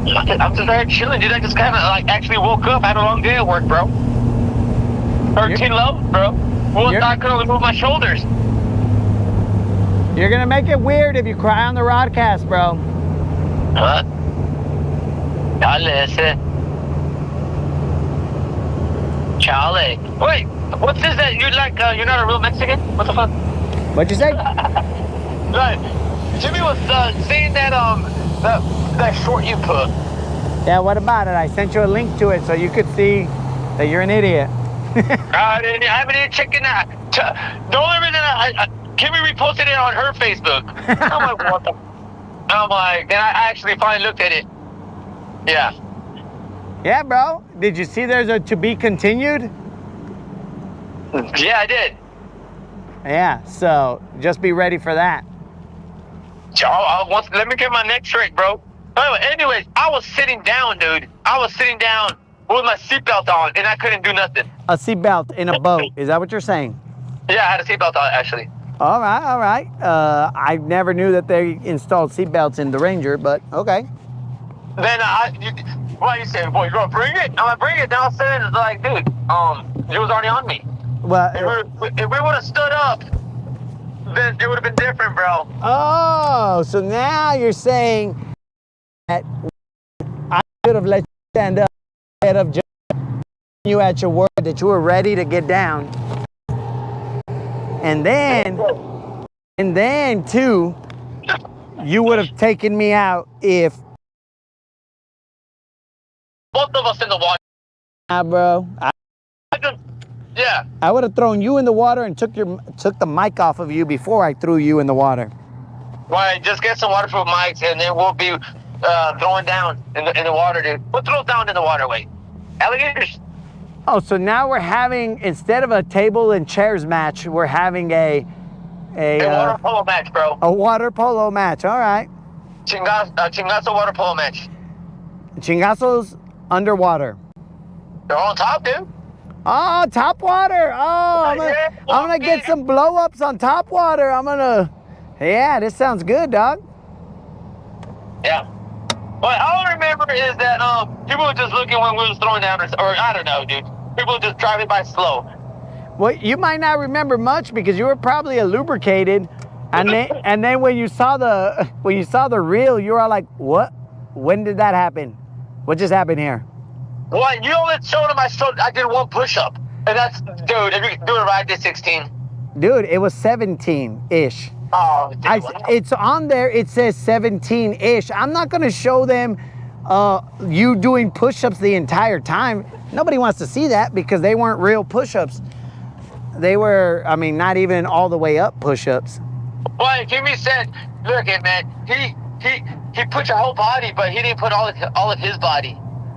I'm just very chilling, dude. I just kind of actually woke up. I had a long day at work, bro. 13 low, bro. Well, I could only move my shoulders. You're gonna make it weird if you cry on the Rodcast, bro. What? I listen. Charlie. Wait, what's this that you're you're not a real Mexican? What the fuck? What'd you say? Right. Jimmy was saying that that short you put. Yeah, what about it? I sent you a link to it so you could see That you're an idiot. I haven't even checked it out. The only reason Kimmy reposted it on her Facebook. I'm like, what the? I'm like, then I actually finally looked at it. Yeah. Yeah, bro. Did you see there's a to be continued? Yeah, I did. Yeah, so just be ready for that. Let me get my neck straight, bro. Anyways, I was sitting down, dude. I was sitting down with my seatbelt on, and I couldn't do nothing. A seatbelt in a boat. Is that what you're saying? Yeah, I had a seatbelt on, actually. All right, all right. I never knew that they installed seatbelts in the Ranger, but okay. Then you say, boy, you gonna bring it? I'm gonna bring it. Now saying it's like, dude, it was already on me. Well, If we would have stood up, then it would have been different, bro. oh, so now you're saying that I should have let you stand up instead of just you at your word that you were ready to get down. And then too, you would have taken me out if Both of us in the water. Bro. Yeah. I would have thrown you in the water and took the mic off of you before I threw you in the water. Right, just get some waterproof mics and then we'll be throwing down in the water, dude. We'll throw down in the waterway. Alligators. Oh, so now we're having, instead of a table and chairs match, we're having a water polo match, bro. A water polo match. All right. Chingazo water polo match. Chingazos underwater. They're on top, dude. Oh, top water. Oh, I'm gonna get some blow ups on top water. Yeah, this sounds good, dog. Yeah. What I remember is that people were just looking when we was throwing down, or I don't know, dude. People were just driving by slow. Well, you might not remember much because you were probably lubricated, and then when you saw the reel, you were all like, "What? When did that happen? What just happened here?" What? You only showed them I did one push-up. And that's, dude, if you do it right, I did 16. Dude, it was 17-ish. Oh, dude. It's on there, it says 17-ish. I'm not going to show them you doing push-ups the entire time. Nobody wants to see that because they weren't real push-ups. They were, not even all the way up push-ups. Well, Jimmy said, look, man, he put your whole body, but he didn't put all of his body.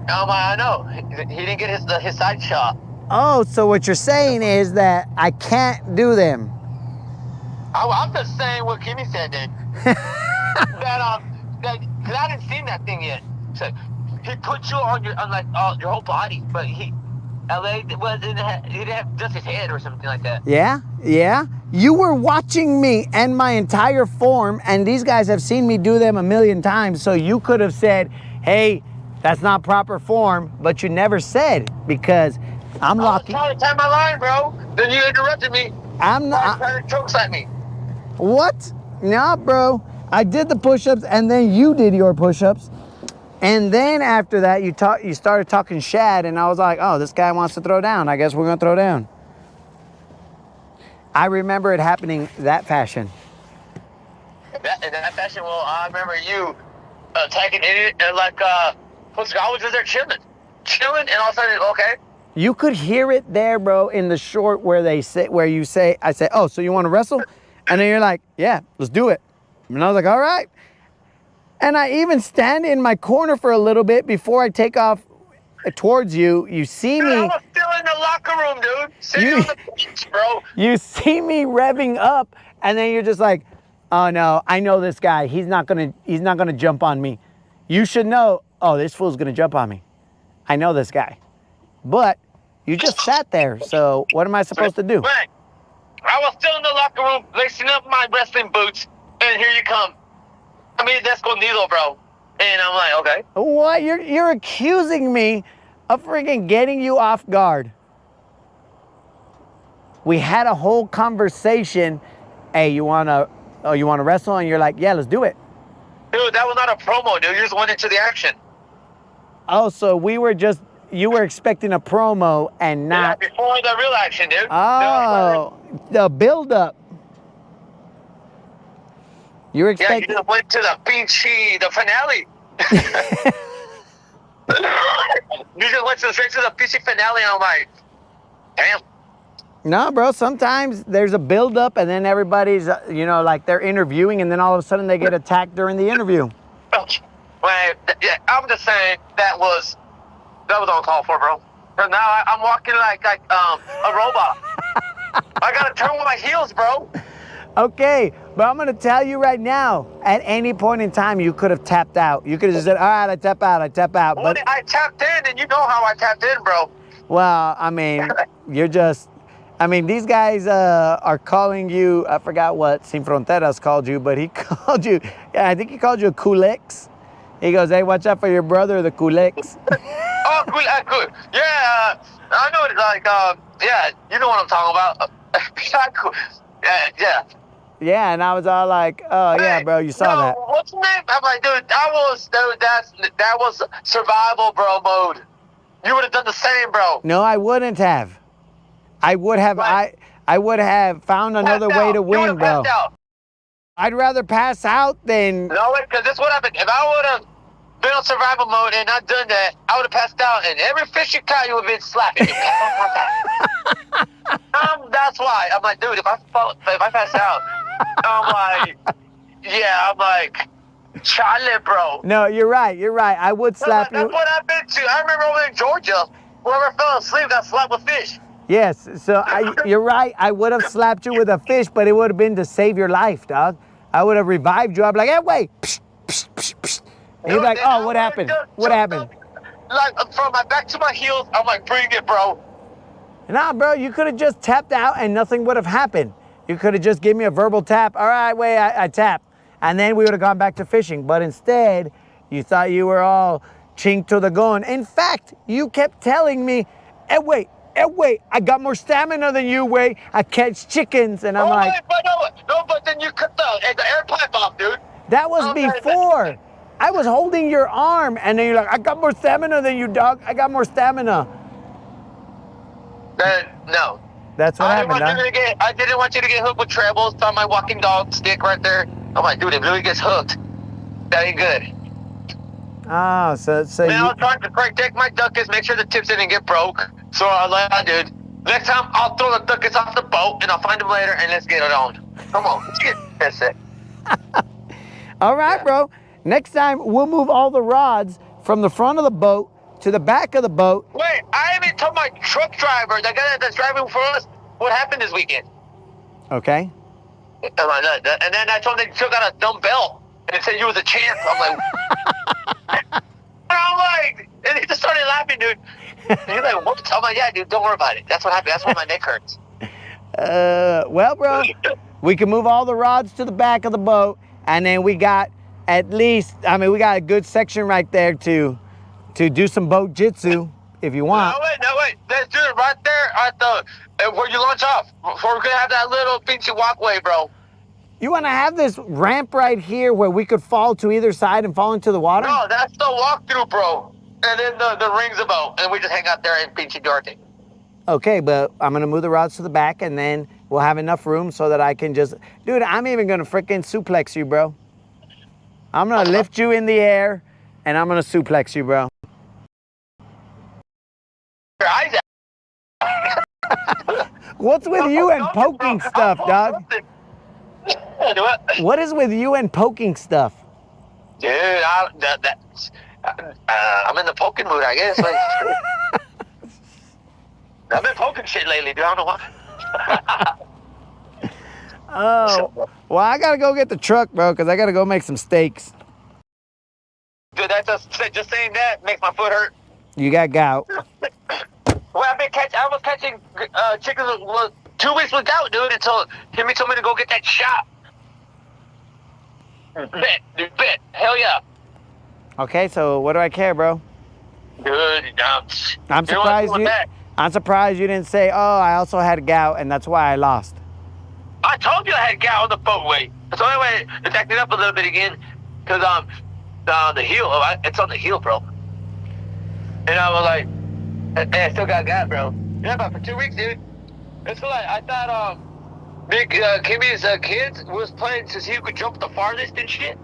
I know. He didn't get his side shot. Oh, so what you're saying is that I can't do them. I'm just saying what Kimmy said then. Because I didn't see that thing yet. So he put you on your whole body, but he didn't have just his head or something like that. Yeah. You were watching me and my entire form, and these guys have seen me do them a million times, so you could have said, hey, that's not proper form, but you never said because I'm locking. I was trying to time my line, bro. Then you interrupted me. I'm not. Trying to chokes at me. What? Nah, bro. I did the push-ups, and then you did your push-ups, and then after that, you started talking shad, and I was like, oh, this guy wants to throw down. I guess we're gonna throw down. I remember it happening that fashion. That fashion. Well, I remember you tagging in it and I was just there chilling, and all of a sudden, okay. You could hear it there, bro, in the short where I say, oh, so you want to wrestle? And then you're like, yeah, let's do it. And I was like, all right. And I even stand in my corner for a little bit before I take off towards you. You see me. I was still in the locker room, dude. Sitting on the bench, bro. You see me revving up, and then you're just like, oh no, I know this guy. He's not gonna jump on me. You should know, oh, this fool's gonna jump on me. I know this guy. But you just sat there, so what am I supposed to do? Right. I was still in the locker room, lacing up my wrestling boots, and here you come. That's Escondido, bro. And I'm like, okay. What? You're accusing me of freaking getting you off guard. We had a whole conversation. Hey, you wanna wrestle? And you're like, yeah, let's do it. Dude, that was not a promo, dude. You just went into the action. Oh, so you were expecting a promo and not... Yeah, before the real action, dude. Oh, the build-up. You were expecting... Yeah, you just went to the finale. You just went straight to the fishing finale, and I'm like, damn. No, bro. Sometimes there's a build-up, and then everybody's, like they're interviewing, and then all of a sudden they get attacked during the interview. Well, yeah, I'm just saying that was uncalled for, bro. Cause now I'm walking like a robot. I gotta turn with my heels, bro. Okay, but I'm gonna tell you right now, at any point in time, you could have tapped out. You could have just said, all right, I tap out. But I tapped in, and you know how I tapped in, bro. Well, I mean, these guys are calling you, I forgot what Sin Fronteras called you, but he called you, I think he called you a Culex. He goes, hey, watch out for your brother, the Culex. Oh, cool. Yeah, I know it, yeah, you know what I'm talking about. Yeah. Yeah, and I was all like, oh, Hey, yeah, bro, you saw that. What's the name? I'm like, dude, that was survival, bro, mode. You would have done the same, bro. No, I wouldn't have. I would have, Right. I would have found another way to win, bro. I'd rather pass out than... No, because this would have been, if I would have been on survival mode and not done that, I would have passed out, and every fish you caught, you would have been slapping me. That's why. I'm like, dude, if I pass out, I'm like, Charlie, bro. No, you're right. I would slap you. That's what I've been to. I remember over in Georgia, whoever fell asleep got slapped with fish. Yes, so you're right. I would have slapped you with a fish, but it would have been to save your life, dog. I would have revived you. I'd be like, hey, wait. Psh, psh, psh, psh. And you'd be like, oh, what happened? What happened? Like, from my back to my heels, I'm like, bring it, bro. Nah, bro, you could have just tapped out and nothing would have happened. You could have just given me a verbal tap. All right, wait, I tapped. And then we would have gone back to fishing. But instead, you thought you were all chink to the gun. In fact, you kept telling me, hey, wait, I got more stamina than you, wait. I catch chickens. And I'm like... But then you cut the air pipe off, dude. That was before. I was holding your arm. And then you're like, I got more stamina than you, dog. I got more stamina. No. That's what happened, huh? I didn't want you to get hooked with trebles on my walking dog stick right there. I'm like, dude, if Louis gets hooked, that ain't good. Oh, so Man, I was trying to protect my duckets, make sure the tips didn't get broke. So I was like, dude, next time I'll throw the duckets off the boat and I'll find them later and let's get it on. Come on, let's get this it. All right, bro. Next time we'll move all the rods from the front of the boat to the back of the boat. Wait, I even told my truck driver, the guy that's driving for us, what happened this weekend. Okay. And then I told him they took out a dumbbell and it said you was a champ. I'm like, and he just started laughing, dude. And he's like, what? I'm like, yeah, dude, don't worry about it. That's what happened. That's why my neck hurts. Well, bro, we can move all the rods to the back of the boat, and then we got we got a good section right there to do some boat jitsu if you want. No, wait. Let's do it right there at the where you launch off. We're gonna have that little pinchy walkway, bro. You want to have this ramp right here where we could fall to either side and fall into the water? No, that's the walkthrough, bro. And then the rings a boat, and we just hang out there in Pinchy Dorothy. Okay, but I'm gonna move the rods to the back, and then we'll have enough room so that I can just, dude, I'm even gonna freaking suplex you, bro. I'm gonna lift you in the air, and I'm gonna suplex you, bro. Your eyes What's with you and poking stuff, dog? What is with you and poking stuff? Dude, I'm in the poking mood, I guess. I've been poking shit lately, dude. I don't know why. Oh, well, I gotta go get the truck, bro, because I gotta go make some steaks. Dude, that's just saying that makes my foot hurt. You got gout. Well, I was catching chickens 2 weeks with gout, dude, until Timmy told me to go get that shot. Bet. Hell yeah. Okay, so what do I care, bro? Dude, I'm surprised you didn't say, oh, I also had gout, and that's why I lost. I told you I had gout on the boatway. That's the only way it's acting up a little bit again, because the heel, it's on the heel, bro. And I was like, hey, I still got gout, bro. Yeah, but for 2 weeks, dude. It's like, I thought, Big Kimmy's kids was playing to see who could jump the farthest and shit.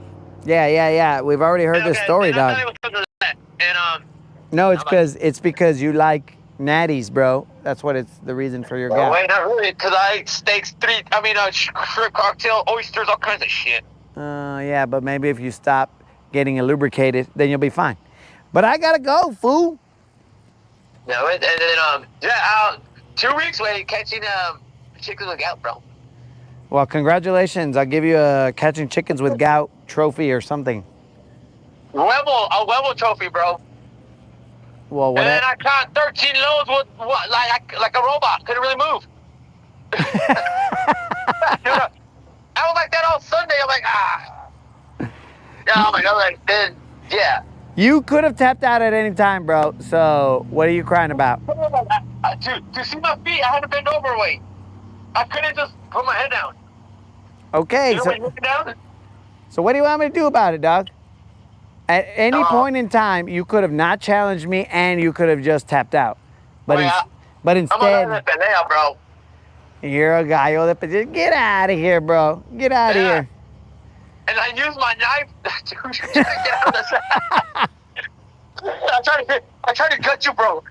Yeah. We've already heard this story, dog. And No, it's because you like natties, bro. That's what it's the reason for your gout. Wait, not really, because I ate steaks, shrimp cocktail, oysters, all kinds of shit. Yeah, but maybe if you stop getting it lubricated, then you'll be fine. But I gotta go, fool. No, and then 2 weeks later, catching chickens with gout, bro. Well, congratulations. I'll give you a catching chickens with gout trophy or something. A Webble trophy, bro. Well, what? And then I caught 13 loads with like a robot. Couldn't really move. Dude, I was like that all Sunday. I'm like, Yeah, I'm like, then, yeah. You could have tapped out at any time, bro. So what are you crying about? To see my feet, I had to bend over weight. I couldn't just put my head down. Okay, You know when you look down? so what do you want me to do about it, dog? At any point in time, you could have not challenged me and you could have just tapped out. But, but I'm instead, a pelea, bro. you're a gallo de pelea. Get out of here, bro. Get out of here. And I used my knife to get out of the side. I tried to gut you, bro.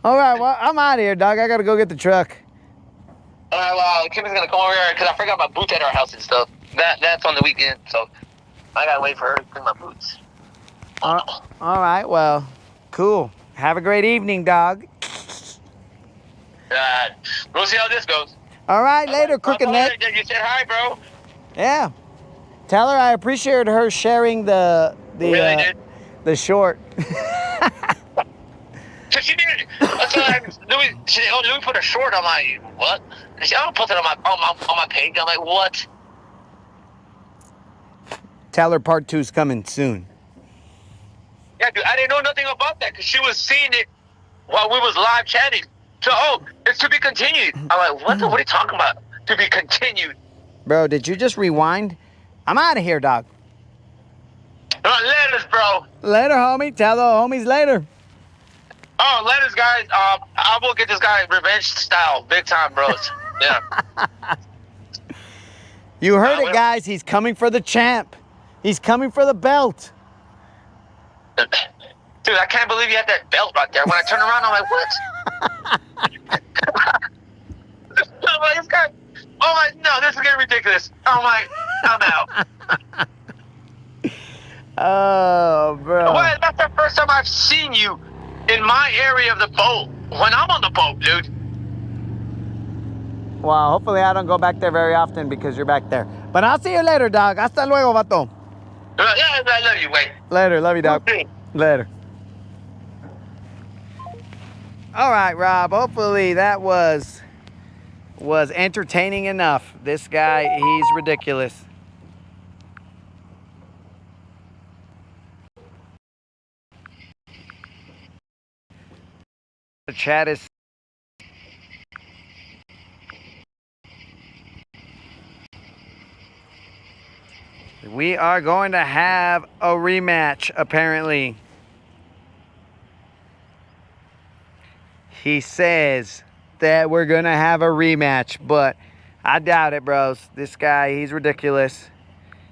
All right, well, I'm out of here, dog. I got to go get the truck. All right, well, Kimmy's going to come over here because I forgot my boots at our house and stuff. That's on the weekend, so I got to wait for her to bring my boots. All right, well, cool. Have a great evening, dog. We'll see how this goes. All right, later, crooked neck. You said hi, bro. Yeah. Tell her I appreciated her sharing the short. So she did. So Louis put a short. I'm like, what? She said, I'll post it on my page. I'm like, what? Tell her part 2's coming soon. Yeah, dude, I didn't know nothing about that because she was seeing it while we was live chatting. So, it's to be continued. I'm like, what are you talking about? To be continued. Bro, did you just rewind? I'm out of here, dog. Letters, bro. Later, homie. Tell the homies later. Oh, letters, guys. I will get this guy revenge style. Big time, bros. Yeah. You heard it, guys. He's coming for the champ. He's coming for the belt. Dude, I can't believe you had that belt right there. When I turn around, I'm like, what? I'm like, this guy. Oh my, no, this is getting ridiculous. I'm like, I'm out. Oh, bro. Well, that's the first time I've seen you in my area of the boat. When I'm on the boat, dude. Well, hopefully I don't go back there very often because you're back there. But I'll see you later, dog. Hasta luego, vato. Yeah, I love you, wait. Later. Love you, dog. Okay. Later. All right, Rob. Hopefully that was entertaining enough. This guy, he's ridiculous. The chat is... We are going to have a rematch, apparently. He says that we're going to have a rematch, but I doubt it, bros. This guy, he's ridiculous.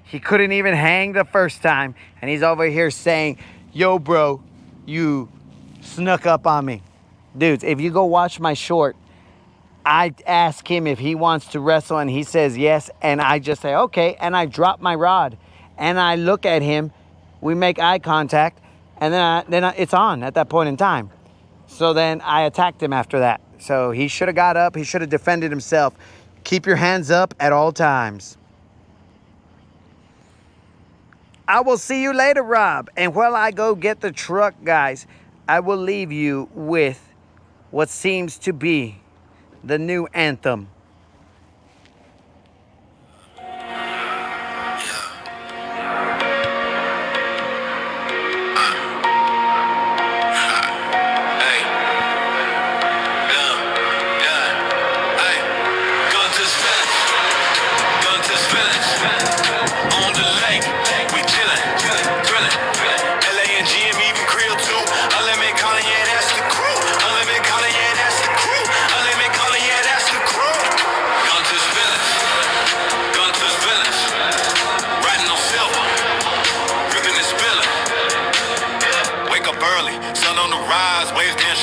He couldn't even hang the first time, and he's over here saying, yo, bro, you snuck up on me. Dudes, if you go watch my short, I ask him if he wants to wrestle, and he says yes, and I just say, okay, and I drop my rod, and I look at him. We make eye contact, and then it's on at that point in time. So then I attacked him after that. So he should have got up. He should have defended himself. Keep your hands up at all times. I will see you later, Rob. And while I go get the truck, guys, I will leave you with what seems to be the new anthem.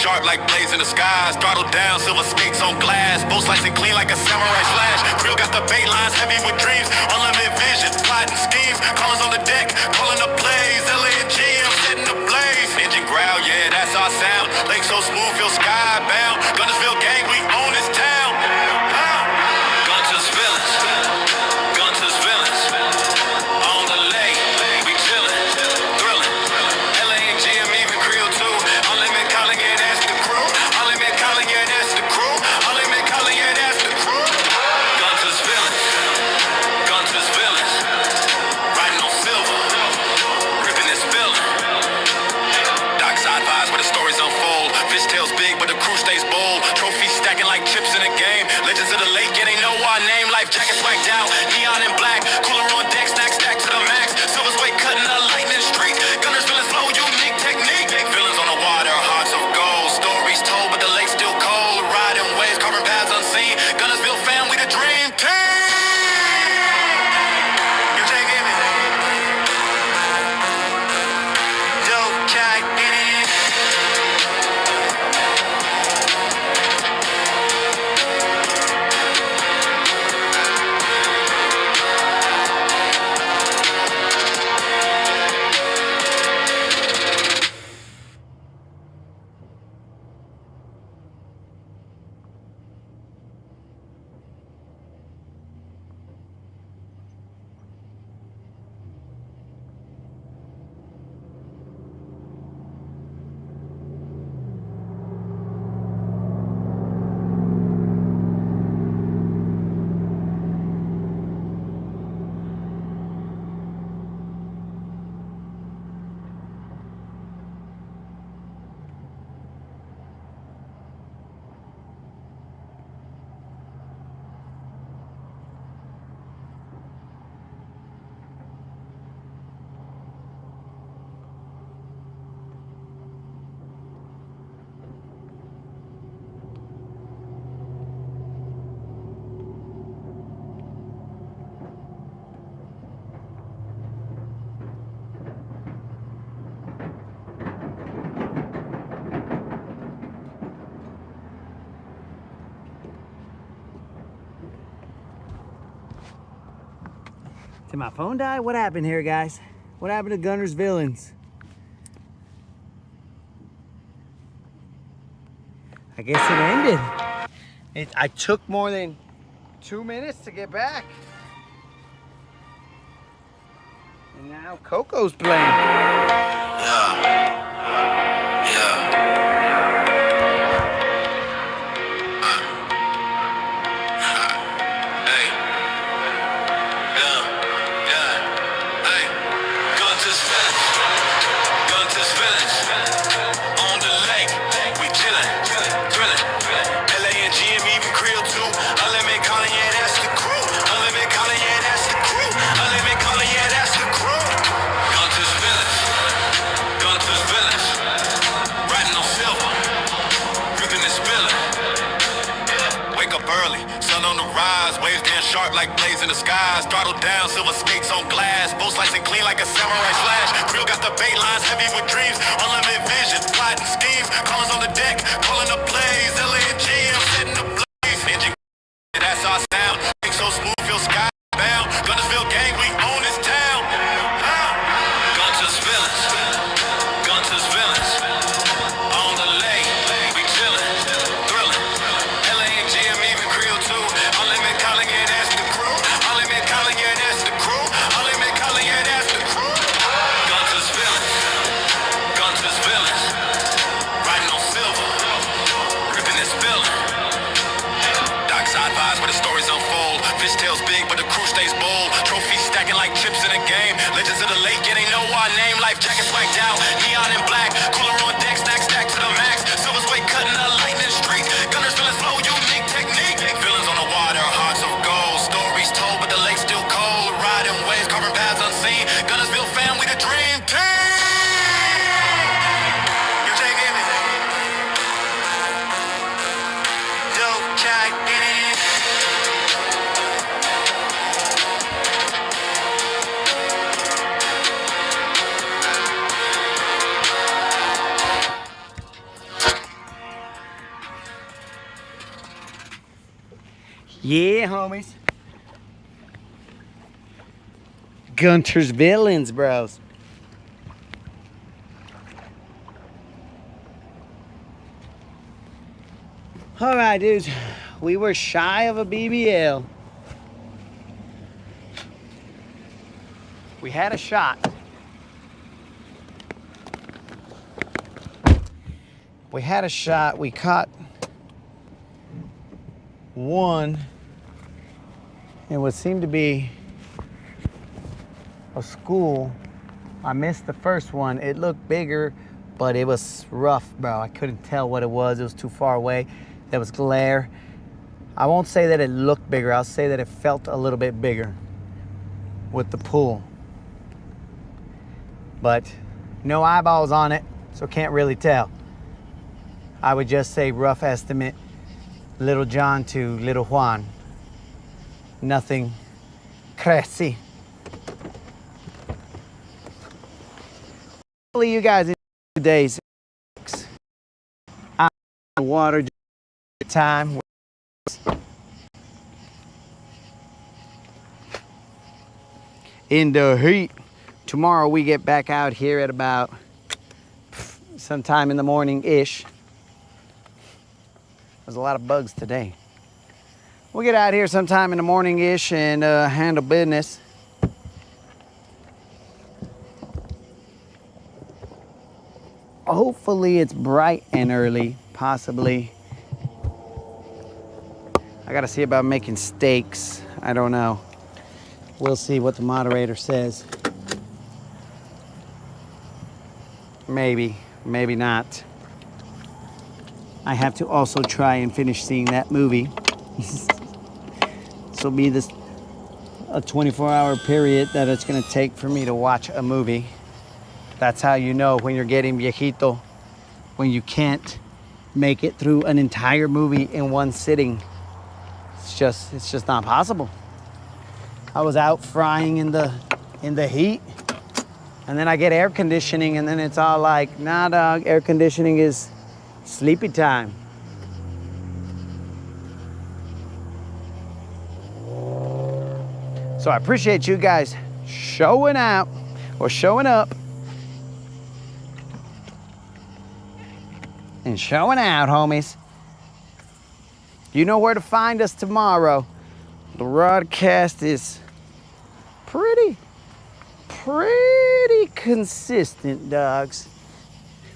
sharp like blades in the skies. Throttle down, silver skates on glass. Both slicing clean like a samurai slash. Grill got the bait lines heavy with dreams. Unlimited vision, plotting schemes. Callers on the deck, calling the plays. LA and G, I'm setting the blaze. Engine growl, yeah, that's our sound. Lake so smooth, feel skybound. Guntersville gang, we own this town. Guntersville, Guntersville. On the lake, we chillin', thrillin'. LA and G, I'm even Creole too. Unlimited calling, yeah, that's the crew. Unlimited calling, yeah, that's the crew. Unlimited calling, yeah, that's the crew. Guntersville, Guntersville. Riding on silver, ripping and spillin'. Dockside vibes where the stories unfold. Fish tails big, but the crew stays bold. Trophies stacking like chips in a game. Legends of the lake, yeah, they know our name. Life jacket swagged out, neon and black. Cooler on deck, snack stack to the max. Silver's weight cutting a lightning streak. Gunners feeling slow, unique technique. Feelings on the water, hearts of gold. Stories told, but the lake's still cold. Riding waves, carving paths unseen. Guntersville fam, we the dream team. You taking me? Dope, jack, in it. Did my phone die? What happened here, guys? What happened to Gunner's Villains? I guess it ended. I took more than 2 minutes to get back. And now Coco's playing. Yeah. Yeah. Hey. Yeah. Yeah. Hey. Guntersville. Guntersville. On the lake. We chillin', thrillin'. LA and GM, even Creole too. Unlimited calling, yeah, that's the crew. Unlimited calling, yeah, that's the crew. Unlimited calling, yeah, that's the crew. Guntersville. Guntersville. Riding on silver. Ripping and spillin'. Wake up early, sun on the rise. Waves getting sharp like blades in the skies. Throttle down, silver skates on glass. Both slicing clean like a samurai slash. Grill got the bait lines heavy with dreams. Unlimited vision, plotting schemes. Callers on the deck, calling the plays. LA and G, I'm setting the blaze. Engine, that's our sound. Lake so smooth, feel skybound. Guntersville gang, we own this town. Guntersville, Guntersville. On the lake, we chillin', thrillin'. LA and G, I'm even Creole too. Unlimited calling, yeah, that's the crew. Unlimited calling, yeah, that's the crew. Unlimited calling, yeah, that's the crew. Guntersville, Guntersville. Riding on silver, ripping and spillin'. Dockside vibes where the stories unfold. Fish tails big, but the crew stays bold. Trophies stacking like chips in a game. Legends of the lake, yeah, they know our name. Life jacket swagged out, neon and black. Cooler on deck, snack stack to the max. Silver's weight cutting a lightning streak. Gunners feeling slow, unique technique. Feelings on the water, hearts of gold. Stories told, but the lake's still cold. Riding waves, carving paths unseen. Guntersville fam, we the dream team. You taking me? Dope, jack, in it. Yeah, homies. Guntersville, bros. All right, dudes. We were shy of a BBL. We had a shot. We caught one in what seemed to be a school. I missed the first one. It looked bigger, but it was rough, bro. I couldn't tell what it was. It was too far away. There was glare. I won't say that it looked bigger. I'll say that it felt a little bit bigger with the pool. But no eyeballs on it, so can't really tell. I would just say rough estimate, Little John to Little Juan. Nothing crazy. Hopefully you guys enjoy today's water time. In the heat. Tomorrow we get back out here at about sometime in the morning-ish. There's a lot of bugs today. We'll get out here sometime in the morning-ish and handle business. Hopefully it's bright and early, possibly. I gotta see about making steaks. I don't know. We'll see what the moderator says. Maybe, maybe not. I have to also try and finish seeing that movie. This will be a 24-hour period that it's gonna take for me to watch a movie. That's how you know when you're getting viejito, when you can't make it through an entire movie in one sitting. It's just not possible. I was out frying in the heat, and then I get air conditioning, and then it's all like, nah, dog, air conditioning is sleepy time. So I appreciate you guys showing out or showing up and showing out, homies. You know where to find us tomorrow. The Rodcast is pretty consistent, dogs.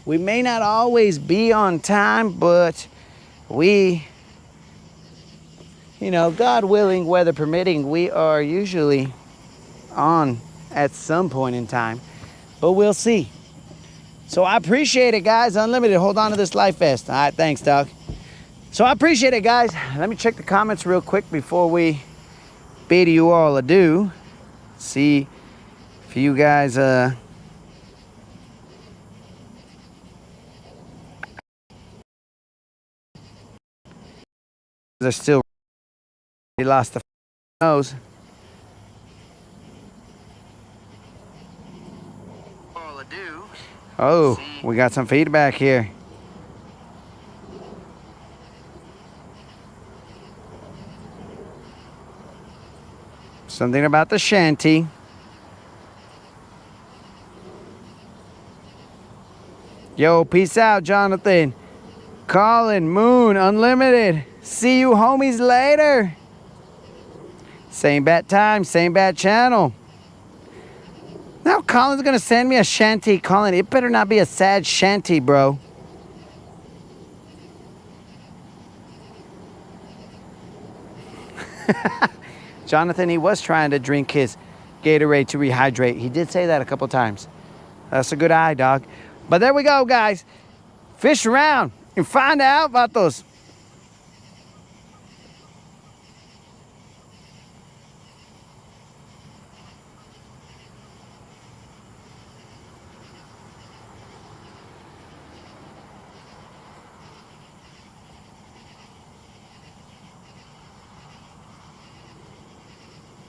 We may not always be on time, but we, God willing, weather permitting, we are usually on at some point in time, but we'll see. So I appreciate it, guys. Unlimited, hold on to this life vest. All right, thanks, dog. So I appreciate it, guys. Let me check the comments real quick before we bid you all adieu. See if you guys they're still, he lost the nose. Oh, we got some feedback here. Something about the shanty. Yo, peace out, Jonathan. Colin, Moon, Unlimited. See you homies later. Same bat time, same bat channel. Now Colin's gonna send me a shanty. Colin, it better not be a sad shanty, bro. Jonathan, he was trying to drink his Gatorade to rehydrate. He did say that a couple times. That's a good eye, dog. But there we go, guys. Fish around and find out about those